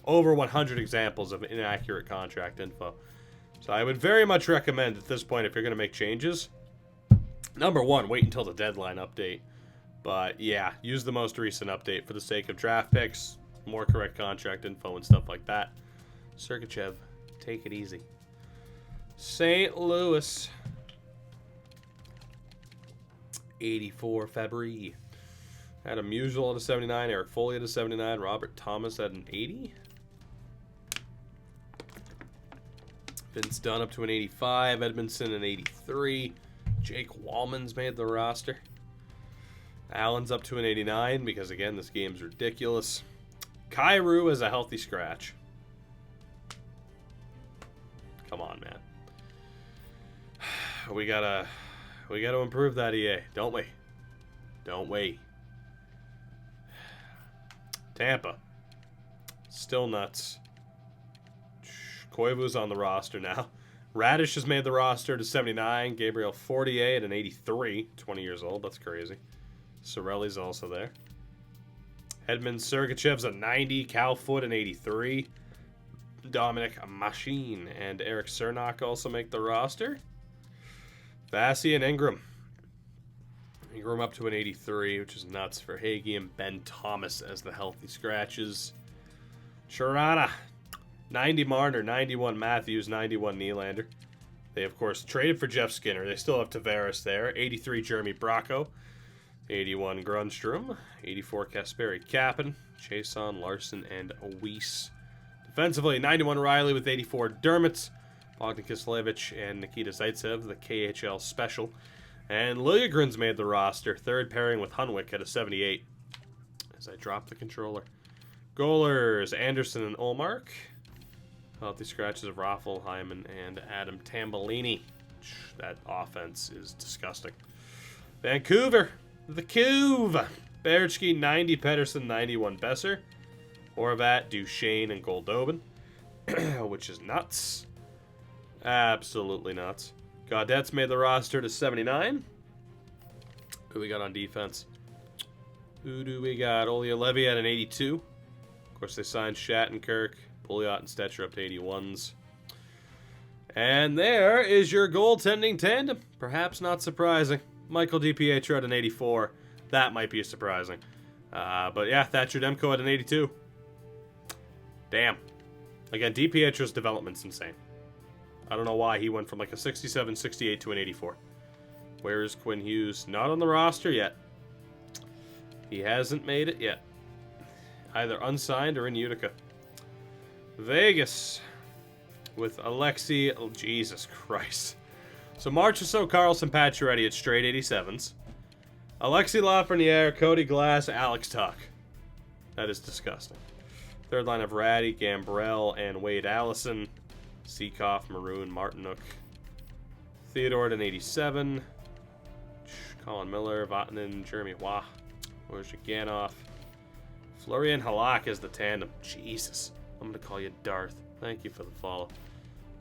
over 100 examples of inaccurate contract info. So I would very much recommend at this point, if you're going to make changes, number one, wait until the deadline update. But yeah, use the most recent update for the sake of draft picks, more correct contract info and stuff like that. Sergachev, Take it easy. St. Louis. 84 February. Adam Musial at a 79. Eric Foley at a 79. Robert Thomas at an 80. Vince Dunn up to an 85. Edmondson an 83. Jake Wallman's made the roster. Allen's up to an 89 because, again, this game's ridiculous. Kyrou is a healthy scratch. Come on, man. We gotta improve that EA, don't we? Don't we? Tampa. Still nuts. Koivu's on the roster now. Radish has made the roster to 79. Gabriel Fortier at an 83. 20 years old. That's crazy. Sorelli's also there. Edmund Sergachev's a 90. Cal Foote an 83. Dominic Machine and Eric Cernak also make the roster. Vassie and Ingram. Ingram up to an 83, which is nuts for Hagee, and Ben Thomas as the healthy scratches. Chirana. 90 Marner, 91 Matthews, 91 Nylander. They, of course, traded for Jeff Skinner. They still have Tavares there. 83 Jeremy Bracco. 81 Grunstrom. 84 Kasperi Kapanen. Chason, Larson, and Weiss. Defensively, 91 Riley with 84 Dermotts. Bogdan Kislevich and Nikita Zaitsev, the KHL special. And Liljegren's made the roster. Third pairing with Hunwick at a 78. As I drop the controller. Goalers, Anderson and Olmark. Healthy scratches of Raffel, Hyman, and Adam Tambellini. That offense is disgusting. Vancouver, the Couve. Berechki, 90 Pedersen, 91 Besser. Horvat, Duchesne, and Goldobin. Which is nuts. Absolutely nuts. Gaudette's made the roster to 79. Who we got on defense? Who do we got? Olli Levy at an 82. Of course, they signed Shattenkirk. Pouliot and Stetcher up to 81s. And there is your goaltending tandem. Perhaps not surprising. Michael DiPietro at an 84. That might be surprising. But yeah, Thatcher Demko at an 82. Damn. Again, DiPietro's development's insane. I don't know why he went from like a 67, 68 to an 84. Where is Quinn Hughes? Not on the roster yet. He hasn't made it yet. Either unsigned or in Utica. Vegas with Alexi. Oh, Jesus Christ. So Marchessault, Carlson, Pacioretty at straight 87s. Alexi Lafreniere, Cody Glass, Alex Tuck. That is disgusting. Third line of Ratty, Gambrell, and Wade Allison. Seacoff, Maroon, Martinook. Theodore at an 87. Colin Miller, Vatanen, Jeremy Waugh. Wojciech Florian Halak as the tandem. Jesus. I'm going to call you Darth. Thank you for the follow.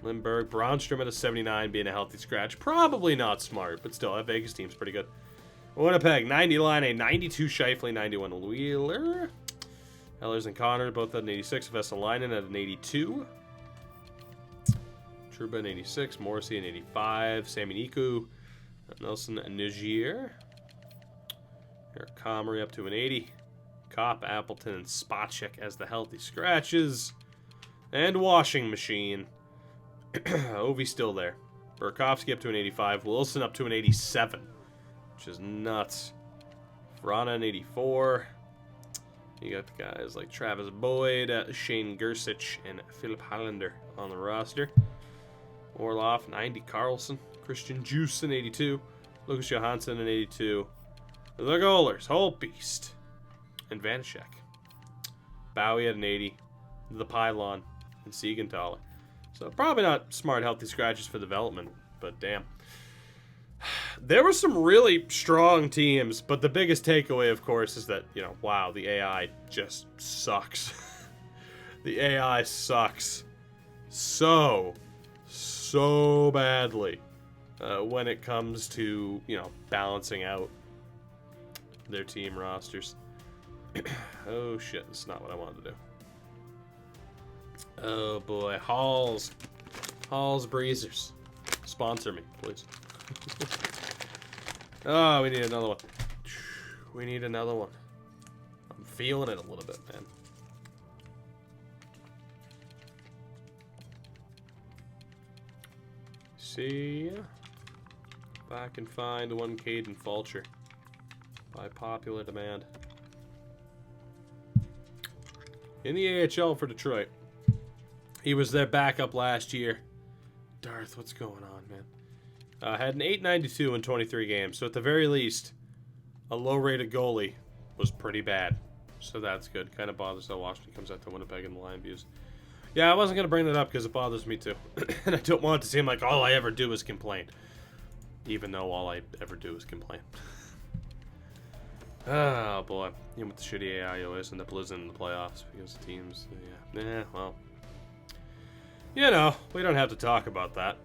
Lindbergh, Braunstrom at a 79 being a healthy scratch. Probably not smart, but still, that Vegas team's pretty good. Winnipeg, 90 Line, a 92 Scheifele, 91 Wheeler. Ellers and Connor both at an 86. Vesalainen at an 82. Trouba an 86. Morrissey an 85. Sami Niku. Nelson Nigier. Eric Comrie up to an 80. Kopp, Appleton, and Spacek as the healthy scratches. And Washing Machine. Ovi's still there. Burakovsky up to an 85. Wilson up to an 87. Which is nuts. Vrana an 84. You got the guys like Travis Boyd, Shane Gersich, and Philip Highlander on the roster. Orloff, 90. Carlson. Christian Juice an 82. Lucas Johansson an 82. The goalers, Holtbeast. And Vanishek. Bowie at an 80. The Pylon. And Siegenthaler. So probably not smart, healthy scratches for development, but damn. There were some really strong teams, but the biggest takeaway, of course, is that, wow, the AI just sucks. The AI sucks so badly when it comes to, balancing out their team rosters. Oh, shit, that's not what I wanted to do. Oh, boy. Halls Breezers. Sponsor me, please. Oh, we need another one. We need another one. I'm feeling it a little bit, man. see if I can find one Caden Fulcher by popular demand. In the AHL for Detroit. He was their backup last year. Darth, what's going on, man? Had an 892 in 23 games. So at the very least, a low-rated goalie was pretty bad. So that's good. Kind of bothers how Washington comes out to Winnipeg in the line views. Yeah, I wasn't going to bring that up because it bothers me too. And I don't want it to seem like all I ever do is complain. Even though all I ever do is complain. Oh, boy. Even with the shitty AI, you always end up losing in the playoffs because the teams... Yeah, well... You know, we don't have to talk about that.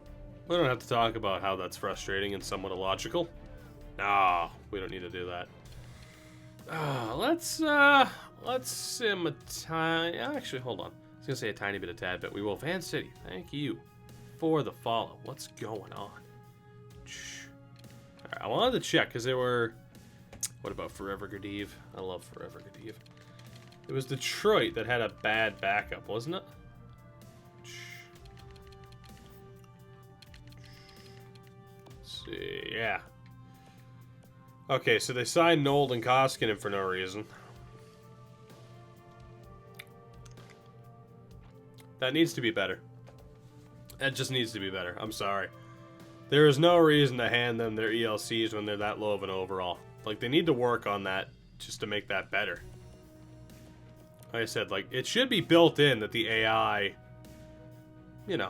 We don't have to talk about how that's frustrating and somewhat illogical. No, we don't need to do that. Let's sim a tiny... Actually, hold on. I was going to say a tiny bit of tad, but we will. Van City, thank you for the follow. What's going on? Right, I wanted to check, because there were... What about Forever Gadiv? I love Forever Gadiv. It was Detroit that had a bad backup, wasn't it? Let's see, yeah. Okay, so they signed Nold and Koskinen for no reason. That needs to be better. That just needs to be better. I'm sorry. There is no reason to hand them their ELCs when they're that low of an overall. Like, they need to work on that just to make that better. Like I said, like, it should be built in that the AI, you know,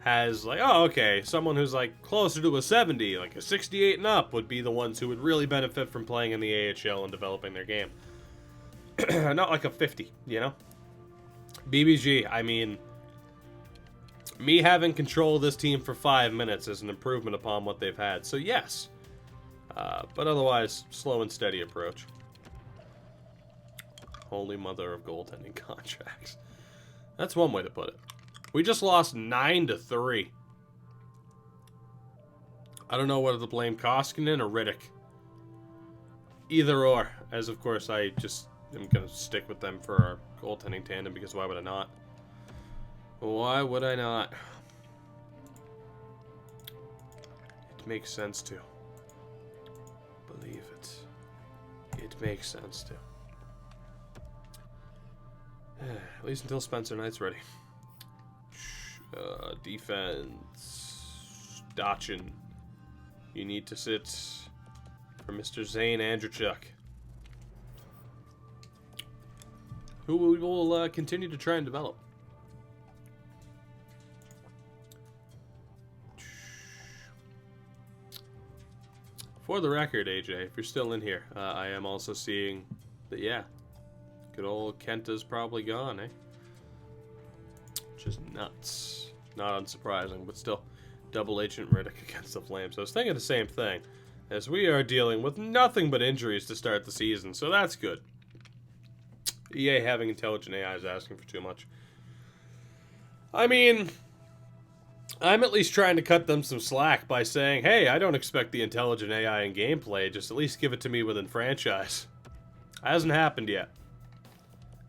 has, like, oh, okay, someone who's, like, closer to a 70, like a 68 and up, would be the ones who would really benefit from playing in the AHL and developing their game. Not like a 50, you know? BBG, I mean, me having control of this team for 5 minutes is an improvement upon what they've had. So, yes. But otherwise, slow and steady approach. Holy mother of goaltending contracts. That's one way to put it. We just lost 9-3. I don't know whether to blame Koskinen or Riddick. Either or. As, of course, I just am going to stick with them for our goaltending tandem, because why would I not? Why would I not? It makes sense to. Believe it. It makes sense to. At least until Spencer Knight's ready. Defense. Dachin. You need to sit for Mr. Zane Andrzejczyk, who we will continue to try and develop. For the record, AJ, if you're still in here, I am also seeing that, yeah, good old Kenta's probably gone, eh? Just nuts. Not unsurprising, but still, double Agent Riddick against the Flames. I was thinking the same thing, as we are dealing with nothing but injuries to start the season, so that's good. EA having intelligent AI is asking for too much. I mean, I'm at least trying to cut them some slack by saying, hey, I don't expect the intelligent AI in gameplay, just at least give it to me within franchise. Hasn't happened yet.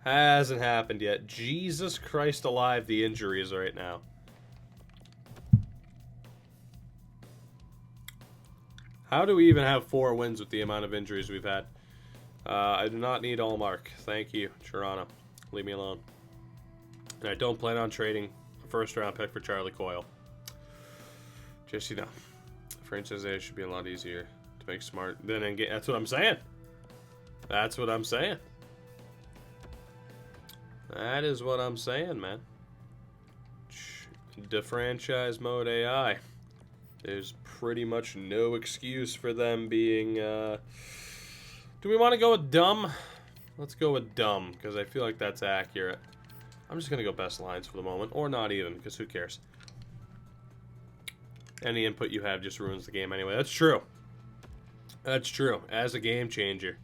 Hasn't happened yet. Jesus Christ alive, the injuries right now. How do we even have 4 wins with the amount of injuries we've had? I do not need Allmark. Thank you, Toronto. Leave me alone. And I don't plan on trading a first-round pick for Charlie Coyle. Just, you know, franchise should be a lot easier to make smart. That's what I'm saying. That's what I'm saying. That is what I'm saying, man. Defranchise mode AI. There's pretty much no excuse for them being, Do we want to go with dumb? Let's go with dumb, because I feel like that's accurate. I'm just going to go best lines for the moment, or not even, because who cares? Any input you have just ruins the game anyway. That's true. That's true. As a game changer,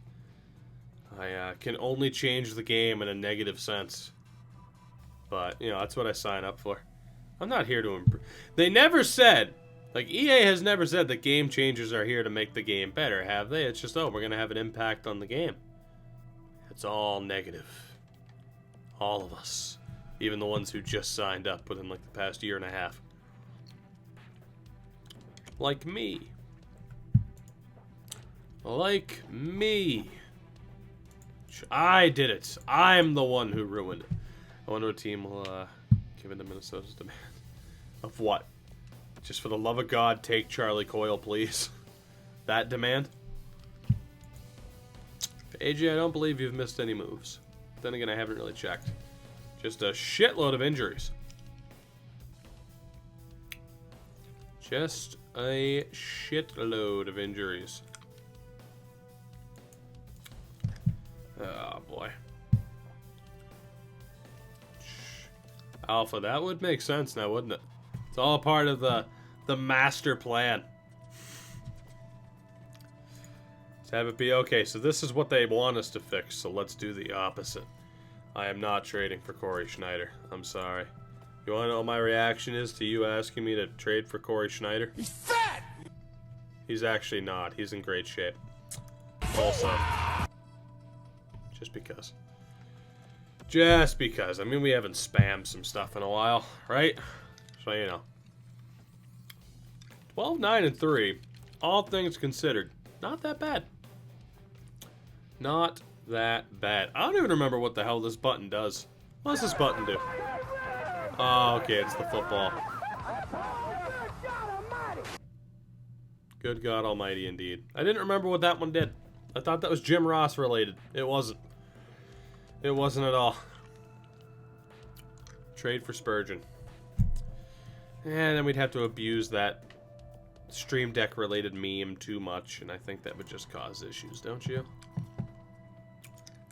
I can only change the game in a negative sense. But, you know, that's what I sign up for. I'm not here to improve. They never said, like, EA has never said that game changers are here to make the game better, have they? It's just, oh, we're going to have an impact on the game. It's all negative. All of us. Even the ones who just signed up within, like, the past year and a half. Like me. Like me. I did it. I'm the one who ruined it. I wonder what team will give in to Minnesota's demand. Of what? Just for the love of God, take Charlie Coyle, please. That demand? AJ, I don't believe you've missed any moves. Then again, I haven't really checked. Just a shitload of injuries. Just a shitload of injuries. Oh, boy. Alpha, that would make sense now, wouldn't it? It's all part of the master plan. Let's have it be okay. So this is what they want us to fix, so let's do the opposite. I am not trading for Corey Schneider. I'm sorry. You want to know what my reaction is to you asking me to trade for Corey Schneider? He's fat! He's actually not. He's in great shape. Also. Just because. Just because. I mean, we haven't spammed some stuff in a while, right? So, you know. 12-9-3. All things considered. Not that bad. Not that bad. I don't even remember what the hell this button does. What does this button do? Oh, okay, it's the football. Good God Almighty, indeed. I didn't remember what that one did. I thought that was Jim Ross related. It wasn't. It wasn't at all. Trade for Spurgeon. And then we'd have to abuse that Stream Deck related meme too much, and I think that would just cause issues, don't you?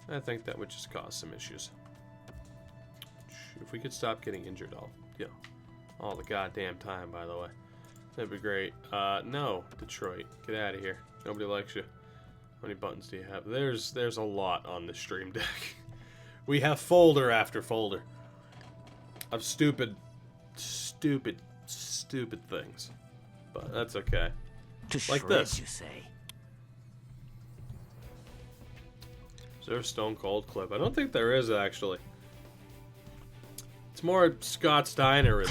I think that would just cause some issues. If we could stop getting injured all the goddamn time, by the way. That'd be great. No, Detroit. Get out of here. Nobody likes you. How many buttons do you have? There's a lot on this Stream Deck. We have folder after folder of stupid things. But that's okay. Like this. You say. Is there a Stone Cold clip? I don't think there is, actually. It's more Scott Steiner.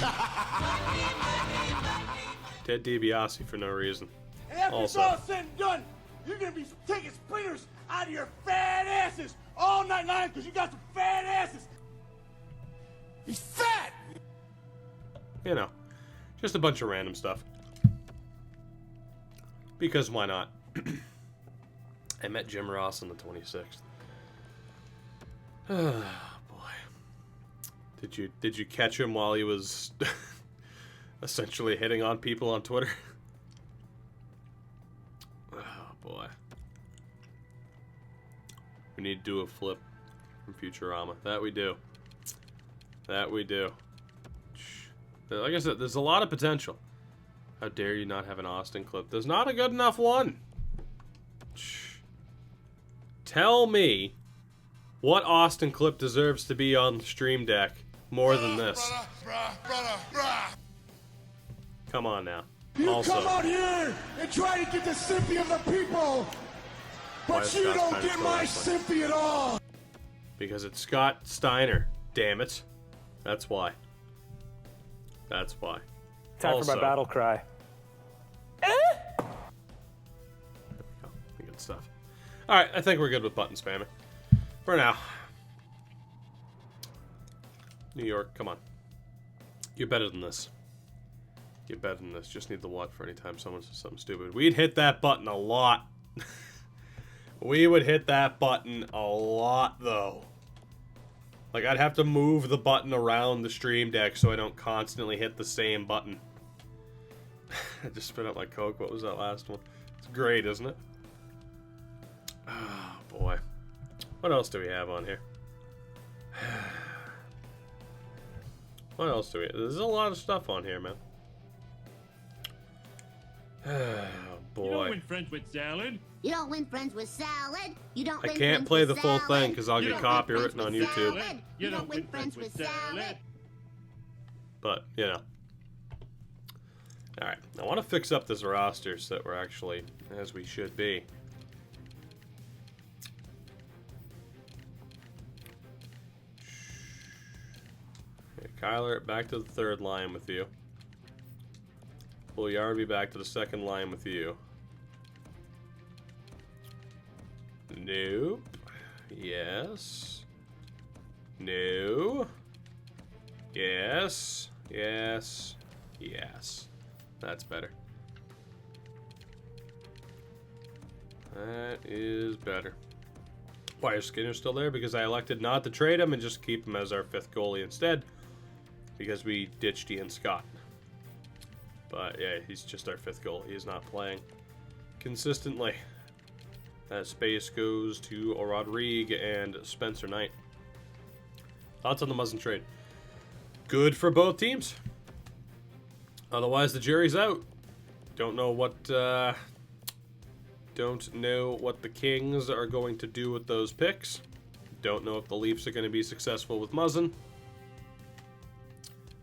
Ted DiBiase for no reason. And after Also. it's all said and done, you're gonna be taking splinters out of your fat asses all night long because you got some fat asses. He's fat! You know, just a bunch of random stuff. Because why not? I met Jim Ross on the 26th. Oh, boy. Did you catch him while he was essentially hitting on people on Twitter? Oh, boy. We need to do a flip from Futurama. That we do. That we do. Like I said, there's a lot of potential. How dare you not have an Austin clip? There's not a good enough one. Tell me what Austin clip deserves to be on the Stream Deck more than this. Come on now. You Also, come out here and try to get the sympathy of the people, but you don't get my sympathy at all. because it's Scott Steiner. Damn it. That's why. That's why. Time for my battle cry. Good stuff. Alright, I think we're good with button spamming. For now. New York, come on. You're better than this. You're better than this. Just need the what for any time someone says something stupid. We'd hit that button a lot. We would hit that button a lot, though. Like, I'd have to move the button around the Stream Deck so I don't constantly hit the same button. I just spit out my Coke. What was that last one? It's great, isn't it? Oh, boy. What else do we have on here? What else do we have? There's a lot of stuff on here, man. Oh, boy. You don't win friends with salad. You don't win friends with salad. You don't I win can't friends play with the full salad. thing because I'll You get don't win friends copywritten on with YouTube. salad. You don't win friends with salad. But, you know. Alright, I want to fix up this roster so that we're actually as we should be. Okay, Kyler, back to the third line with you. Pull Yarby back to the second line with you. Nope. Yes. No. Yes. Yes. Yes. That's better. That is better. Why is Skinner still there? Because I elected not to trade him and just keep him as our 5th goalie instead. Because we ditched Ian Scott. But yeah, he's just our 5th goalie. He's not playing consistently. That space goes to Rodrigue and Spencer Knight. Thoughts on the Muzzin trade? Good for both teams. Otherwise, the jury's out. Don't know what the Kings are going to do with those picks. Don't know if the Leafs are going to be successful with Muzzin.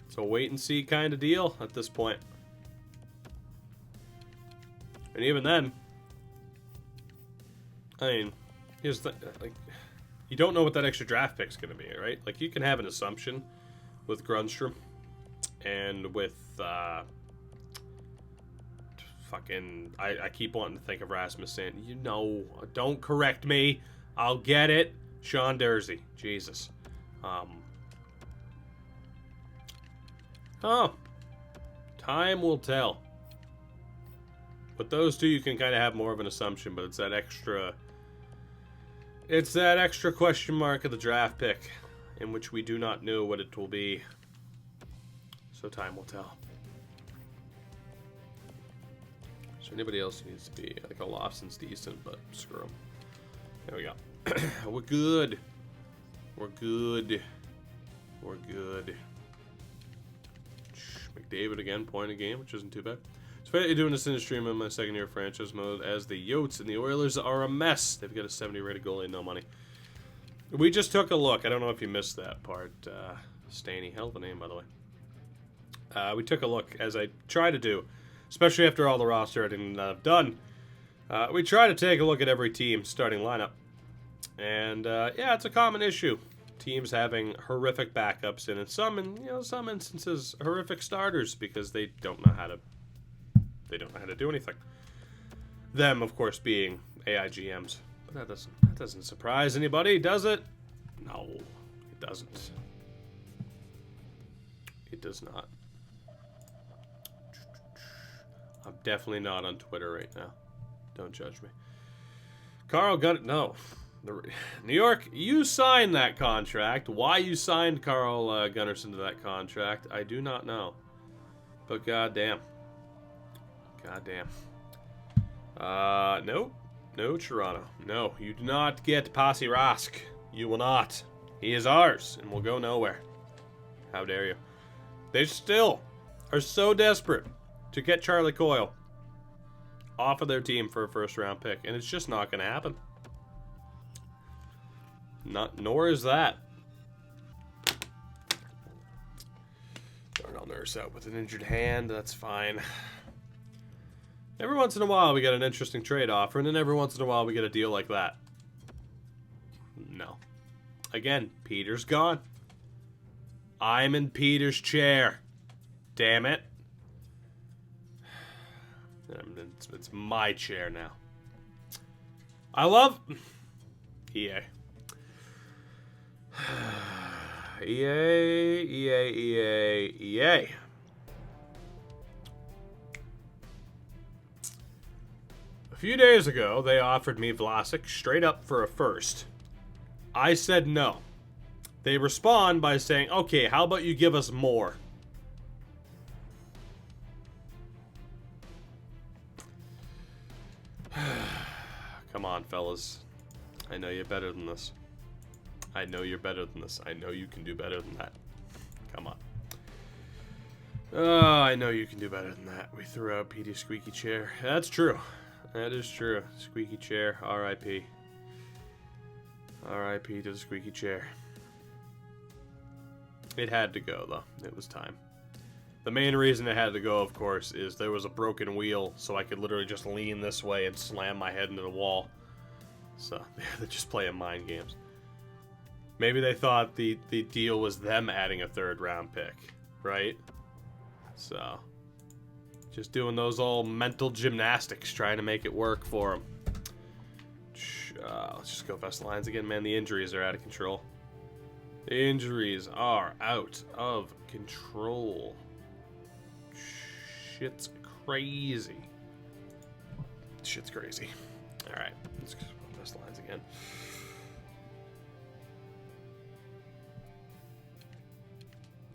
It's a wait and see kind of deal at this point. And even then, I mean, here's the like, you don't know what that extra draft pick's going to be, right? Like, you can have an assumption with Grundstrom and with I keep wanting to think of Rasmus saying, you know, don't correct me, I'll get it. Sean Dursey, Jesus. Time will tell. But those two, you can kind of have more of an assumption, but it's that extra question mark of the draft pick, in which we do not know what it will be. So time will tell. So anybody else needs to be, like, Olofsson's decent, but screw him. There we go. We're good. We're good. We're good. McDavid again, point a game, which isn't too bad. It's funny doing this in the stream in my second year of franchise mode, as the Yotes and the Oilers are a mess. They've got a 70 rated goalie and no money. We just took a look. I don't know if you missed that part. Staney, hell of a name, by the way. We took a look, as I try to do, especially after all the roster editing I've done. We try to take a look at every team's starting lineup. And, yeah, it's a common issue. Teams having horrific backups, and in some instances, horrific starters, because they don't know how to do anything. Them, of course, being AIGMs. But that doesn't surprise anybody, does it? No, it doesn't. It does not. I'm definitely not on Twitter right now. Don't judge me. Carl Gunn, no. New York, you signed that contract. Why you signed Carl Gunnarsson to that contract, I do not know. But goddamn. Goddamn. Nope. No, Toronto. No, you do not get Pasi Rask. You will not. He is ours, and will go nowhere. How dare you. They still are so desperate to get Charlie Coyle off of their team for a first-round pick, and it's just not going to happen. Nor is that. Darnell Nurse out with an injured hand. That's fine. Every once in a while we get an interesting trade offer, and then every once in a while we get a deal like that. No. Again, Peter's gone. I'm in Peter's chair. Damn it. It's my chair now. I love EA. EA. A few days ago, they offered me Vlasic straight up for a first. I said no. They respond by saying, okay, how about you give us more? Come on, fellas. I know you're better than this. I know you're better than this. I know you can do better than that. Come on. Oh, I know you can do better than that. We threw out Petey's squeaky chair. That's true. That is true. Squeaky chair. R.I.P. R.I.P. to the squeaky chair. It had to go, though. It was time. The main reason it had to go, of course, is there was a broken wheel, so I could literally just lean this way and slam my head into the wall. So, they're just playing mind games. Maybe they thought the deal was them adding a third-round pick, right? So, Just doing those all mental gymnastics, trying to make it work for him. Let's just go best lines again, man. The injuries are out of control. The injuries are out of control. Shit's crazy. Shit's crazy. Alright, let's go best lines again.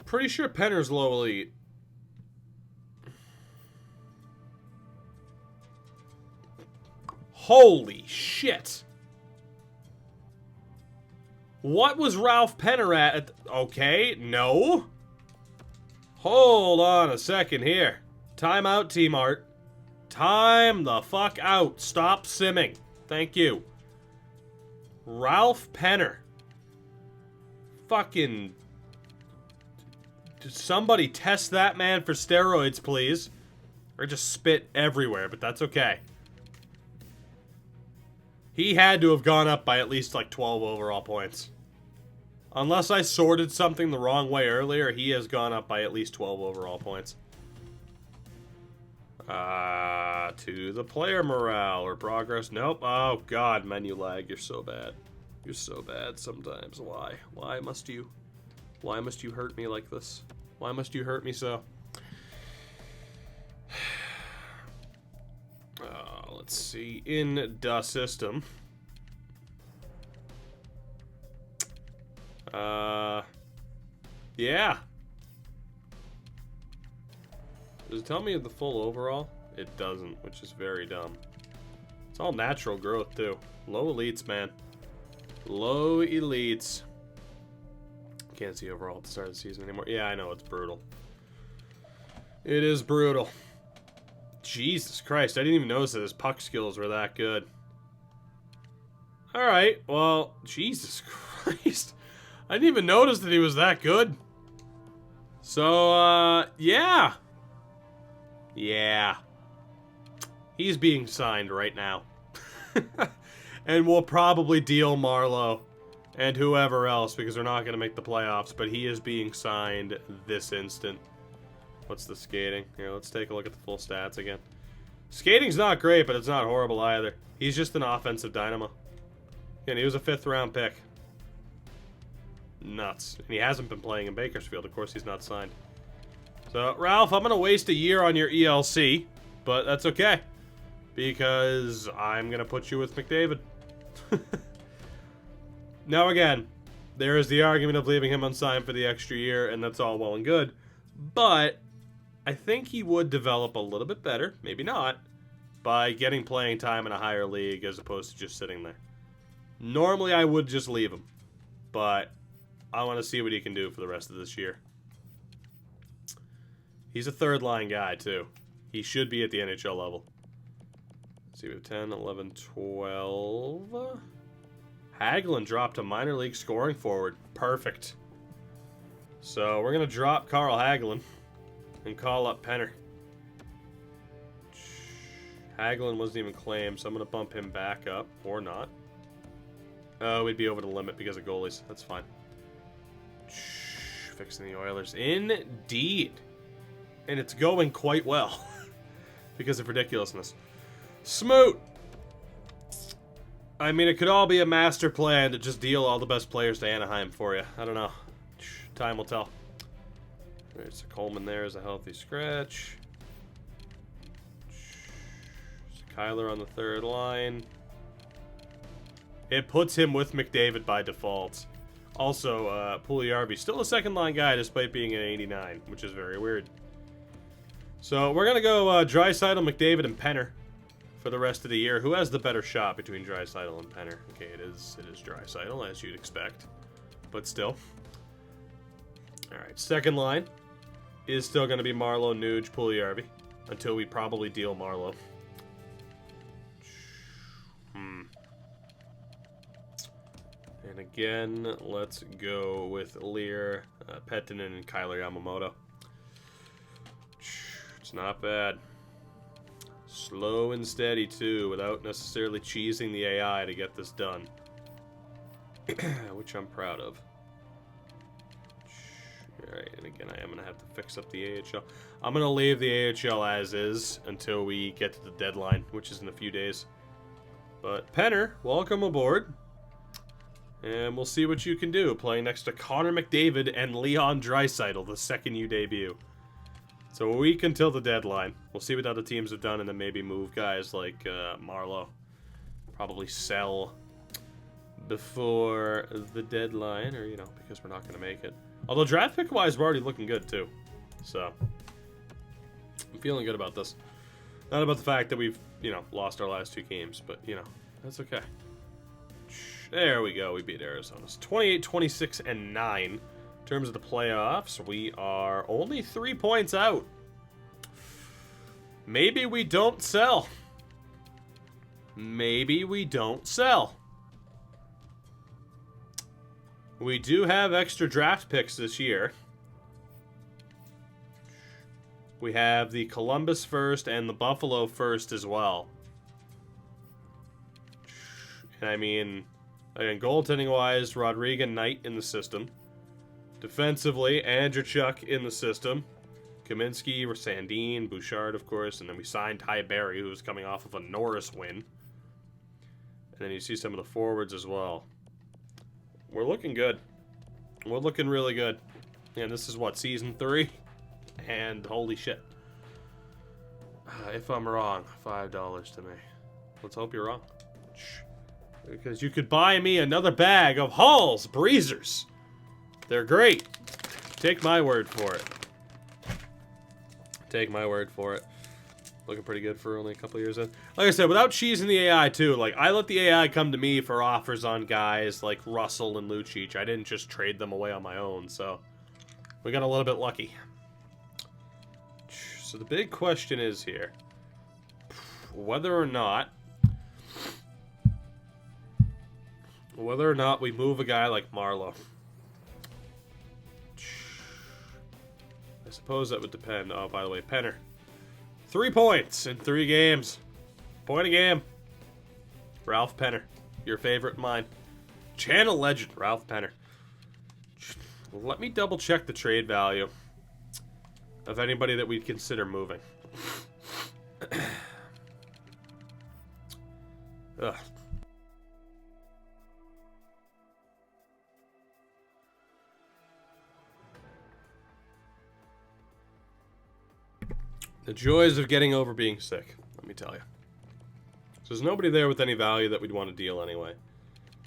Pretty sure Penner's low elite. Holy shit. What was Ralph Penner at? Okay, no. Hold on a second here. Time out, Team Art. Time the fuck out. Stop simming. Thank you. Ralph Penner. Fucking... Somebody test that man for steroids, please. Or just spit everywhere, but that's okay. He had to have gone up by at least like 12 overall points. Unless I sorted something the wrong way earlier, he has gone up by at least 12 overall points. To the player morale or progress. Nope. Oh, God, menu lag. You're so bad. You're so bad sometimes. Why? Why must you? Why must you hurt me like this? Why must you hurt me so? Let's see. In the system. Yeah. Does it tell me the full overall? It doesn't, which is very dumb. It's all natural growth, too. Low elites, man. Low elites. Can't see overall at the start of the season anymore. Yeah, I know, it's brutal. It is brutal. Jesus Christ, I didn't even notice that his puck skills were that good. Alright, well, Jesus Christ. I didn't even notice that he was that good. So, yeah. Yeah. He's being signed right now. And we'll probably deal Marlowe and whoever else because they're not going to make the playoffs, but he is being signed this instant. What's the skating? Here, let's take a look at the full stats again. Skating's not great, but it's not horrible either. He's just an offensive dynamo. And he was a 5th round pick. Nuts. And he hasn't been playing in Bakersfield. Of course, he's not signed. So, Ralph, I'm going to waste a year on your ELC, but that's okay. Because I'm going to put you with McDavid. Now, again, there is the argument of leaving him unsigned for the extra year, and that's all well and good. But I think he would develop a little bit better, maybe not, by getting playing time in a higher league as opposed to just sitting there. Normally, I would just leave him, but I want to see what he can do for the rest of this year. He's a third-line guy, too. He should be at the NHL level. Let's see, we have 10, 11, 12... Hagelin dropped to minor league scoring forward. Perfect. So we're going to drop Carl Hagelin and call up Penner. Hagelin wasn't even claimed, so I'm going to bump him back up. Or not. Oh, we'd be over the limit because of goalies. That's fine. Fixing the Oilers. Indeed. And it's going quite well. Because of ridiculousness. Smoot! I mean, it could all be a master plan to just deal all the best players to Anaheim for you. I don't know. Time will tell. Alright, so Coleman there is a healthy scratch. So Kyler on the third line. It puts him with McDavid by default. Also, Puljujärvi, still a second-line guy despite being an 89, which is very weird. So we're going to go Draisaitl, McDavid, and Penner for the rest of the year. Who has the better shot between Draisaitl and Penner? Okay, it is Draisaitl, as you'd expect. But still. Alright, second line is still going to be Marlowe, Nuge, Puljujärvi. Until we probably deal Marlowe. And again, let's go with Lear, Pettinen, and Kyler Yamamoto. It's not bad. Slow and steady, too, without necessarily cheesing the AI to get this done. Which I'm proud of. Alright, and again, I am going to have to fix up the AHL. I'm going to leave the AHL as is until we get to the deadline, which is in a few days. But Penner, welcome aboard. And we'll see what you can do, playing next to Connor McDavid and Leon Draisaitl, the second you debut. So a week until the deadline. We'll see what other teams have done, and then maybe move guys like Marleau. Probably sell before the deadline, or, you know, because we're not going to make it. Although draft pick-wise, we're already looking good, too. So, I'm feeling good about this. Not about the fact that we've, you know, lost our last 2 games, but, you know, that's okay. There we go. We beat Arizona. It's 28, 26, and 9. In terms of the playoffs, we are only 3 points out. Maybe we don't sell. Maybe we don't sell. We do have extra draft picks this year. We have the Columbus first and the Buffalo first as well. And I mean, again, goaltending-wise, Rodrigo Knight in the system. Defensively, Andrzejczyk in the system. Kaminsky, Sandin, Bouchard, of course. And then we signed Ty Berry, who was coming off of a Norris win. And then you see some of the forwards as well. We're looking good. We're looking really good. And this is what, season 3? And holy shit. If I'm wrong, $5 to me. Let's hope you're wrong. Because you could buy me another bag of Hall's Breezers. They're great. Take my word for it. Take my word for it. Looking pretty good for only a couple years in. Like I said, without cheesing the AI too, like, I let the AI come to me for offers on guys like Russell and Lucic. I didn't just trade them away on my own, so we got a little bit lucky. So the big question is here, whether or not we move a guy like Marleau. I suppose that would depend. Oh, by the way, Penner. 3 points in 3 games. Point a game. Ralph Penner. Your favorite, mine. Channel legend, Ralph Penner. Let me double check the trade value of anybody that we'd consider moving. Ugh. The joys of getting over being sick, let me tell you. So there's nobody there with any value that we'd want to deal anyway.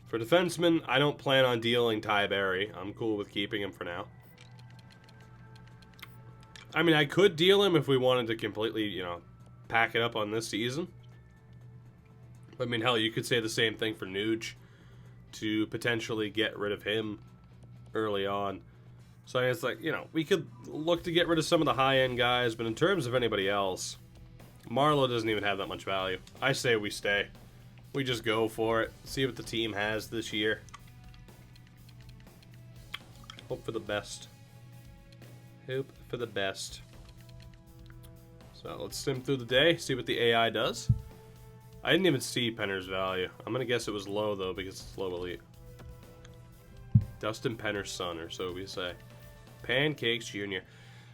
For defensemen, I don't plan on dealing Ty Berry. I'm cool with keeping him for now. I mean, I could deal him if we wanted to completely, you know, pack it up on this season. I mean, hell, you could say the same thing for Nuge to potentially get rid of him early on. So it's like, you know, we could look to get rid of some of the high-end guys, but in terms of anybody else, Marleau doesn't even have that much value. I say we stay. We just go for it. See what the team has this year. Hope for the best. Hope for the best. So let's sim through the day, see what the AI does. I didn't even see Penner's value. I'm going to guess it was low, though, because it's low elite. Dustin Penner's son, or so we say. Pancakes Jr.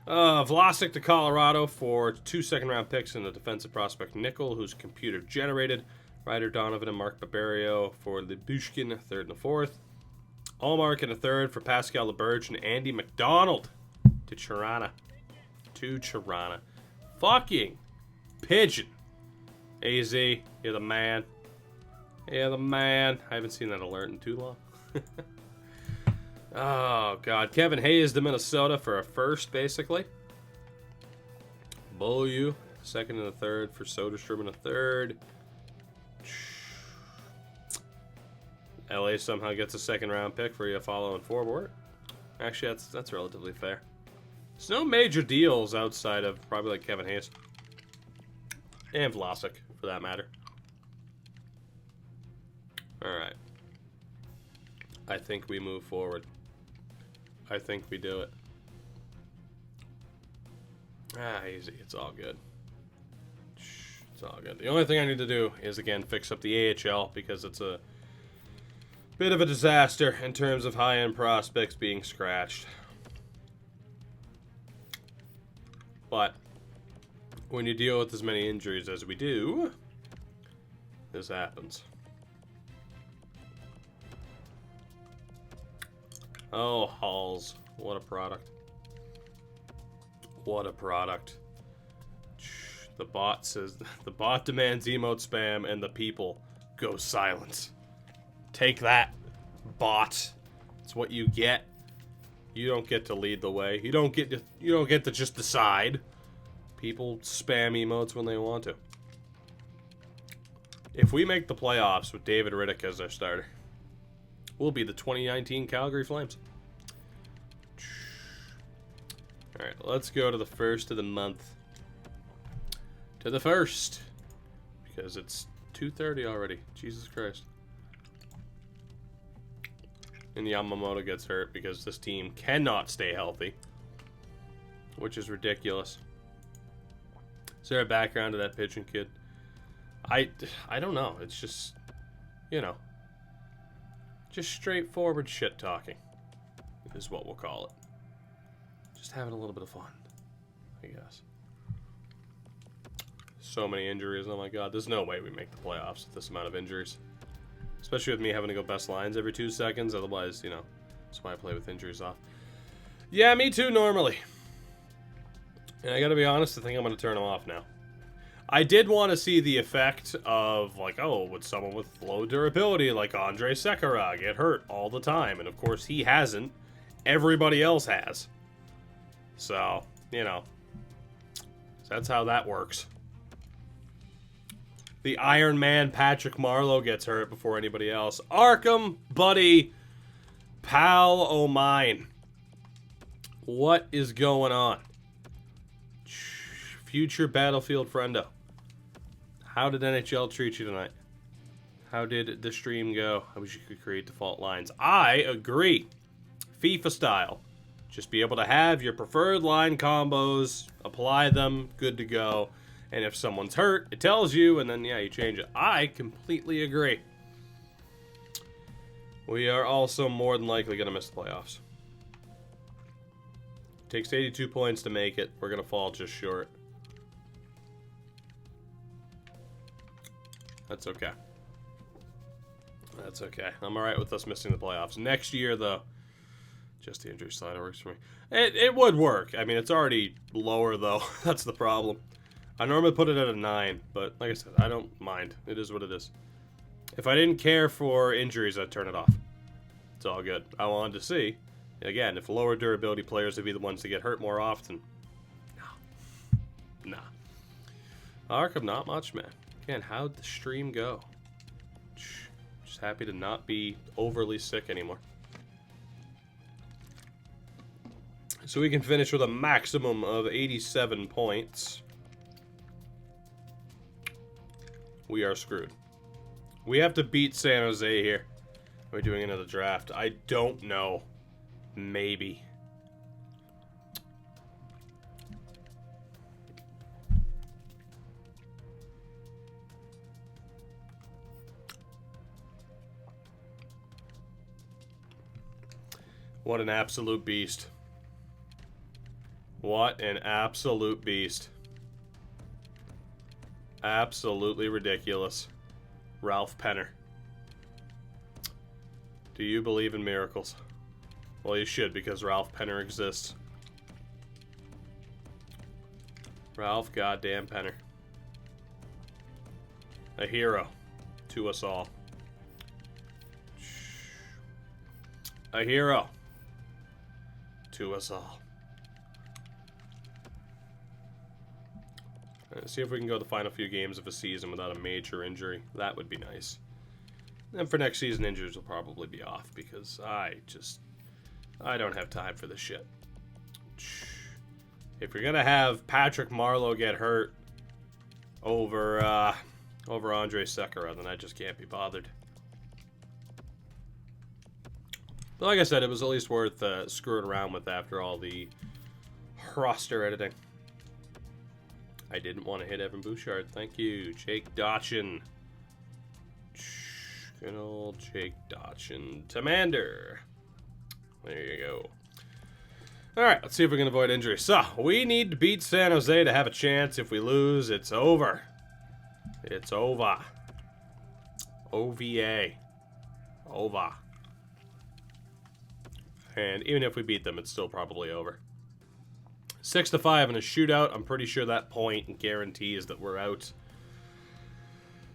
Vlasic to Colorado for 2 second-round picks and the defensive prospect Nickel, who's computer-generated. Ryder Donovan and Mark Barberio for Lyubushkin, 3rd and 4th. Allmark in a 3rd for Pascal LeBurge and Andy McDonald to Tirana. Fucking pigeon. AZ, you're the man. You're the man. I haven't seen that alert in too long. Oh, God. Kevin Hayes to Minnesota for a 1st, basically. Beaulieu, 2nd and a 3rd for Soderstrom and a 3rd. LA somehow gets a 2nd-round pick for Iafallo and forward. Actually, that's relatively fair. There's no major deals outside of probably like Kevin Hayes. And Vlasic, for that matter. Alright. I think we move forward. I think we do it. Easy. It's all good. It's all good. The only thing I need to do is, again, fix up the AHL because it's a bit of a disaster in terms of high-end prospects being scratched. But when you deal with as many injuries as we do, this happens. Oh, Halls. What a product. What a product. The bot says, the bot demands emote spam and the people go silent. Take that, bot. It's what you get. You don't get to lead the way. You don't get to just decide. People spam emotes when they want to. If we make the playoffs with David Riddick as our starter, we'll be the 2019 Calgary Flames. Alright, let's go to the first of the month. To the first. Because it's 2:30 already. Jesus Christ. And Yamamoto gets hurt because this team cannot stay healthy. Which is ridiculous. Is there a background to that pitching kid? I don't know. It's just, you know, just straightforward shit talking is what we'll call it. Just having a little bit of fun, I guess. So many injuries. Oh my god. There's no way we make the playoffs with this amount of injuries. Especially with me having to go best lines every 2 seconds. Otherwise, you know, that's why I play with injuries off. Yeah, me too, normally. And I gotta be honest, I think I'm gonna turn them off now. I did want to see the effect of, like, oh, would someone with low durability, like Andrei Sekera, get hurt all the time? And of course, he hasn't. Everybody else has. So, you know, that's how that works. The Iron Man Patrick Marleau gets hurt before anybody else. Arkham, buddy, pal o' mine. What is going on? Future Battlefield friendo. How did NHL treat you tonight? How did the stream go? I wish you could create default lines. I agree. FIFA style. Just be able to have your preferred line combos, apply them, good to go. And if someone's hurt, it tells you, and then, yeah, you change it. I completely agree. We are also more than likely going to miss the playoffs. It takes 82 points to make it. We're going to fall just short. That's okay. That's okay. I'm alright with us missing the playoffs. Next year, though, just the injury slider works for me. It would work. I mean, it's already lower, though. That's the problem. I normally put it at a 9, but like I said, I don't mind. It is what it is. If I didn't care for injuries, I'd turn it off. It's all good. I wanted to see, again, if lower durability players would be the ones to get hurt more often. Nah. Arkham, not much, man. Again, how'd the stream go? Just happy to not be overly sick anymore. So we can finish with a maximum of 87 points. We are screwed. We have to beat San Jose here. We're doing another draft. I don't know. Maybe. What an absolute beast. What an absolute beast. Absolutely ridiculous. Ralph Penner. Do you believe in miracles? Well, you should, because Ralph Penner exists. Ralph goddamn Penner. A hero to us all. A hero to us all. Let's see if we can go the final few games of a season without a major injury. That would be nice. And for next season, injuries will probably be off because I don't have time for this shit. If you're gonna have Patrick Marleau get hurt over Andrei Sekera, then I just can't be bothered. But like I said, it was at least worth screwing around with after all the roster editing. I didn't want to hit Evan Bouchard. Thank you, Jake Dotchin. Good old Jake Dotchin. Tamander. There you go. All right, let's see if we can avoid injury. So, we need to beat San Jose to have a chance. If we lose, it's over. It's over. OVA. Over. And even if we beat them, it's still probably over. 6-5 in a shootout. I'm pretty sure that point guarantees that we're out.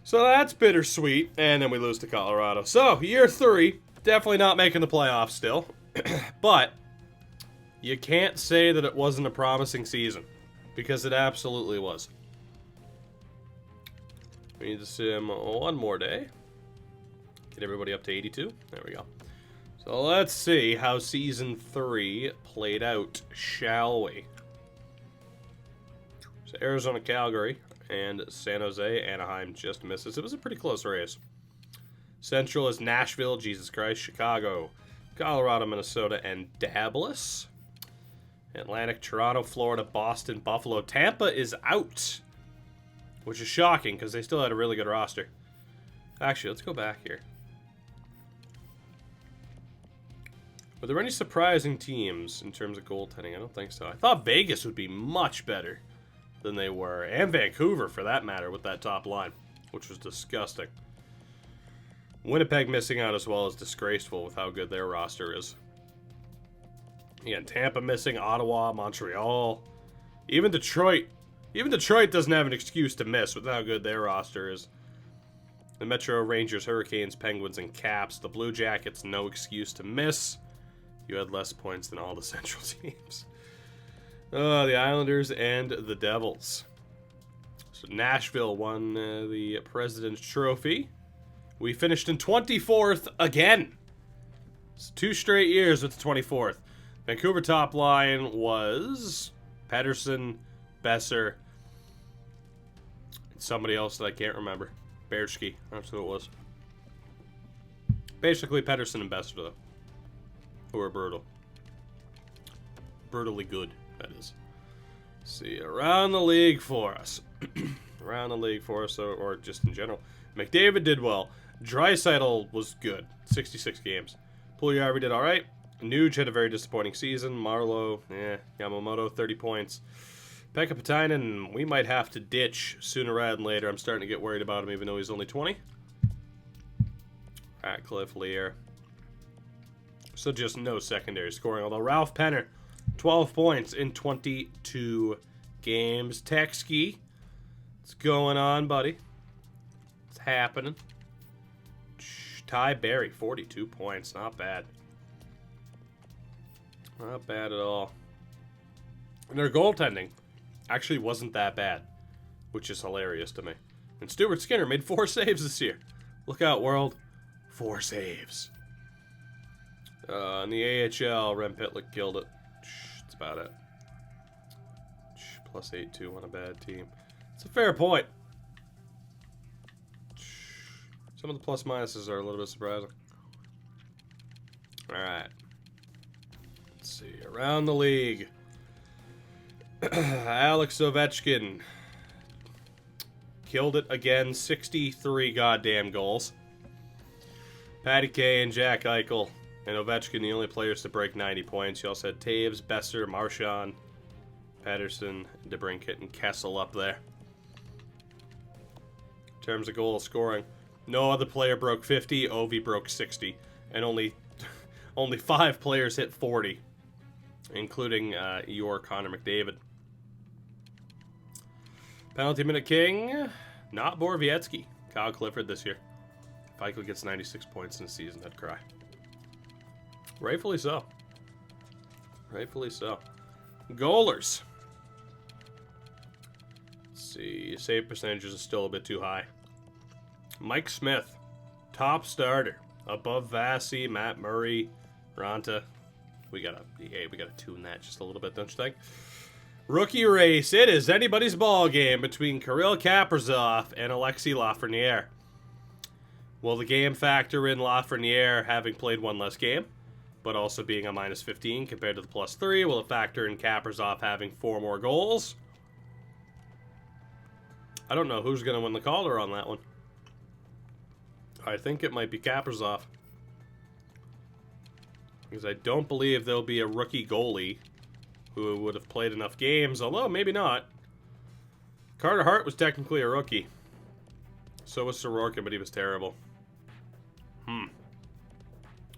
So that's bittersweet. And then we lose to Colorado. So, year 3. Definitely not making the playoffs still. But you can't say that it wasn't a promising season. Because it absolutely was. We need to sim one more day. Get everybody up to 82. There we go. So let's see how Season 3 played out, shall we? So Arizona, Calgary, and San Jose, Anaheim just misses. It was a pretty close race. Central is Nashville, Jesus Christ, Chicago, Colorado, Minnesota, and Dallas. Atlantic, Toronto, Florida, Boston, Buffalo. Tampa is out, which is shocking because they still had a really good roster. Actually, let's go back here. Were there any surprising teams in terms of goaltending? I don't think so. I thought Vegas would be much better than they were. And Vancouver, for that matter, with that top line, which was disgusting. Winnipeg missing out as well is disgraceful with how good their roster is. Again, Tampa missing, Ottawa, Montreal. Even Detroit. Even Detroit doesn't have an excuse to miss with how good their roster is. The Metro, Rangers, Hurricanes, Penguins, and Caps. The Blue Jackets, no excuse to miss. You had less points than all the Central teams. The Islanders and the Devils. So Nashville won the President's Trophy. We finished in 24th again. It's 2 straight years with the 24th. Vancouver top line was Pedersen, Besser, and somebody else that I can't remember. Bearski, that's who it was. Basically Pedersen and Besser, though. Who are brutal. Brutally good, that is. Let's see, around the league for us. Around the league for us, or just in general. McDavid did well. Draisaitl was good. 66 games. Puljujarvi did alright. Nuge had a very disappointing season. Marlowe, Yamamoto, 30 points. Pekka Patainen, we might have to ditch sooner rather than later. I'm starting to get worried about him even though he's only 20. Ratcliffe, Lear. So just no secondary scoring. Although Ralph Penner, 12 points in 22 games. Texky, what's going on, buddy? What's happening? Ty Berry, 42 points. Not bad. Not bad at all. And their goaltending actually wasn't that bad, which is hilarious to me. And Stuart Skinner made 4 saves this year. Look out, world. 4 saves. In the AHL, Rem Pitlick killed it. That's about it. Plus 8-2 on a bad team. It's a fair point. Some of the plus minuses are a little bit surprising. Alright. Let's see. Around the league. Alex Ovechkin killed it again. 63 goddamn goals. Patty Kay and Jack Eichel and Ovechkin, the only players to break 90 points. You also had Taves, Besser, Marchand, Patterson, DeBrincat, and Kessel up there. In terms of goal scoring, no other player broke 50. Ovi broke 60. And only 5 players hit 40. Including your Connor McDavid. Penalty minute king, not Borowiecki. Kyle Clifford this year. If Eichel gets 96 points in a season, I'd cry. Rightfully so. Rightfully so. Goalers. Let's see. Save percentages is still a bit too high. Mike Smith, top starter. Above Vasi, Matt Murray, Ranta. We gotta tune that just a little bit, don't you think? Rookie race. It is anybody's ball game between Kirill Kaprizov and Alexis Lafreniere. Will the game factor in Lafreniere having played 1 less game, but also being a minus 15 compared to the plus 3? Will it factor in Kaprizov having 4 more goals? I don't know who's going to win the caller on that one. I think it might be Kaprizov. Because I don't believe there'll be a rookie goalie who would have played enough games, although maybe not. Carter Hart was technically a rookie. So was Sorokin, but he was terrible.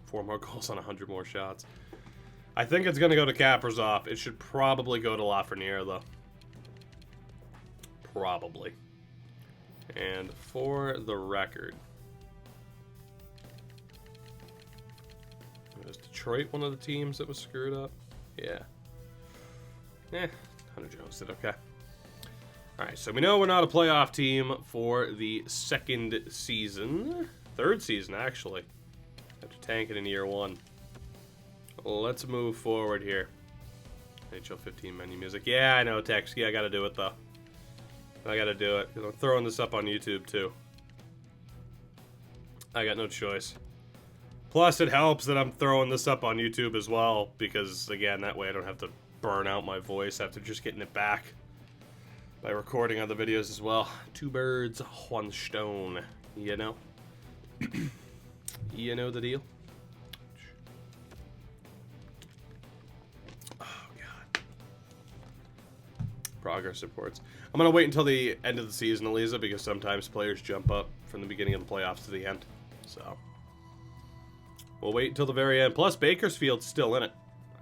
4 more goals on 100 more shots. I think it's going to go to Kaprizov. It should probably go to Lafreniere, though. Probably. And for the record, was Detroit one of the teams that was screwed up? Yeah. Hunter Jones did okay. Alright, so we know we're not a playoff team for the second season. Third season, actually. After tanking in year 1. Let's move forward here. NHL 15 menu music. Yeah, I know, Tex. Yeah, I gotta do it, though. I gotta do it. I'm throwing this up on YouTube, too. I got no choice. Plus, it helps that I'm throwing this up on YouTube as well, because, again, that way I don't have to burn out my voice after just getting it back by recording other videos as well. 2 birds, 1 stone. You know? You know the deal? Oh, God. Progress reports. I'm going to wait until the end of the season, Eliza, because sometimes players jump up from the beginning of the playoffs to the end. So, we'll wait until the very end. Plus, Bakersfield's still in it.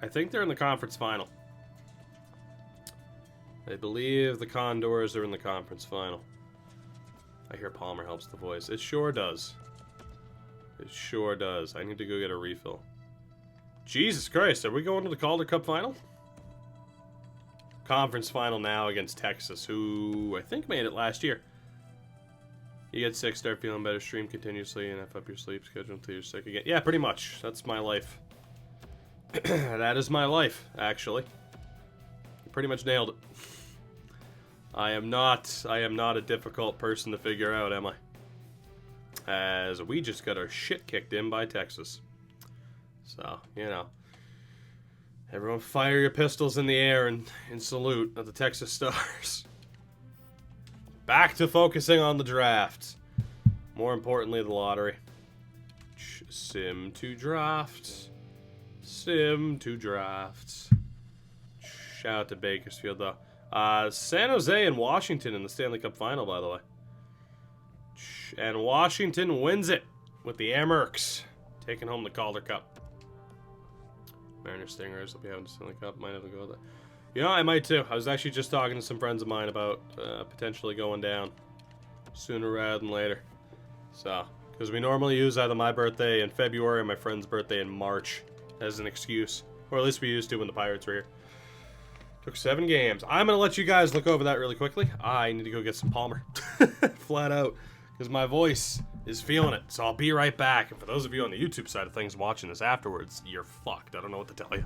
I think they're in the conference final. I believe the Condors are in the conference final. I hear Palmer helps the voice. It sure does. It sure does. I need to go get a refill. Jesus Christ, are we going to the Calder Cup final? Conference final now against Texas, who I think made it last year. You get sick, start feeling better, stream continuously, and F up your sleep schedule until you're sick again. Yeah, pretty much. That's my life. That is my life, actually. You pretty much nailed it. I am not a difficult person to figure out, am I? As we just got our shit kicked in by Texas. So, you know. Everyone fire your pistols in the air and salute at the Texas Stars. Back to focusing on the draft. More importantly, the lottery. Sim to draft. Sim to draft. Shout out to Bakersfield, though. San Jose and Washington in the Stanley Cup Final, by the way. And Washington wins it with the Amherst taking home the Calder Cup. Mariners Stingers will be having the Stanley Cup. Might have to go with that. You know, I might too. I was actually just talking to some friends of mine about potentially going down sooner rather than later. So, because we normally use either my birthday in February or my friend's birthday in March as an excuse. Or at least we used to when the Pirates were here. Took 7 games. I'm going to let you guys look over that really quickly. I need to go get some Palmer. Flat out. Because my voice is feeling it. So I'll be right back. And for those of you on the YouTube side of things watching this afterwards, you're fucked. I don't know what to tell you.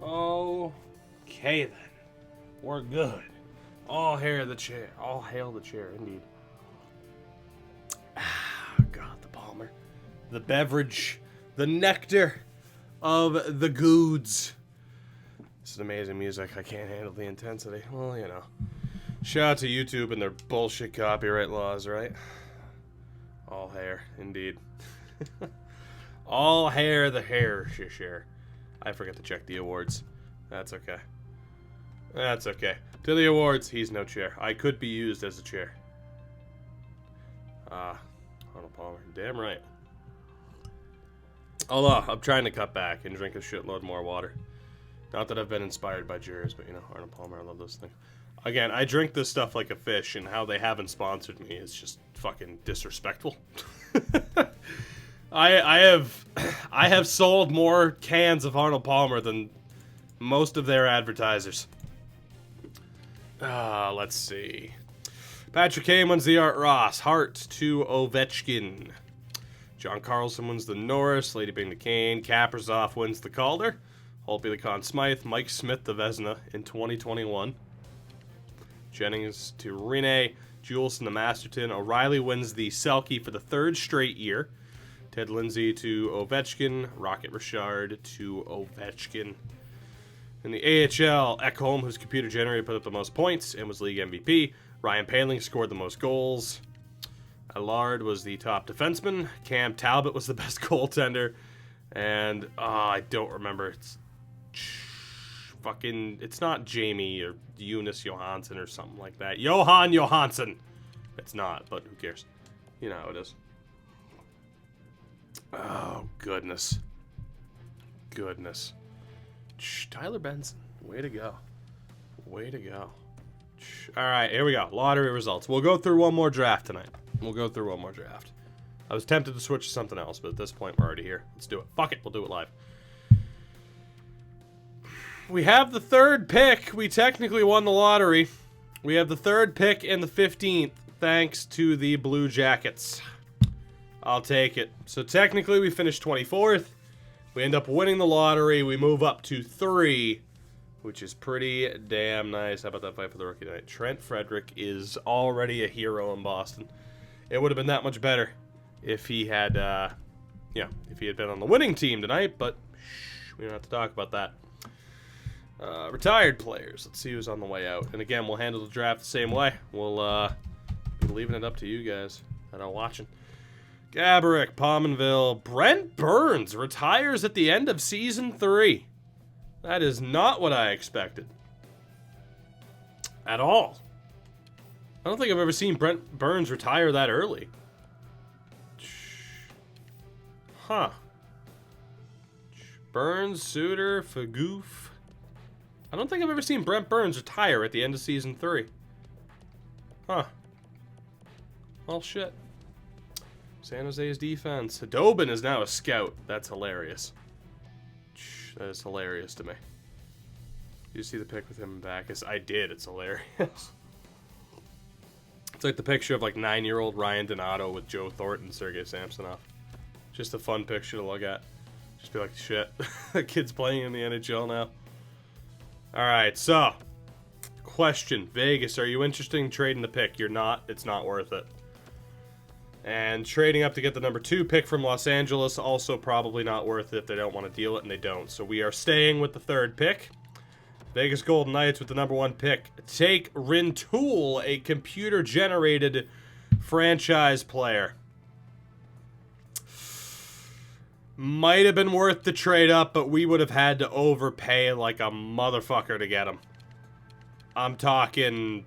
Oh Okay, then. We're good. All hail the chair. All hail the chair, indeed. Ah, God, the Palmer. The beverage. The nectar of the goods. This is amazing music. I can't handle the intensity. Well, you know. Shout out to YouTube and their bullshit copyright laws, right? All hair, indeed. All hair, the hair, share. I forget to check the awards. That's okay. That's okay. To the awards, he's no chair. I could be used as a chair. Arnold Palmer. Damn right. Although, I'm trying to cut back and drink a shitload more water. Not that I've been inspired by Jers, but you know, Arnold Palmer, I love this thing. Again, I drink this stuff like a fish, and how they haven't sponsored me is just fucking disrespectful. I have sold more cans of Arnold Palmer than most of their advertisers. Let's see. Patrick Kane wins the Art Ross. Hart to Ovechkin. John Carlson wins the Norris. Lady Bing the Kane. Kaprizov wins the Calder. Holtby the Conn Smythe. Mike Smith the Vezina in 2021. Jennings to Rinne. Juleson the Masterton. O'Reilly wins the Selke for the 3rd straight year. Ted Lindsay to Ovechkin. Rocket Richard to Ovechkin. In the AHL, Ekholm, whose computer generator put up the most points and was league MVP. Ryan Poehling scored the most goals. Allard was the top defenseman. Cam Talbot was the best goaltender. And, I don't remember. It's not Jamie or Eunice Johansson or something like that. Johan Johansson. It's not, but who cares? You know how it is. Oh, goodness. Goodness. Tyler Benson. Way to go. Way to go. All right, here we go. Lottery results. We'll go through one more draft tonight. I was tempted to switch to something else, but at this point, we're already here. Let's do it. Fuck it. We'll do it live. We have the 3rd pick. We technically won the lottery. We have the 3rd pick and the 15th, thanks to the Blue Jackets. I'll take it. So technically, we finished 24th. We end up winning the lottery. We move up to 3, which is pretty damn nice. How about that fight for the rookie tonight? Trent Frederick is already a hero in Boston. It would have been that much better if he had, if he had been on the winning team tonight, but we don't have to talk about that. Retired players. Let's see who's on the way out. And again, we'll handle the draft the same way. We'll be leaving it up to you guys that are watching. Gaborik, Pominville, Brent Burns retires at the end of Season 3. That is not what I expected. At all. I don't think I've ever seen Brent Burns retire that early. Huh. Burns, Suter, Fagoof. I don't think I've ever seen Brent Burns retire at the end of Season 3. Huh. Well, shit. San Jose's defense. Dobin is now a scout. That's hilarious. That is hilarious to me. Did you see the pic with him and Backus? I did. It's hilarious. It's like the picture of like 9-year-old Ryan Donato with Joe Thornton and Sergei Samsonov. Just a fun picture to look at. Just be like, shit, that kid's playing in the NHL now. Alright, so. Question. Vegas, are you interested in trading the pick? You're not. It's not worth it. And trading up to get the number 2 pick from Los Angeles, also probably not worth it if they don't want to deal it, and they don't. So we are staying with the 3rd pick. Vegas Golden Knights with the number 1 pick. Take Rintoul, a computer-generated franchise player. Might have been worth the trade up, but we would have had to overpay like a motherfucker to get him. I'm talking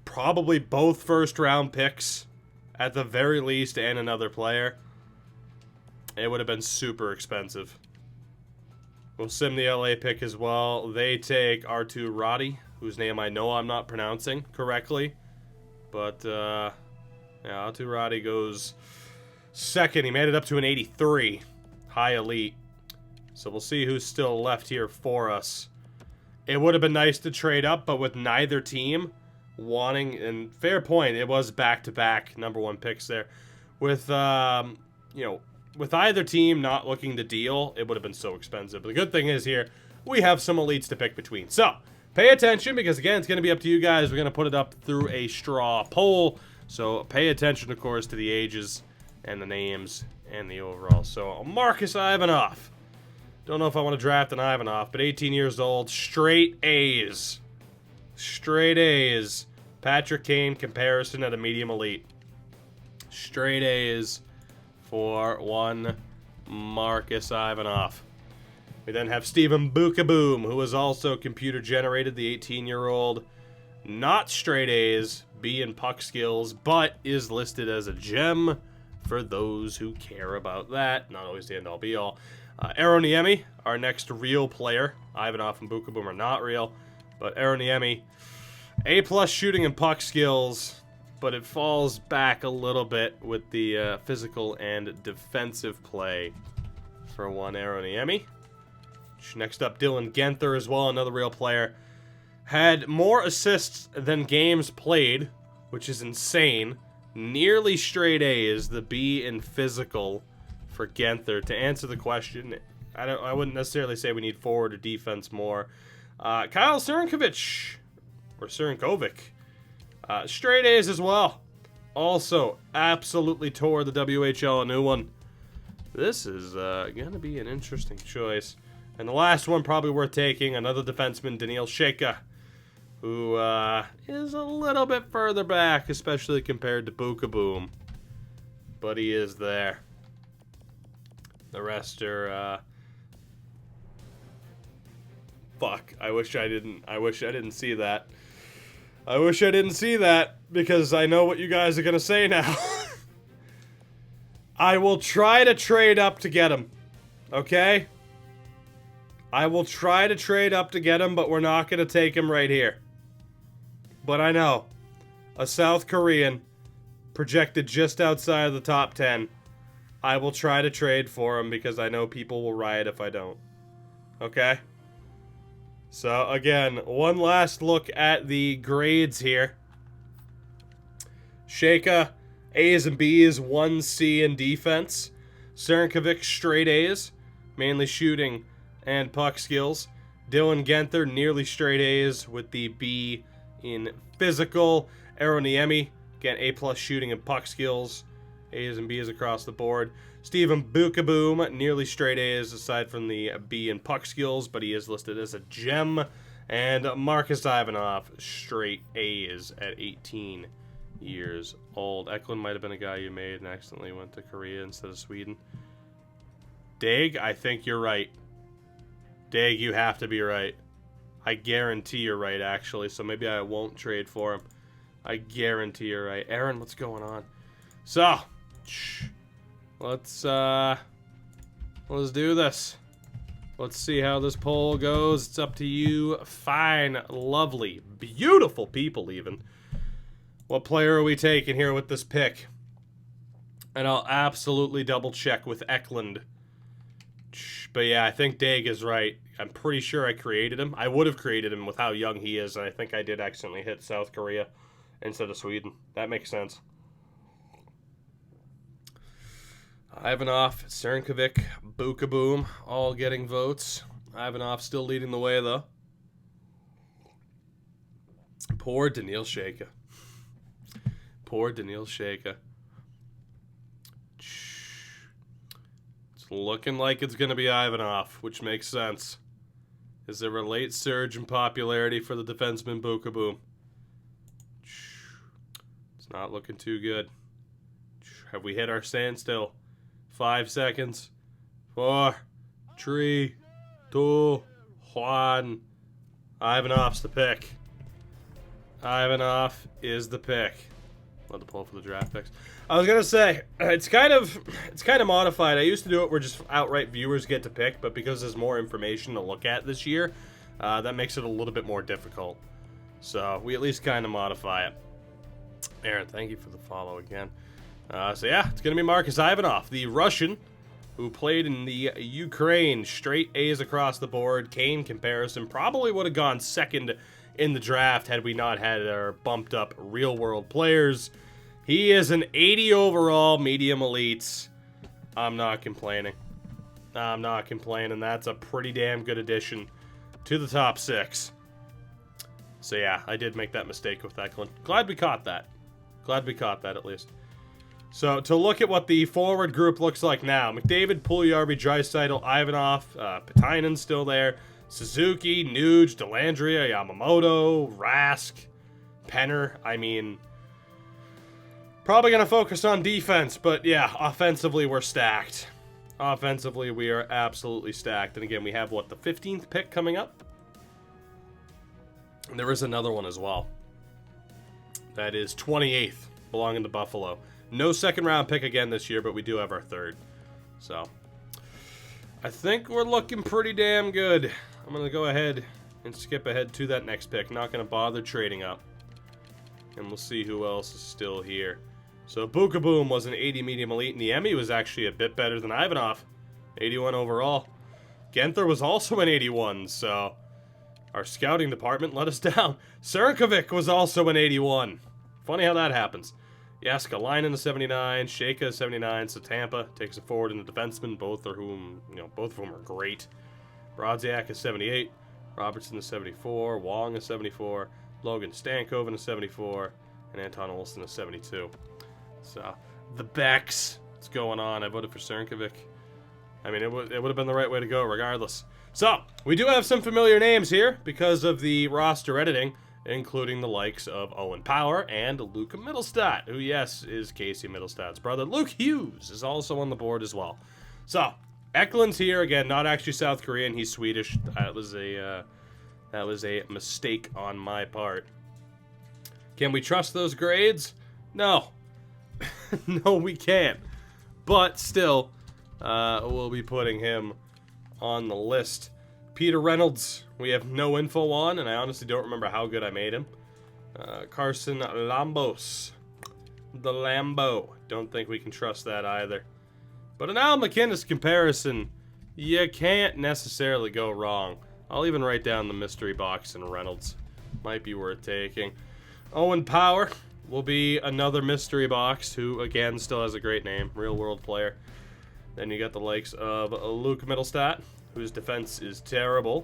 probably both first-round picks. At the very least, and another player. It would have been super expensive. We'll sim the LA pick as well. They take Arttu Raty, whose name I know I'm not pronouncing correctly. But, yeah, Arttu Raty goes 2nd. He made it up to an 83. High elite. So we'll see who's still left here for us. It would have been nice to trade up, but with neither team wanting, and fair point, it was back-to-back number 1 picks there. With, with either team not looking to deal, it would have been so expensive. But the good thing is here, we have some elites to pick between. So, pay attention, because again, it's going to be up to you guys. We're going to put it up through a straw poll. So, pay attention, of course, to the ages and the names and the overall. So, Marcus Ivanov. Don't know if I want to draft an Ivanov, but 18 years old, straight A's. Straight A's. Patrick Kane comparison at a medium elite. Straight A's for one Marcus Ivanov. We then have Steven Bukaboom, who is also computer generated, the 18-year-old. Not straight A's, B in puck skills, but is listed as a gem for those who care about that. Not always the end-all be-all. Aroniemi, our next real player. Ivanov and Bukaboom are not real, but Aroniemi, A+ shooting and puck skills, but it falls back a little bit with the physical and defensive play for one Aroniemi. Next up, Dylan Genther as well, another real player. Had more assists than games played, which is insane. Nearly straight A's, the B in physical for Genther. To answer the question, I wouldn't necessarily say we need forward or defense more. Kyle Sernkovic, or Sernkovic, straight A's as well. Also, absolutely tore the WHL a new one. This is going to be an interesting choice. And the last one probably worth taking, another defenseman, Daniil Sheka, who is a little bit further back, especially compared to Bukaboom. But he is there. The rest are fuck. I wish I didn't see that. I wish I didn't see that, because I know what you guys are gonna say now. I will try to trade up to get him. Okay? I will try to trade up to get him, but we're not gonna take him right here. But I know. A South Korean projected just outside of the top 10. I will try to trade for him, because I know people will riot if I don't. Okay? So, again, one last look at the grades here. Sheka, A's and B's, 1C in defense. Sernkovic, straight A's, mainly shooting and puck skills. Dylan Genther, nearly straight A's with the B in physical. Aroniemi, again, A+ shooting and puck skills. A's and B's across the board. Steven Bukaboom, nearly straight A's aside from the B in puck skills, but he is listed as a gem. And Marcus Ivanov, straight A's at 18 years old. Eklund might have been a guy you made and accidentally went to Korea instead of Sweden. Dag, I think you're right. Dag, you have to be right. I guarantee you're right, actually, so maybe I won't trade for him. I guarantee you're right. Aaron, what's going on? So, let's do this. Let's see how this poll goes. It's up to you fine, lovely, beautiful people even. What player are we taking here with this pick? And I'll absolutely double check with Eklund. But yeah, I think Dag is right. I'm pretty sure I created him. I would have created him with how young he is, and I think I did accidentally hit South Korea instead of Sweden. That makes sense. Ivanov, Sernkovic, Bukaboom, all getting votes. Ivanov still leading the way, though. Poor Daniil Sheka. Poor Daniil Sheka. It's looking like it's going to be Ivanov, which makes sense. Is there a late surge in popularity for the defenseman Bukaboom? It's not looking too good. Have we hit our standstill? 5 seconds. 4, 3, 2, 1. Ivanov's the pick. Ivanov is the pick. Let the poll for the draft picks. I was gonna say it's kind of modified. I used to do it where just outright viewers get to pick, but because there's more information to look at this year, that makes it a little bit more difficult. So we at least kind of modify it. Aaron, thank you for the follow again. So yeah, it's going to be Marcus Ivanov, the Russian who played in the Ukraine. Straight A's across the board. Kane comparison probably would have gone second in the draft had we not had our bumped up real world players. He is an 80 overall medium elites. I'm not complaining. I'm not complaining. That's a pretty damn good addition to the top 6. So yeah, I did make that mistake with that one. Glad we caught that. Glad we caught that at least. So to look at what the forward group looks like now, McDavid, Puljujarvi, Draisaitl, Ivanov, Patainen's still there, Suzuki, Nuge, Dellandrea, Yamamoto, Rask, Penner. I mean, probably going to focus on defense, but yeah, offensively we're stacked. Offensively we are absolutely stacked. And again, we have, what, the 15th pick coming up? And there is another one as well. That is 28th, belonging to Buffalo. No second round pick again this year, but we do have our 3rd. So, I think we're looking pretty damn good. I'm going to go ahead and skip ahead to that next pick. Not going to bother trading up. And we'll see who else is still here. So, Bukaboom was an 80 medium elite, and the Emmy was actually a bit better than Ivanov. 81 overall. Genther was also an 81, so our scouting department let us down. Sernkovic was also an 81. Funny how that happens. Jaskalainen a 79, Shaka a 79, so Tampa takes a forward and a defenseman, both of whom are great. Brodziak is 78, Robertson is 74, Wong is 74, Logan Stankoven is 74, and Anton Olsen is 72. So, the Becks, what's going on? I voted for Sernkovic. I mean, it would have been the right way to go regardless. So, we do have some familiar names here because of the roster editing, including the likes of Owen Power and Luka Mittelstadt, who, yes, is Casey Mittelstadt's brother. Luke Hughes is also on the board as well. So, Eklund's here, again, not actually South Korean, he's Swedish. That was a mistake on my part. Can we trust those grades? No. No, we can't. But still, we'll be putting him on the list. Peter Reynolds, we have no info on, and I honestly don't remember how good I made him. Carson Lambos, the Lambo. Don't think we can trust that either. But an Al McInnes comparison, you can't necessarily go wrong. I'll even write down the mystery box in Reynolds. Might be worth taking. Owen Power will be another mystery box, who, again, still has a great name. Real-world player. Then you got the likes of Luke Mittelstadt, whose defense is terrible.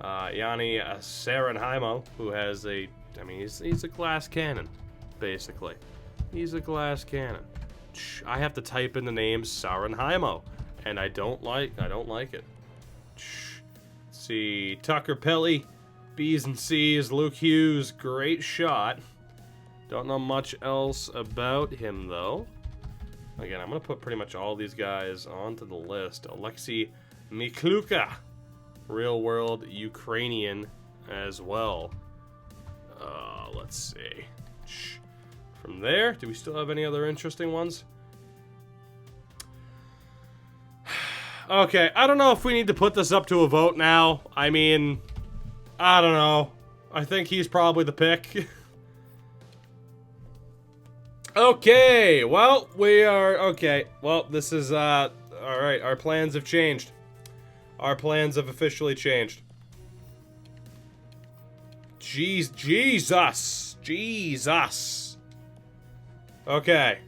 Yanni Saranheimo, who has he's a glass cannon, basically. He's a glass cannon. I have to type in the name Saranheimo, and I don't like it. Let's see, Tucker Pelly, B's and C's, Luke Hughes, great shot. Don't know much else about him, though. Again, I'm going to put pretty much all these guys onto the list. Alexei Mikluka, real-world Ukrainian as well. Let's see. From there, do we still have any other interesting ones? Okay, I don't know if we need to put this up to a vote now. I mean, I don't know. I think he's probably the pick. Okay, well, this is, alright, our plans have changed. Our plans have officially changed. Jesus. Okay.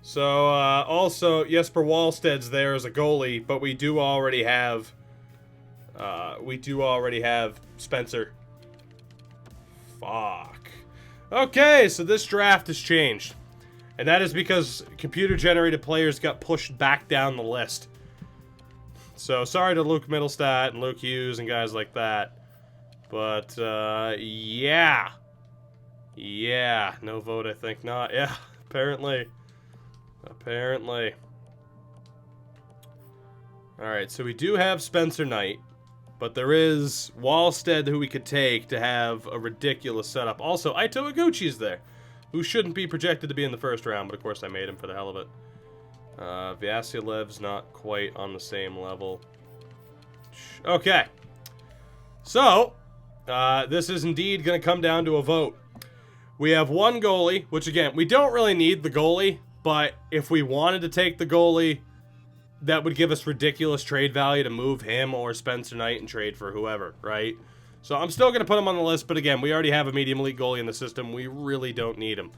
So, also, Jesper Wallsted's there as a goalie, but we do already have Spencer. Fuck. Okay, so this draft has changed. And that is because computer-generated players got pushed back down the list. So, sorry to Luke Mittelstadt and Luke Hughes and guys like that. But, yeah. Yeah, no vote, I think not. Yeah, apparently. Alright, so we do have Spencer Knight. But there is Wallstead who we could take to have a ridiculous setup. Also, Ito Iguchi's there, who shouldn't be projected to be in the first round, but of course I made him for the hell of it. Vyasilev's not quite on the same level. Okay. So, this is indeed going to come down to a vote. We have one goalie, which again, we don't really need the goalie, but if we wanted to take the goalie, that would give us ridiculous trade value to move him or Spencer Knight and trade for whoever, right? So I'm still going to put him on the list, but again, we already have a medium elite goalie in the system. We really don't need him.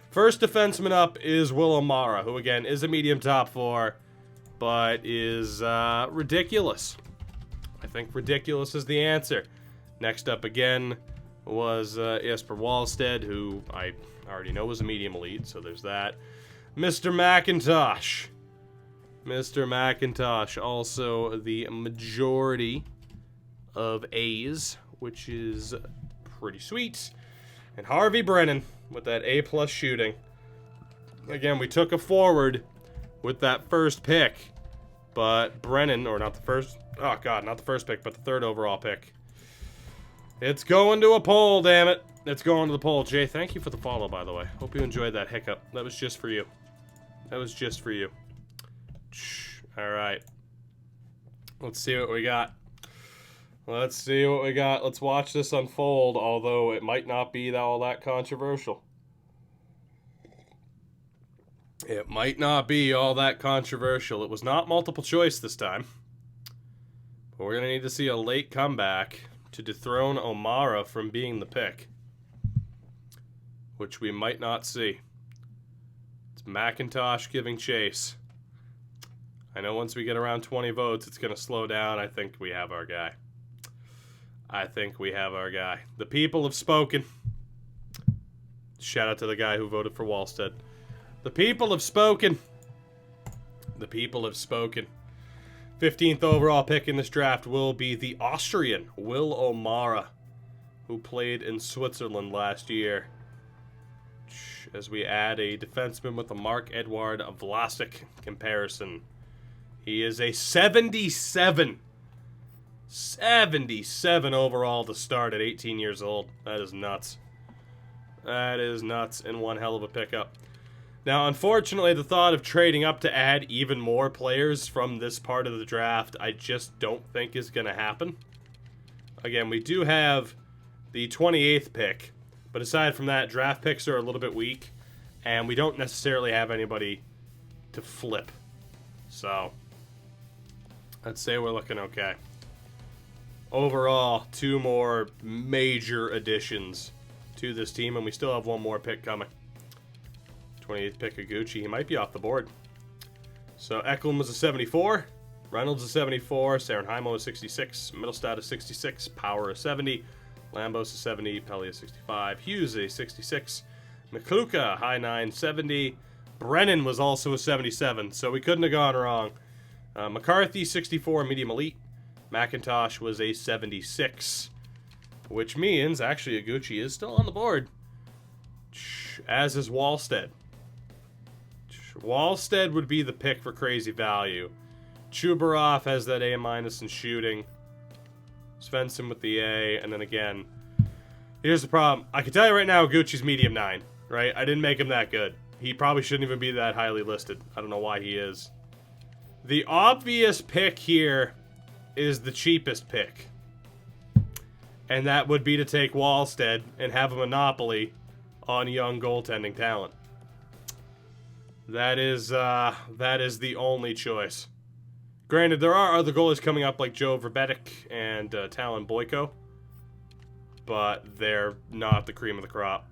First defenseman up is Will O'Mara, who again is a medium top 4, but is ridiculous. I think ridiculous is the answer. Next up again was Jesper Wallstedt, who I already know was a medium elite, so there's that. Mr. McIntosh. Mr. McIntosh, also the majority of A's, which is pretty sweet. And Harvey Brennan with that A+ shooting. Again, we took a forward with that first pick, but Brennan, or not the first, oh god, not the first pick, but the third overall pick. It's going to a poll, damn it. It's going to the poll. Jay, thank you for the follow, by the way. Hope you enjoyed that hiccup. That was just for you. That was just for you. Alright. Let's see what we got. Let's see what we got. Let's watch this unfold, although it might not be all that controversial. It might not be all that controversial. It was not multiple choice this time. But we're going to need to see a late comeback to dethrone O'Mara from being the pick. Which we might not see. It's McIntosh giving chase. I know once we get around 20 votes, it's going to slow down. I think we have our guy. I think we have our guy. The people have spoken. Shout out to the guy who voted for Wallstedt. The people have spoken. The people have spoken. 15th overall pick in this draft will be the Austrian Will O'Mara, who played in Switzerland last year. As we add a defenseman with a Marc-Edouard Vlasic comparison. He is a 77. 77 overall to start at 18 years old. That is nuts. That is nuts and one hell of a pickup. Now, unfortunately, the thought of trading up to add even more players from this part of the draft, I just don't think is going to happen. Again, we do have the 28th pick, but aside from that, draft picks are a little bit weak, and we don't necessarily have anybody to flip. So, I'd say we're looking okay. Overall, 2 more major additions to this team, and we still have 1 more pick coming. 28th pick of Gucci. He might be off the board. So Eklund was a 74. Reynolds a 74. Sarenheimo a 66. Mittelstadt a 66. Power a 70. Lambos a 70. Pelly a 65. Hughes a 66. McCluka high 9, 70. Brennan was also a 77, so we couldn't have gone wrong. McCarthy 64, medium elite. McIntosh was a 76, which means actually Iguchi is still on the board, as is Wallstedt. Wallstedt would be the pick for crazy value. Chubarov has that A- in shooting. Svensson with the A, and then again, here's the problem. I can tell you right now, Gucci's medium 9, right? I didn't make him that good. He probably shouldn't even be that highly listed. I don't know why he is. The obvious pick here is the cheapest pick. And that would be to take Wallstedt and have a monopoly on young goaltending talent. That is the only choice. Granted, there are other goalies coming up like Joe Verbetic and Talon Boyko, but they're not the cream of the crop.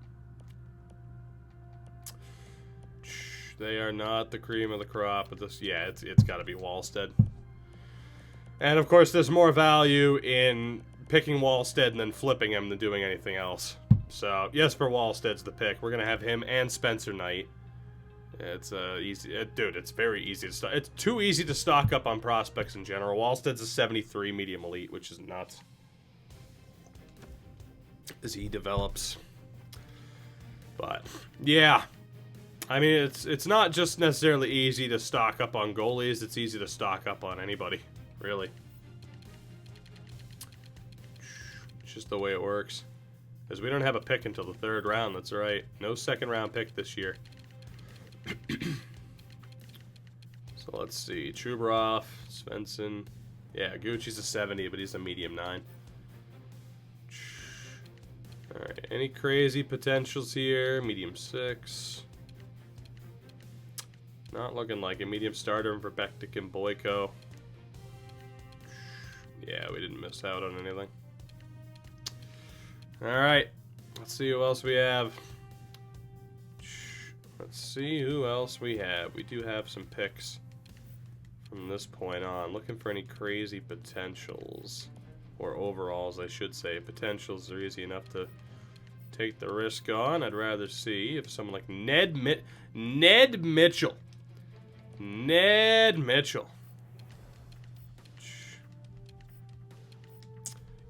They are not the cream of the crop. But this, yeah, it's got to be Wallstedt. And of course, there's more value in picking Wallstedt and then flipping him than doing anything else. So, Jesper Wallstedt's the pick. We're gonna have him and Spencer Knight. It's easy, dude. It's very easy to stock. It's too easy to stock up on prospects in general. Wallstedt's a 73 medium elite, which is nuts as he develops. But yeah, I mean, it's not just necessarily easy to stock up on goalies. It's easy to stock up on anybody, really. It's just the way it works. Because we don't have a pick until the 3rd round. That's right. No 2nd round pick this year. So let's see. Chubarov, Svensson. Yeah, Gucci's a 70, but he's a medium 9. Alright, any crazy potentials here? Medium 6. Not looking like a medium starter for Bektik and Boyko. Yeah, we didn't miss out on anything. Alright, let's see who else we have. Let's see who else we have. We do have some picks from this point on. Looking for any crazy potentials. Or overalls, I should say. Potentials are easy enough to take the risk on. I'd rather see if someone like Ned Mitchell. Ned Mitchell.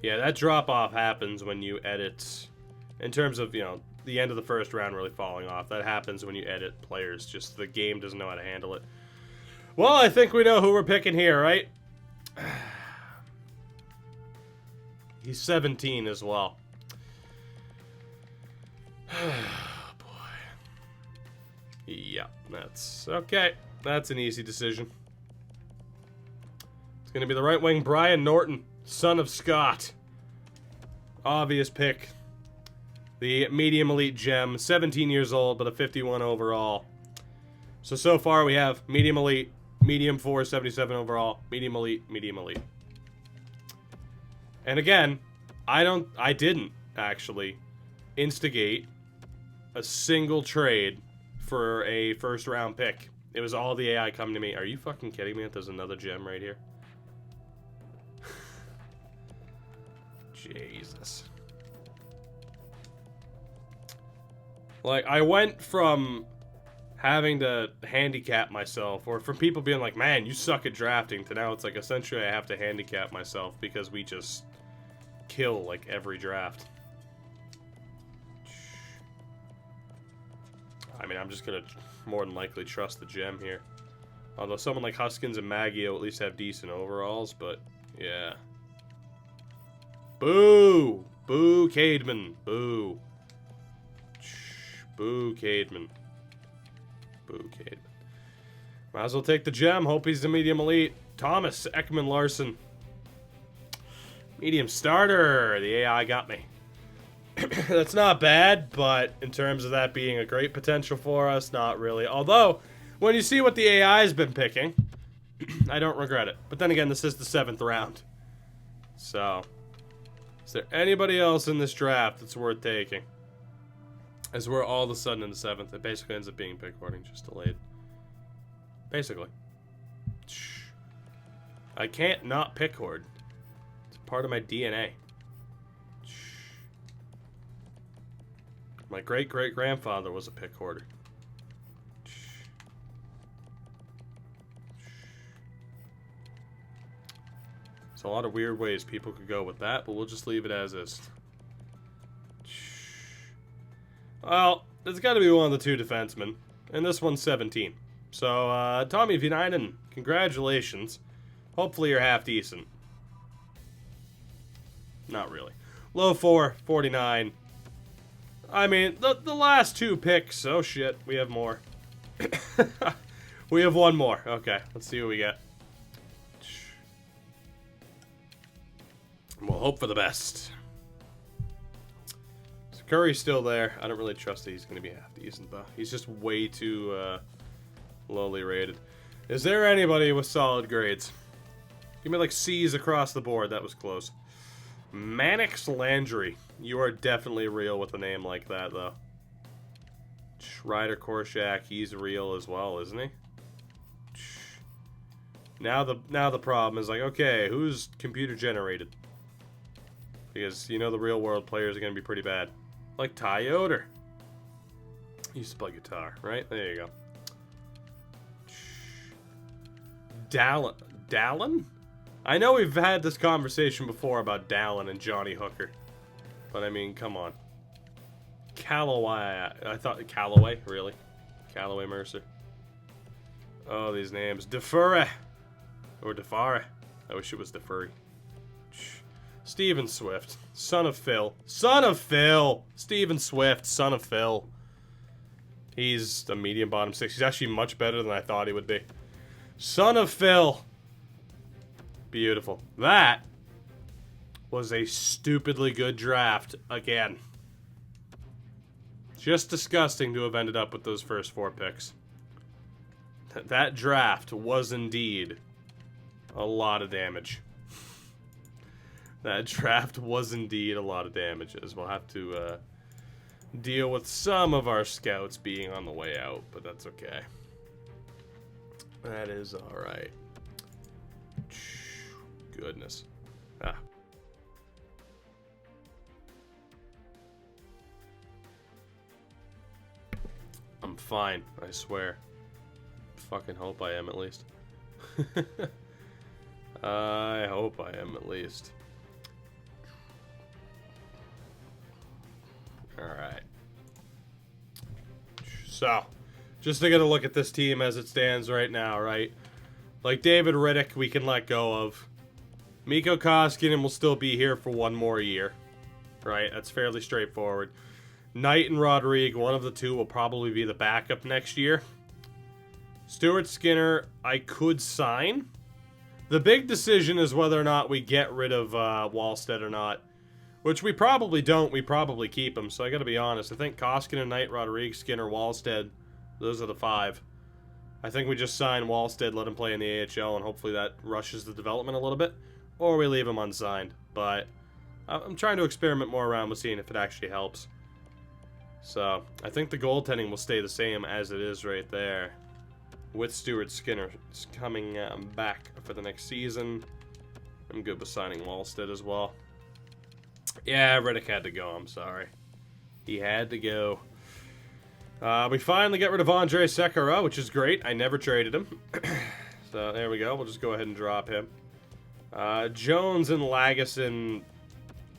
Yeah, that drop-off happens when you edit. In terms of, you know, the end of the first round really falling off. That happens when you edit players. Just the game doesn't know how to handle it. Well, I think we know who we're picking here, right? He's 17 as well. Oh, boy. Yeah, that's... Okay, that's an easy decision. It's going to be the right wing Brian Norton, son of Scott. Obvious pick. The medium elite gem, 17 years old, but a 51 overall. So far we have medium elite, medium 4, 77 overall, medium elite, medium elite. And again, I didn't actually instigate a single trade for a first round pick. It was all the AI coming to me. Are you fucking kidding me that there's another gem right here? Jesus. Like, I went from having to handicap myself, or from people being like, man, you suck at drafting, to now it's like, essentially I have to handicap myself because we just kill, like, every draft. I mean, I'm just gonna more than likely trust the gem here. Although someone like Huskins and Maggio at least have decent overalls, but, yeah. Boo! Boo, Cademan. Boo. Boo, Cademan. Boo, Cademan. Might as well take the gem. Hope he's the medium elite. Thomas Ekman Larson. Medium starter. The AI got me. That's not bad, but in terms of that being a great potential for us, not really. Although, when you see what the AI has been picking, I don't regret it. But then again, this is the 7th round. So, is there anybody else in this draft that's worth taking? As we're all of a sudden in the 7th, it basically ends up being pick hoarding, just delayed. Basically. I can't not pick hoard. It's part of my DNA. My great-great-grandfather was a pick hoarder. There's a lot of weird ways people could go with that, but we'll just leave it as is. Well, it's got to be one of the two defensemen, and this one's 17. So, Tommy Vinainen, congratulations. Hopefully you're half decent. Not really. Low 4, 49. I mean, the last two picks, oh shit, we have more. We have one more. Okay, let's see what we get. We'll hope for the best. Curry's still there. I don't really trust that he's going to be half decent, though. He's just way too lowly rated. Is there anybody with solid grades? Give me like C's across the board. That was close. Mannix Landry. You are definitely real with a name like that, though. Ryder Korshak. He's real as well, isn't he? Now the problem is like, okay, who's computer generated? Because you know the real world players are going to be pretty bad. Like Ty Yoder. He used to play guitar, right? There you go. Dallin? I know we've had this conversation before about Dallin and Johnny Hooker. But I mean, come on. Callaway. I thought Callaway, really? Callaway Mercer. Oh, these names. Defurre. Or Defare. I wish it was Defurry. Steven Swift, son of Phil. Son of Phil! Steven Swift, son of Phil. He's a medium bottom 6. He's actually much better than I thought he would be. Son of Phil. Beautiful. That was a stupidly good draft again. Just disgusting to have ended up with those first 4 picks. That draft was indeed a lot of damage. That draft was indeed a lot of damage, as we'll have to deal with some of our scouts being on the way out, but that's okay. That is alright. goodness. Ah. I'm fine, I swear. Fucking hope I am at least. I hope I am at least. Alright. So, just to get a look at this team as it stands right now, right? Like David Riddick, we can let go of. Mikko Koskinen will still be here for one more year. Right? That's fairly straightforward. Knight and Rodrigue, one of the two will probably be the backup next year. Stuart Skinner, I could sign. The big decision is whether or not we get rid of Wallstedt or not. Which we probably don't. We probably keep him. So I gotta be honest. I think Koskinen, Knight, Rodrigue, Skinner, Wallstedt, those are the 5. I think we just sign Wallstedt, let him play in the AHL, and hopefully that rushes the development a little bit. Or we leave him unsigned. But I'm trying to experiment more around with seeing if it actually helps. So, I think the goaltending will stay the same as it is right there. With Stuart Skinner coming back for the next season. I'm good with signing Wallstedt as well. Yeah, Riddick had to go, I'm sorry. He had to go. We finally got rid of Andrei Sekera, which is great. I never traded him. So, there we go. We'll just go ahead and drop him. Jones and Lagesson,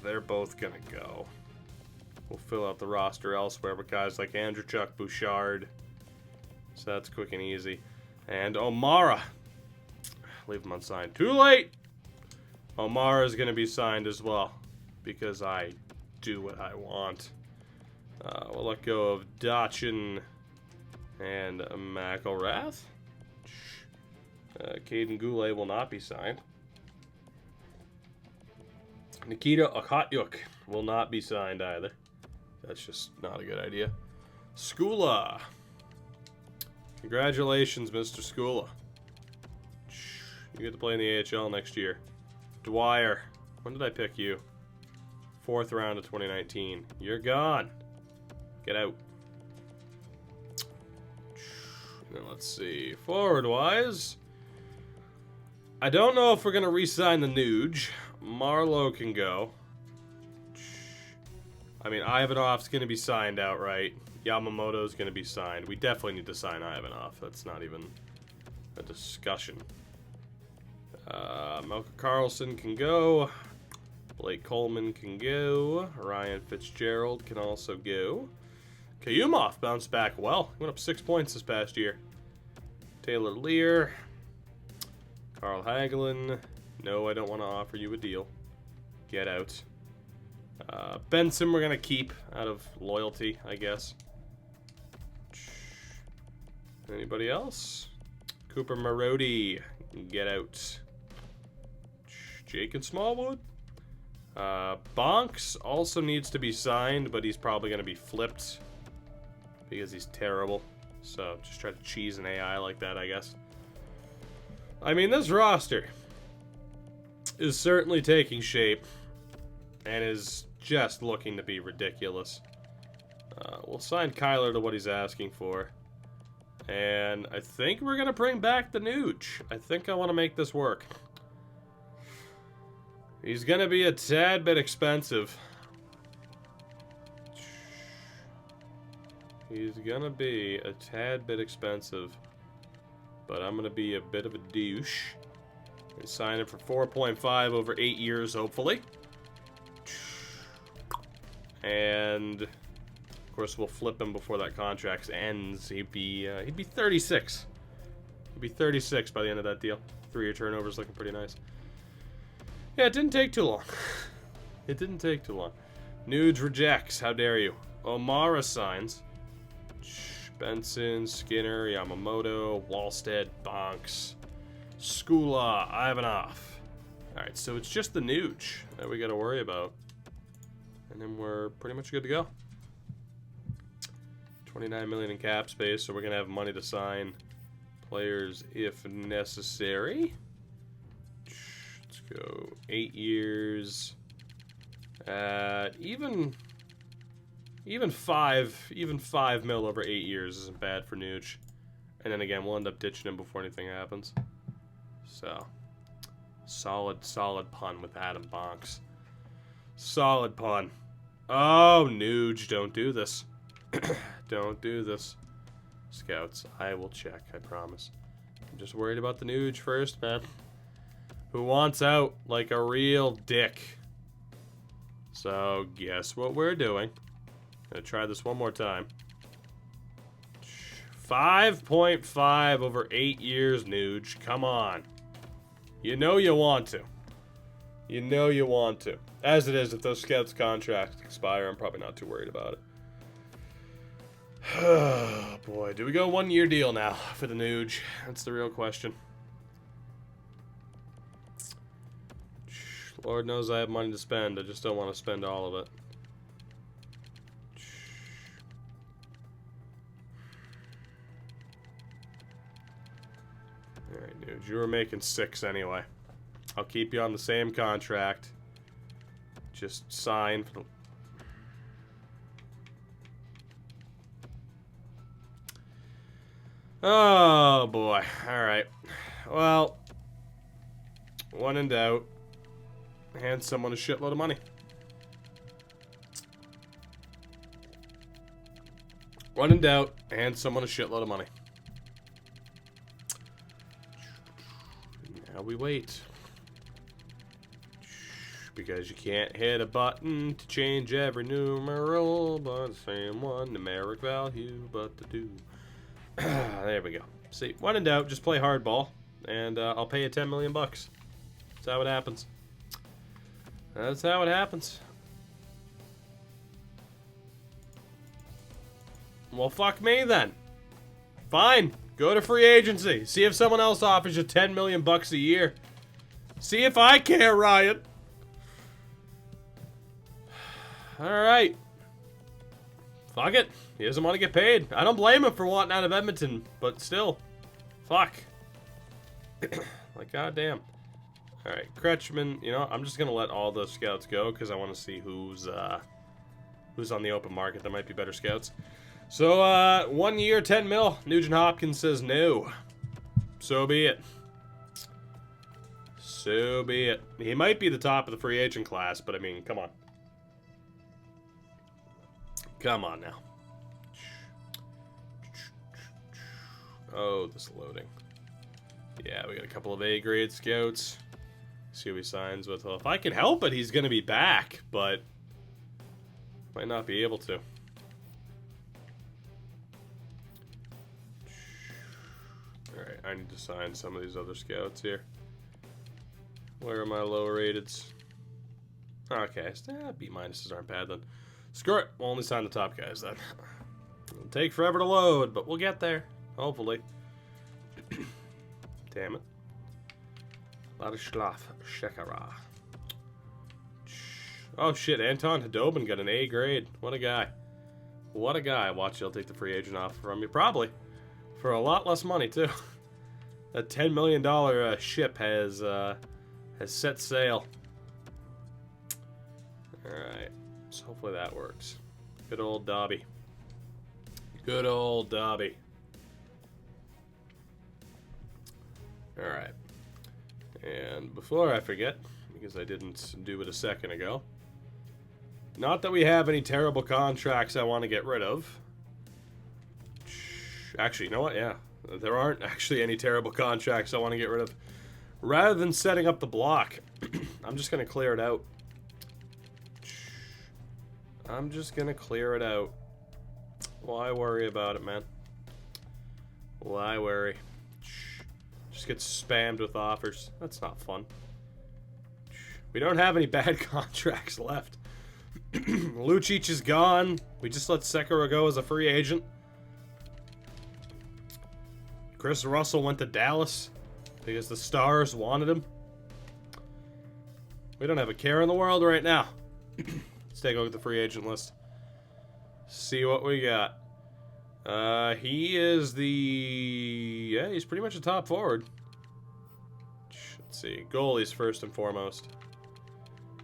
they're both gonna go. We'll fill out the roster elsewhere with guys like Andrechuk, Bouchard. So that's quick and easy. And O'Mara. Leave him unsigned. Too late! O'Mara is going to be signed as well. Because I do what I want. We'll let go of Dachin and McElrath. Caden Goulet will not be signed. Nikita Okatyuk will not be signed either. That's just not a good idea. Skula. Congratulations, Mr. Skula. You get to play in the AHL next year. Dwyer. When did I pick you? 4th round of 2019. You're gone. Get out. Now let's see. Forward-wise, I don't know if we're going to re-sign the Nuge. Marlowe can go. I mean, Ivanov's going to be signed outright. Yamamoto's going to be signed. We definitely need to sign Ivanov. That's not even a discussion. Melker Karlsson can go. Blake Coleman can go. Ryan Fitzgerald can also go. Kayumov bounced back well. He went up 6 points this past year. Taylor Lear. Carl Hagelin. No, I don't want to offer you a deal. Get out. Benson we're going to keep out of loyalty, I guess. Anybody else? Cooper Marody. Get out. Jake and Smallwood. Bonks also needs to be signed, but he's probably going to be flipped. Because he's terrible. So, just try to cheese an AI like that, I guess. I mean, this roster is certainly taking shape. And is just looking to be ridiculous. We'll sign Kyler to what he's asking for. And I think we're going to bring back the Nuge. I think I want to make this work. He's going to be a tad bit expensive. He's going to be a tad bit expensive. But I'm going to be a bit of a douche. And sign him for 4.5 over 8 years, hopefully. And of course, we'll flip him before that contract ends. He'd be 36. He'd be 36 by the end of that deal. 3-year turnovers looking pretty nice. Yeah, it didn't take too long. It didn't take too long. Nuge rejects. How dare you? O'Mara signs. Benson, Skinner, Yamamoto, Wallstedt, Bonks, Skula, Ivanov. Alright, so it's just the Nuge that we got to worry about. And then we're pretty much good to go. $29 million in cap space, so we're going to have money to sign players if necessary. Let's go 8 years. Even 5 mil over 8 years isn't bad for Nuge. And then again, we'll end up ditching him before anything happens. So, Solid pun with Adam Bonks. Solid pun. Oh, Nuge, don't do this. Don't do this. Scouts, I will check, I promise. I'm just worried about the Nuge first, man. Who wants out like a real dick? So, guess what we're doing. Gonna try this one more time. 5.5 over 8 years, Nuge. Come on. You know you want to. You know you want to. As it is, if those scouts' contracts expire, I'm probably not too worried about it. Oh, boy. Do we go 1 year deal now for the Nuge? That's the real question. Lord knows I have money to spend. I just don't want to spend all of it. Alright, Nuge. You were making 6 anyway. I'll keep you on the same contract. Just sign for the... Oh, boy. Alright. Well, when in doubt, hand someone a shitload of money. When in doubt, hand someone a shitload of money. Now we wait. Because you can't hit a button to change every numeral, but the same one numeric value, but the do. There we go. See, when in doubt, just play hardball, and I'll pay you 10 million bucks. That's how it happens. That's how it happens. Well, fuck me then. Fine. Go to free agency. See if someone else offers you 10 million bucks a year. See if I care, Ryan. Alright. Fuck it. He doesn't want to get paid. I don't blame him for wanting out of Edmonton, but still. Fuck. Like, goddamn. Alright, Kretschmann, you know, I'm just going to let all the scouts go because I want to see who's on the open market. There might be better scouts. So, 1 year, 10 mil. Nugent Hopkins says no. So be it. So be it. He might be the top of the free agent class, but I mean, come on. Come on now. Oh, this loading. Yeah, we got a couple of A-grade scouts. See who he signs with. Well, if I can help it, he's going to be back, but might not be able to. Alright, I need to sign some of these other scouts here. Where are my lower rateds? Okay, B minuses aren't bad then. Screw it, we'll only sign the top guys then. It'll take forever to load, but we'll get there. Hopefully. Damn it. Ladislav Shekara. Oh shit, Anton Hadobin got an A grade. What a guy. What a guy. Watch, he'll take the free agent offer from you. Probably. For a lot less money, too. That $10 million ship has set sail. Alright. So hopefully that works. Good old Dobby. Good old Dobby. Alright. And before I forget, because I didn't do it a second ago, not that we have any terrible contracts I want to get rid of. Actually, you know what? Yeah. There aren't actually any terrible contracts I want to get rid of. Rather than setting up the block, I'm just going to clear it out. I'm just going to clear it out. Why worry about it, man? Why worry? Just get spammed with offers. That's not fun. We don't have any bad contracts left. Lucic is gone. We just let Sekera go as a free agent. Chris Russell went to Dallas because the Stars wanted him. We don't have a care in the world right now. Let's take a look at the free agent list. See what we got. He is he's pretty much a top forward. Let's see. Goalies first and foremost.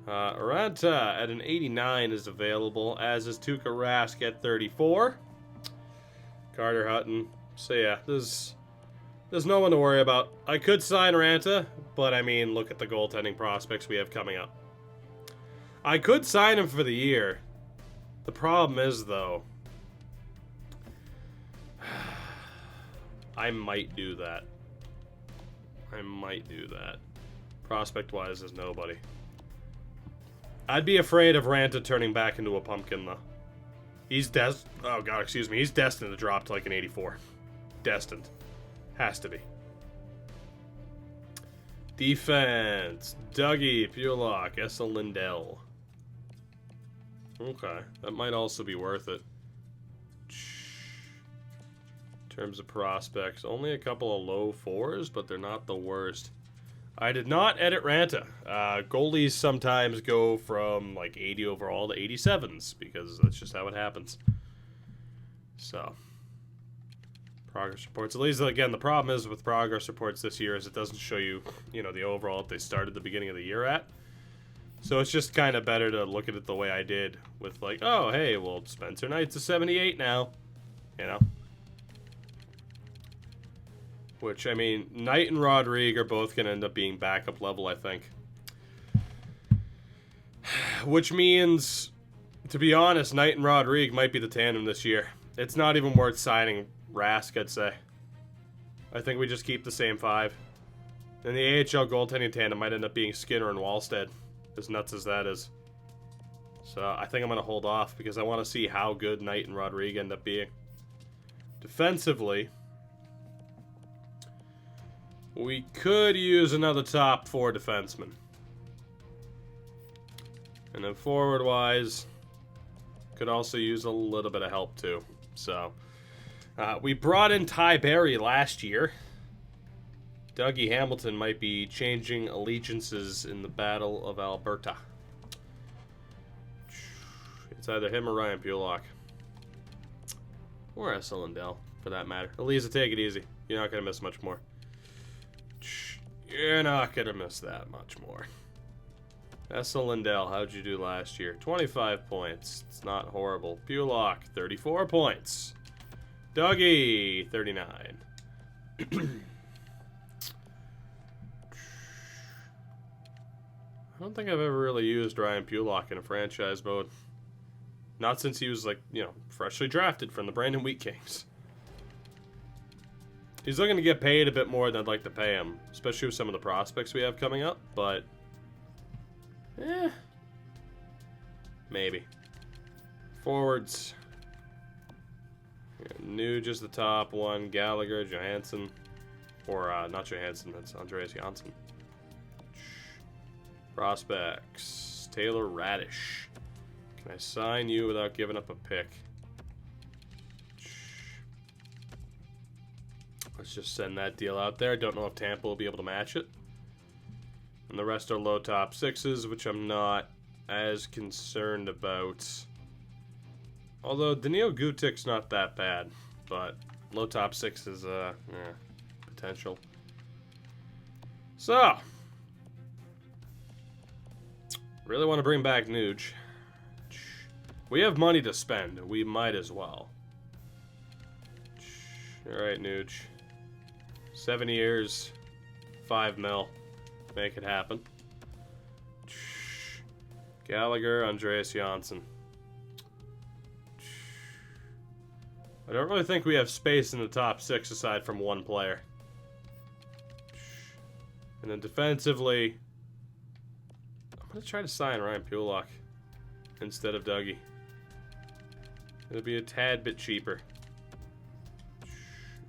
Aranta at an 89 is available, as is Tuukka Rask at 34. Carter Hutton. So yeah, there's no one to worry about. I could sign Aranta, But, I mean, look at the goaltending prospects we have coming up. I could sign him for the year. The problem is, though, I might do that. Prospect-wise, there's nobody. I'd be afraid of Ranta turning back into a pumpkin, though. He's He's destined to drop to like an 84. Destined. Has to be. Defense. Dougie, Pulock, Essa Lindell. Okay. That might also be worth it. In terms of prospects, only a couple of low 4s, but they're not the worst. I did not edit Ranta. Goalies sometimes go from like 80 overall to 87s because that's just how it happens. So, progress reports. At least, again, the problem is with progress reports this year is it doesn't show you, the overall that they started the beginning of the year at. So it's just kind of better to look at it the way I did with like, oh, hey, well, Spencer Knight's a 78 now, Which, I mean, Knight and Rodrigue are both going to end up being backup level, I think. Which means, to be honest, Knight and Rodrigue might be the tandem this year. It's not even worth signing Rask, I'd say. I think we just keep the same 5. And the AHL goaltending tandem might end up being Skinner and Wallstead, as nuts as that is. So I think I'm going to hold off because I want to see how good Knight and Rodrigue end up being. Defensively, we could use another top 4 defenseman. And then forward-wise, could also use a little bit of help too. So, we brought in Ty Berry last year. Dougie Hamilton might be changing allegiances in the Battle of Alberta. It's either him or Ryan Pulock. Or Essa Lindell, for that matter. Eliza, take it easy. You're not going to miss much more. You're not going to miss that much more. Essa Lindell, how'd you do last year? 25 points. It's not horrible. Pulock, 34 points. Dougie, 39. I don't think I've ever really used Ryan Pulock in a franchise mode. Not since he was, like, freshly drafted from the Brandon Wheat Kings. He's looking to get paid a bit more than I'd like to pay him, especially with some of the prospects we have coming up, but maybe. Forwards. Nuge is the top one. Gallagher, Johansson. Or, not Johansson, that's Andreas Janssen. Prospects. Taylor Radish. Can I sign you without giving up a pick? Let's just send that deal out there. Don't know if Tampa will be able to match it. And the rest are low top 6s, which I'm not as concerned about. Although Daniil Gutik's not that bad, but low top 6s, potential. So, really want to bring back Nuge. We have money to spend. We might as well. All right, Nuge. 7 years, 5 mil. Make it happen. Gallagher, Andreas Janssen. I don't really think we have space in the top 6 aside from one player. And then defensively, I'm going to try to sign Ryan Pulock instead of Dougie. It'll be a tad bit cheaper.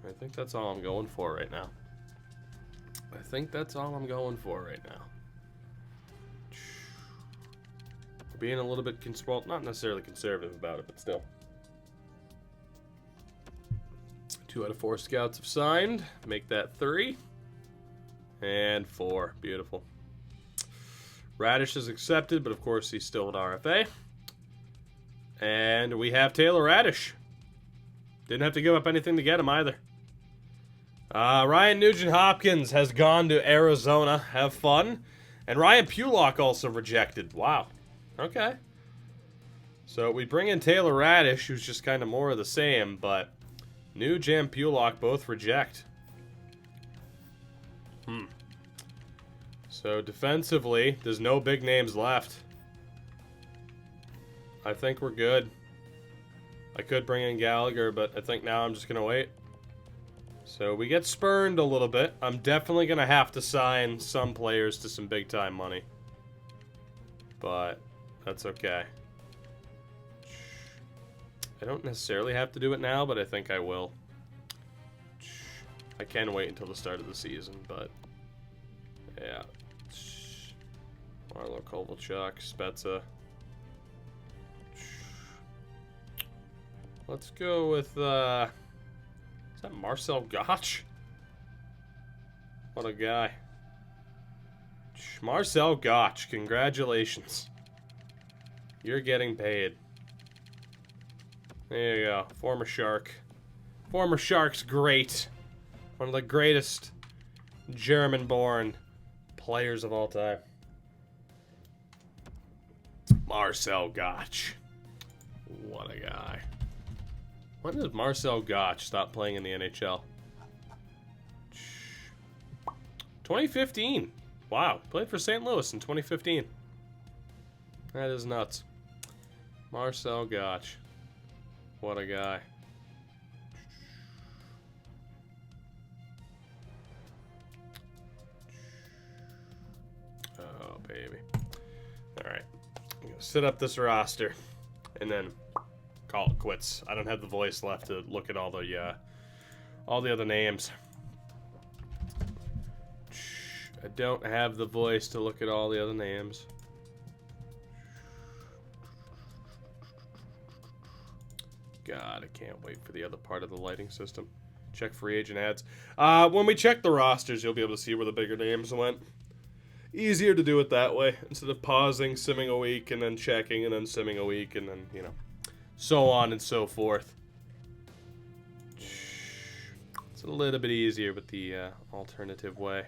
I think that's all I'm going for right now. Being a little bit, well, not necessarily conservative about it, but still. 2 out of 4 scouts have signed. Make that 3. And 4. Beautiful. Radish is accepted, but of course he's still an RFA. And we have Taylor Radish. Didn't have to give up anything to get him either. Ryan Nugent-Hopkins has gone to Arizona. Have fun. And Ryan Pulock also rejected. Wow. Okay. So we bring in Taylor Radish, who's just kind of more of the same, but Nuge and Pulock both reject. So defensively, there's no big names left. I think we're good. I could bring in Gallagher, but I think now I'm just going to wait. So we get spurned a little bit. I'm definitely going to have to sign some players to some big time money. But that's okay. I don't necessarily have to do it now, but I think I will. I can wait until the start of the season, but yeah. Marlo Kovalchuk, Spezza. Let's go with, is that Marcel Gotch? What a guy. Marcel Gotch, congratulations. You're getting paid. There you go. Former Shark. Former Shark's great. One of the greatest German-born players of all time. Marcel Gotch. What a guy. When did Marcel Gotch stop playing in the NHL? 2015. Wow. Played for St. Louis in 2015. That is nuts. Marcel Gotch. What a guy. Oh, baby. Alright. I'm going to set up this roster and then call it quits. I don't have the voice left to look at all the other names. I don't have the voice to look at all the other names. God, I can't wait for the other part of the lighting system. Check free agent ads. When we check the rosters, you'll be able to see where the bigger names went. Easier to do it that way, instead of pausing, simming a week, and then checking, and then simming a week, and then, you know, so on and so forth. It's a little bit easier with the alternative way.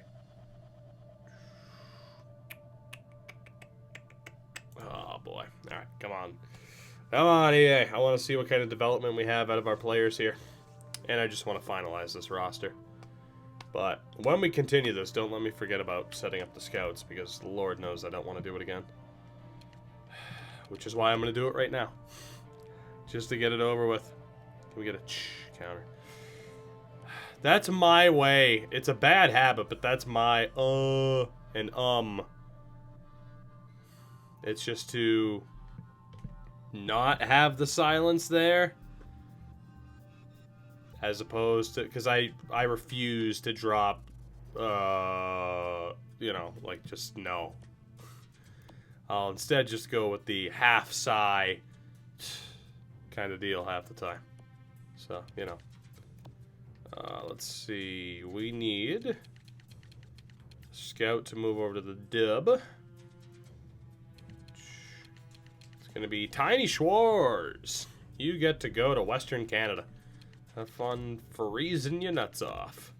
Oh, boy. Alright, come on. Come on, EA. I want to see what kind of development we have out of our players here. And I just want to finalize this roster. But when we continue this, don't let me forget about setting up the scouts, because Lord knows I don't want to do it again. Which is why I'm going to do it right now. Just to get it over with. Can we get a counter? That's my way. It's a bad habit, but that's my and It's just to not have the silence there, as opposed to, because I refuse to drop you know, like, just no. I'll instead just go with the half sigh kind of deal half the time. So, you know, let's see, we need Scout to move over to the dub. Gonna be Tiny Schwartz. You get to go to Western Canada. Have fun freezing your nuts off.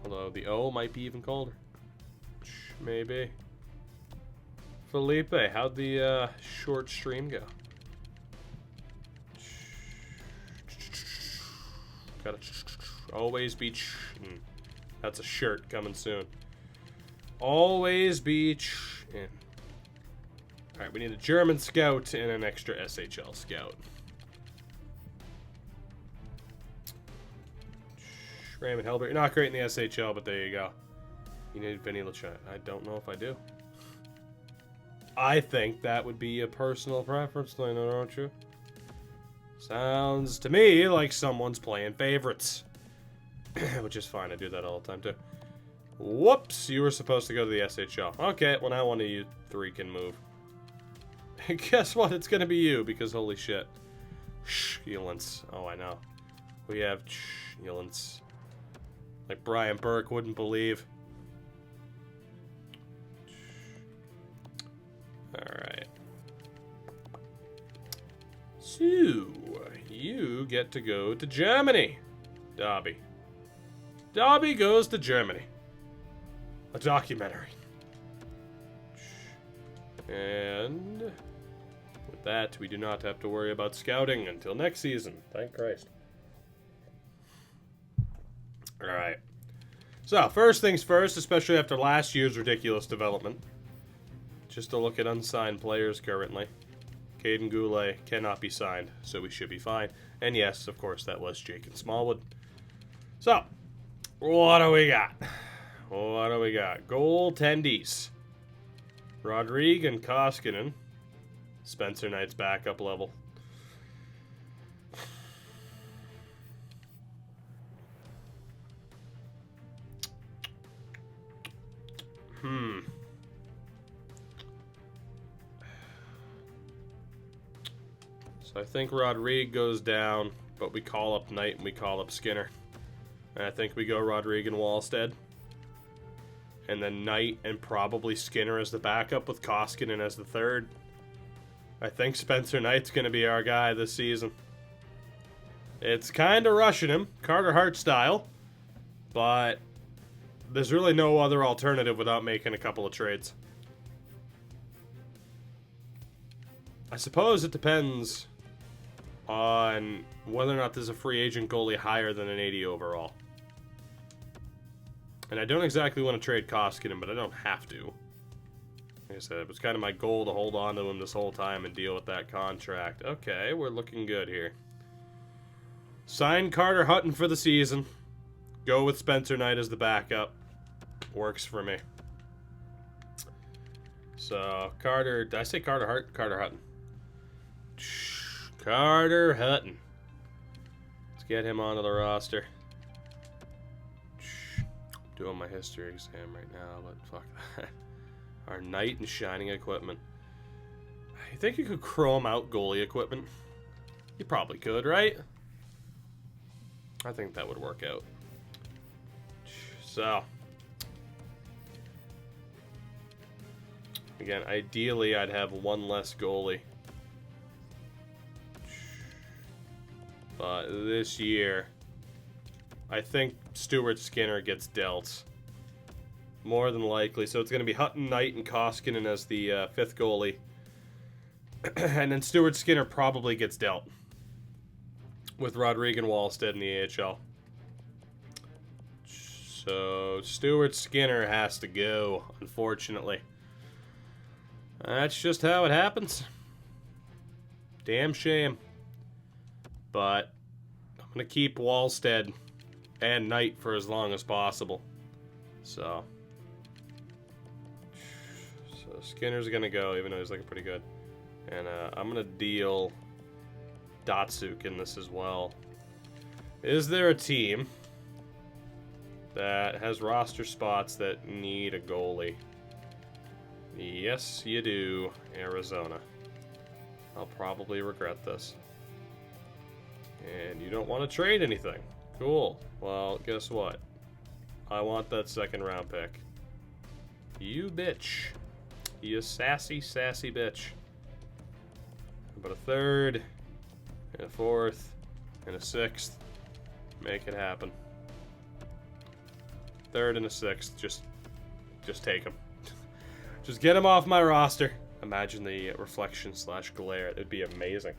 Although the O might be even colder. Maybe. Felipe, how'd the short stream go? Gotta always be. That's a shirt coming soon. Always be in. Alright, we need a German scout and an extra SHL scout. Raymond Helbert, you're not great in the SHL, but there you go. You need Vinny Lachette. I don't know if I do. I think that would be a personal preference thing, don't you? Sounds to me like someone's playing favorites. Which is fine, I do that all the time too. Whoops, you were supposed to go to the SHL. Okay, well now one of you three can move. Guess what? It's gonna be you, because holy shit. Shulance. Oh, I know. We have Shulance. Like Brian Burke wouldn't believe. Alright. So, you get to go to Germany. Dobby. Dobby goes to Germany. A documentary. And with that, we do not have to worry about scouting until next season. Thank Christ. Alright. So, first things first, especially after last year's ridiculous development. Just to look at unsigned players currently. Caden Goulet cannot be signed, so we should be fine. And yes, of course, that was Jake Smallwood. So, what do we got? What do we got? Goaltendies. Rodrigue and Koskinen. Spencer Knight's backup level. So I think Rodrigue goes down, but we call up Knight and we call up Skinner. And I think we go Rodrigue and Wallstead. And then Knight and probably Skinner as the backup with Koskinen as the third. I think Spencer Knight's going to be our guy this season. It's kind of rushing him, Carter Hart style. But there's really no other alternative without making a couple of trades. I suppose it depends on whether or not there's a free agent goalie higher than an 80 overall. And I don't exactly want to trade Koskinen, but I don't have to. Like I said, it was kind of my goal to hold on to him this whole time and deal with that contract. Okay, we're looking good here. Sign Carter Hutton for the season. Go with Spencer Knight as the backup. Works for me. So, Carter... Did I say Carter Hart? Carter Hutton. Carter Hutton. Let's get him onto the roster. Doing my history exam right now, but fuck that. Our Knight and Shining equipment. You think you could chrome out goalie equipment? You probably could, right? I think that would work out. So. Again, ideally I'd have one less goalie. But this year, I think Stuart Skinner gets dealt. More than likely. So it's going to be Hutton, Knight, and Koskinen as the fifth goalie. And then Stuart Skinner probably gets dealt. With Rodrigue and Wallstead in the AHL. So Stuart Skinner has to go, unfortunately. That's just how it happens. Damn shame. But I'm going to keep Wallstead and Knight for as long as possible. So Skinner's going to go, even though he's looking pretty good. And I'm going to deal Datsuk in this as well. Is there a team that has roster spots that need a goalie? Yes, you do, Arizona. I'll probably regret this. And you don't want to trade anything. Cool. Well, guess what? I want that second round pick. You bitch. You sassy, sassy bitch. But a third, and a fourth, and a sixth. Make it happen. Third and a sixth. Just take them. Just get them off my roster. Imagine the reflection / glare. It'd be amazing.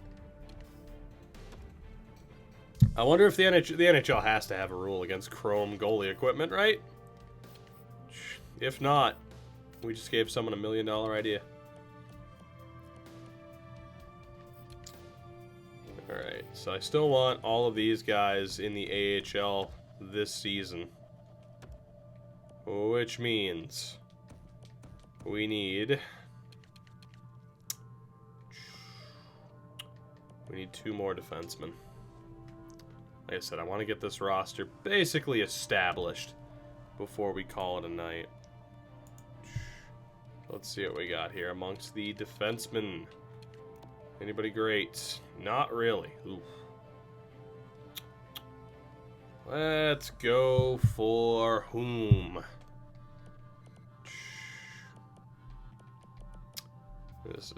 I wonder if the NHL has to have a rule against chrome goalie equipment, right? If not, we just gave someone $1 million idea. Alright, so I still want all of these guys in the AHL this season. Which means we need 2 more defensemen. Like I said, I want to get this roster basically established before we call it a night. Let's see what we got here amongst the defensemen. Anybody great? Not really. Oof. Let's go for whom? This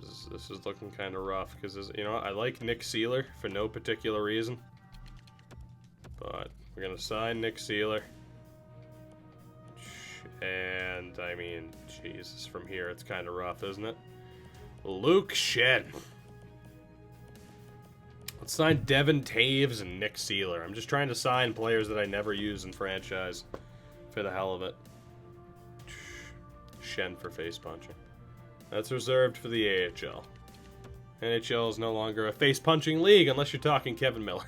is looking kind of rough because, you know, I like Nick Seeler for no particular reason. But we're going to sign Nick Seeler. And, I mean, Jesus, from here it's kind of rough, isn't it? Luke Shen. Let's sign Devin Taves and Nick Seeler. I'm just trying to sign players that I never use in franchise. for the hell of it. Shen for face punching. That's reserved for the AHL. NHL is no longer a face punching league unless you're talking Kevin Miller.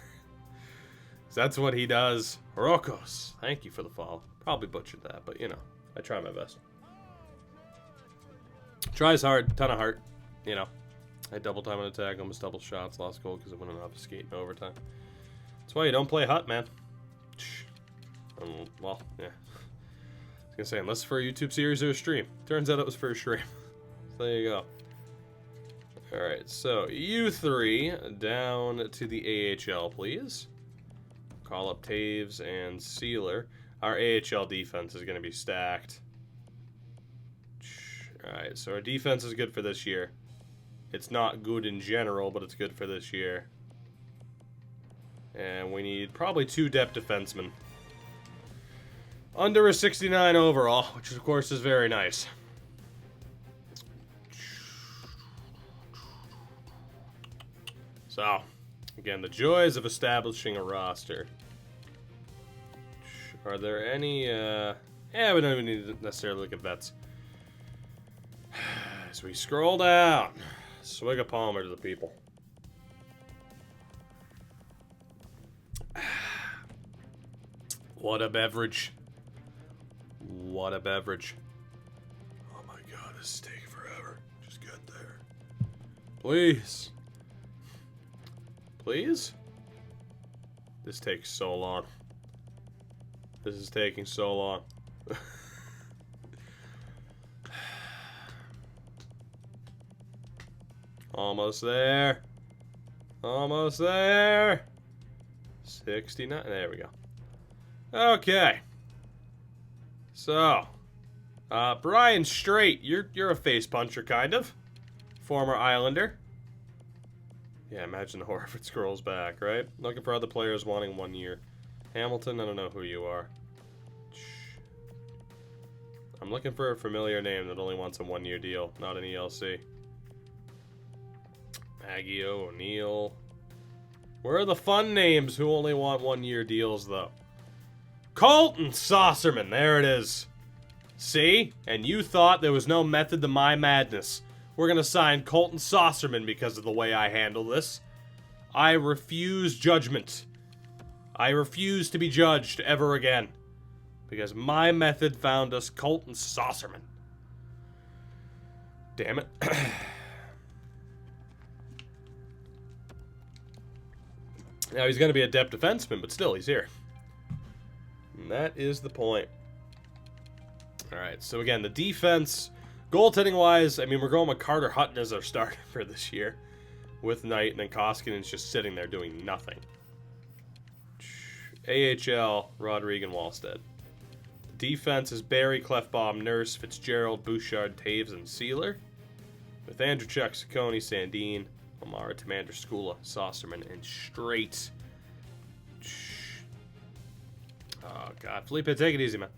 That's what he does. Rokos, thank you for the follow. Probably butchered that, but you know, I try my best. Tries hard, ton of heart. You know, I double time on attack, almost double shots, lost goal because I went off skate in overtime. That's why you don't play hut, man. Well, yeah. I was gonna say, unless for a YouTube series or a stream. Turns out it was for a stream. So there you go. Alright, so you three down to the AHL, please. Call up Taves and Sealer. Our AHL defense is going to be stacked. Alright, so our defense is good for this year. It's not good in general, but it's good for this year. And we need probably 2 depth defensemen. Under a 69 overall, which of course is very nice. So, again, the joys of establishing a roster. Are there any, yeah, we don't even need to necessarily look at vets. As we scroll down, swig a Palmer to the people. What a beverage. What a beverage. Oh my god, this is taking forever. Just get there. Please. Please? This takes so long. This is taking so long. Almost there. Almost there. 69. There we go. Okay. So, Brian Straight, you're a face puncher, kind of. Former Islander. Yeah, imagine the horror if it scrolls back, right? Looking for other players wanting 1 year. Hamilton, I don't know who you are. I'm looking for a familiar name that only wants a 1 year deal, not an ELC. Aggio, O'Neill. Where are the fun names who only want 1 year deals, though? Colton Saucerman, there it is. See? And you thought there was no method to my madness. We're gonna sign Colton Saucerman because of the way I handle this. I refuse judgment. I refuse to be judged ever again. Because my method found us Colton Saucerman. Damn it. Now he's gonna be a depth defenseman, but still, he's here. And that is the point. Alright, so again, the defense, goaltending-wise, I mean, we're going with Carter Hutton as our starter for this year. With Knight, and then Koskinen's just sitting there doing nothing. AHL, Rodriguez, Wallstead. Defense is Barry, Clefbaum, Nurse, Fitzgerald, Bouchard, Taves, and Sealer. With Andrechuk, Ciccone, Sandin, Omara, Tamander, Skula, Saucerman, and Straight. Oh, God. Felipe, take it easy, man.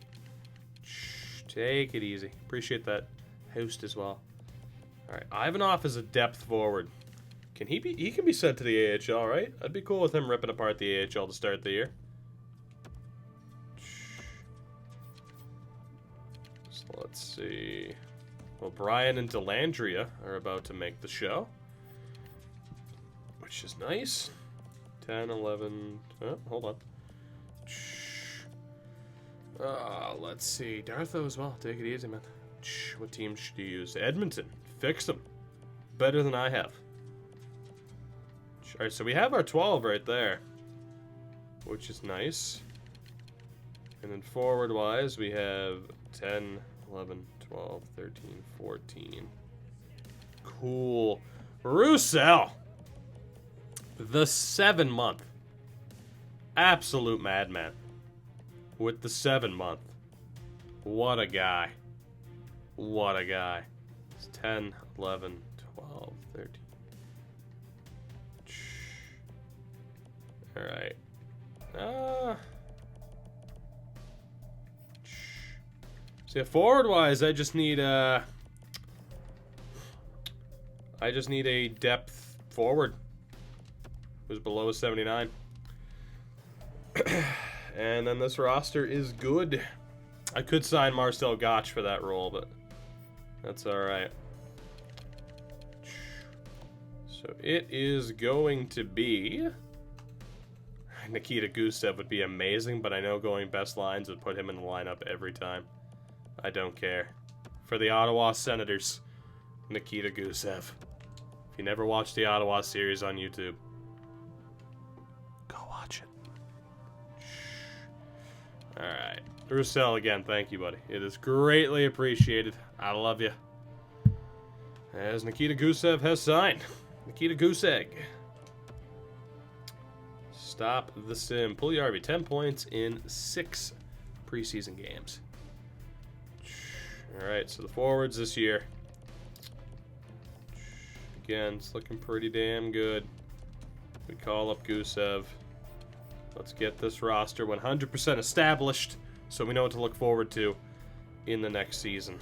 Take it easy. Appreciate that host as well. Alright, Ivanov is a depth forward. Can he can be sent to the AHL, right? I'd be cool with him ripping apart the AHL to start the year. So let's see. Well, Brian and Delandria are about to make the show. Which is nice. 10, 11... Oh, hold on. Let's see. Dartho as well. Take it easy, man. What team should you use? Edmonton. Fix them. Better than I have. Alright, so we have our 12 right there. Which is nice. And then forward-wise, we have 10, 11, 12, 13, 14. Cool. Roussel. The 7-month. Absolute madman. With the 7-month. What a guy. What a guy. It's 10, 11, 12, 13. Alright. See, forward-wise, I just need a depth forward who's below a 79. And then this roster is good. I could sign Marcel Gotch for that role, but that's alright. So it is going to be... Nikita Gusev would be amazing, but I know going best lines would put him in the lineup every time. I don't care. For the Ottawa Senators, Nikita Gusev. If you never watched the Ottawa series on YouTube, go watch it. Alright. Roussel again, thank you, buddy. It is greatly appreciated. I love you. As Nikita Gusev has signed. Nikita Gusev. Stop the sim. Puljujärvi, 10 points in 6 preseason games. Alright, so the forwards this year. Again, it's looking pretty damn good. We call up Gusev. Let's get this roster 100% established so we know what to look forward to in the next season.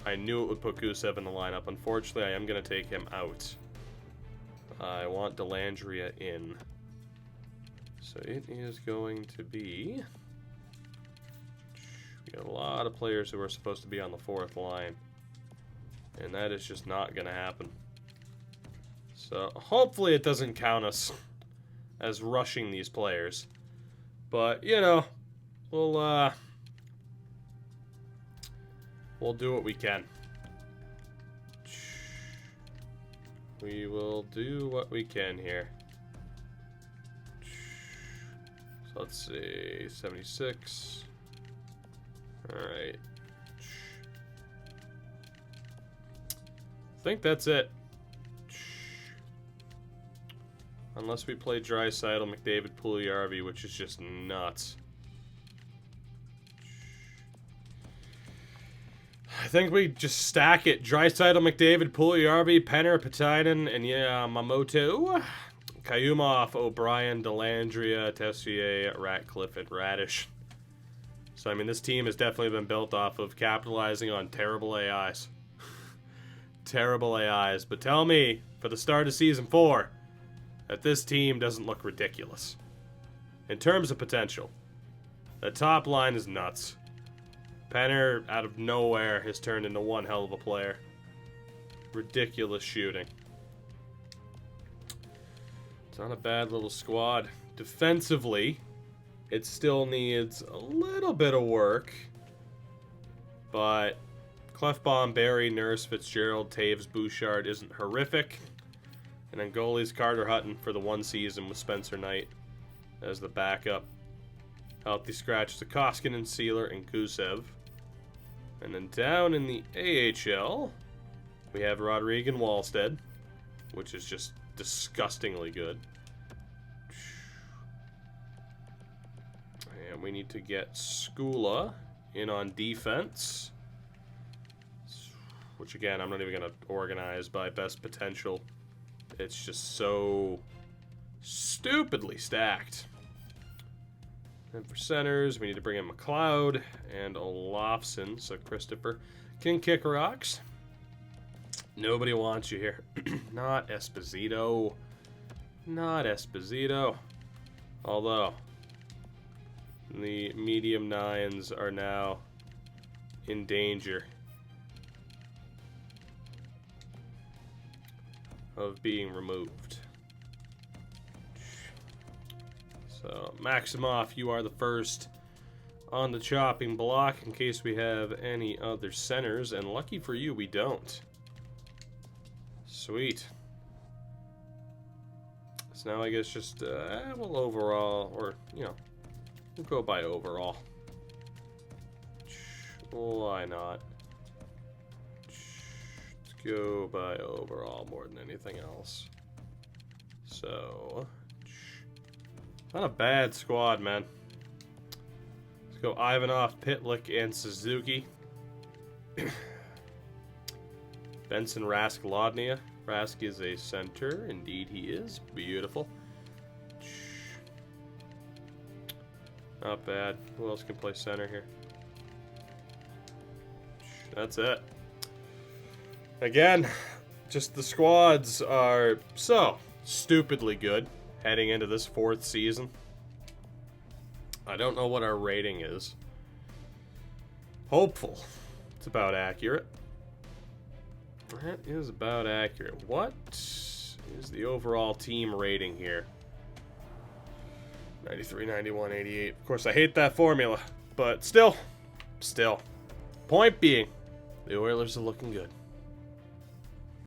I knew it would put Gusev in the lineup. Unfortunately, I am going to take him out. I want Dellandrea in. So it is going to be... We got a lot of players who are supposed to be on the 4th line. And that is just not going to happen. So hopefully it doesn't count us as rushing these players. But, you know, we'll do what we can. We will do what we can here. So let's see, 76. Alright. I think that's it. Unless we play Draisaitl, McDavid, Puljujärvi, which is just nuts. I think we just stack it. Draisaitl, McDavid, Puljujärvi, Penner, Patainen, and yeah, Mamoto, Kayumov, O'Brien, Dellandrea, Tessier, Ratcliffe, and Radish. So, I mean, this team has definitely been built off of capitalizing on terrible AIs. Terrible AIs. But tell me, for the start of Season 4, that this team doesn't look ridiculous. In terms of potential, the top line is nuts. Penner, out of nowhere, has turned into one hell of a player. Ridiculous shooting. It's not a bad little squad. Defensively, it still needs a little bit of work. But Clefbaum, Barry, Nurse, Fitzgerald, Taves, Bouchard isn't horrific. And then goalies Carter Hutton for the one season with Spencer Knight as the backup. Healthy scratch to Koskinen, Sealer, and Gusev. And then down in the AHL, we have Rodrigue and Wallstead, which is just disgustingly good. And we need to get Skula in on defense, which again, I'm not even going to organize by best potential. It's just so stupidly stacked. And for centers, we need to bring in McLeod and Olofsson, so Christopher can kick rocks. Nobody wants you here. Not Esposito. Not Esposito. Although, the medium nines are now in danger of being removed. So, Maximoff, you are the first on the chopping block in case we have any other centers. And lucky for you, we don't. Sweet. So now I guess just, we'll overall, or, you know, we'll go by overall. Why not? Let's go by overall more than anything else. So... not a bad squad, man. Let's go Ivanov, Pitlick, and Suzuki. Benson, Rask, Lodnia. Rask is a center. Indeed he is. Beautiful. Not bad. Who else can play center here? That's it. Again, just the squads are so stupidly good heading into this 4th season. I don't know what our rating is. Hopeful. It's about accurate. That is about accurate. What is the overall team rating here? 93, 91, 88. Of course, I hate that formula, but still. Point being, the Oilers are looking good.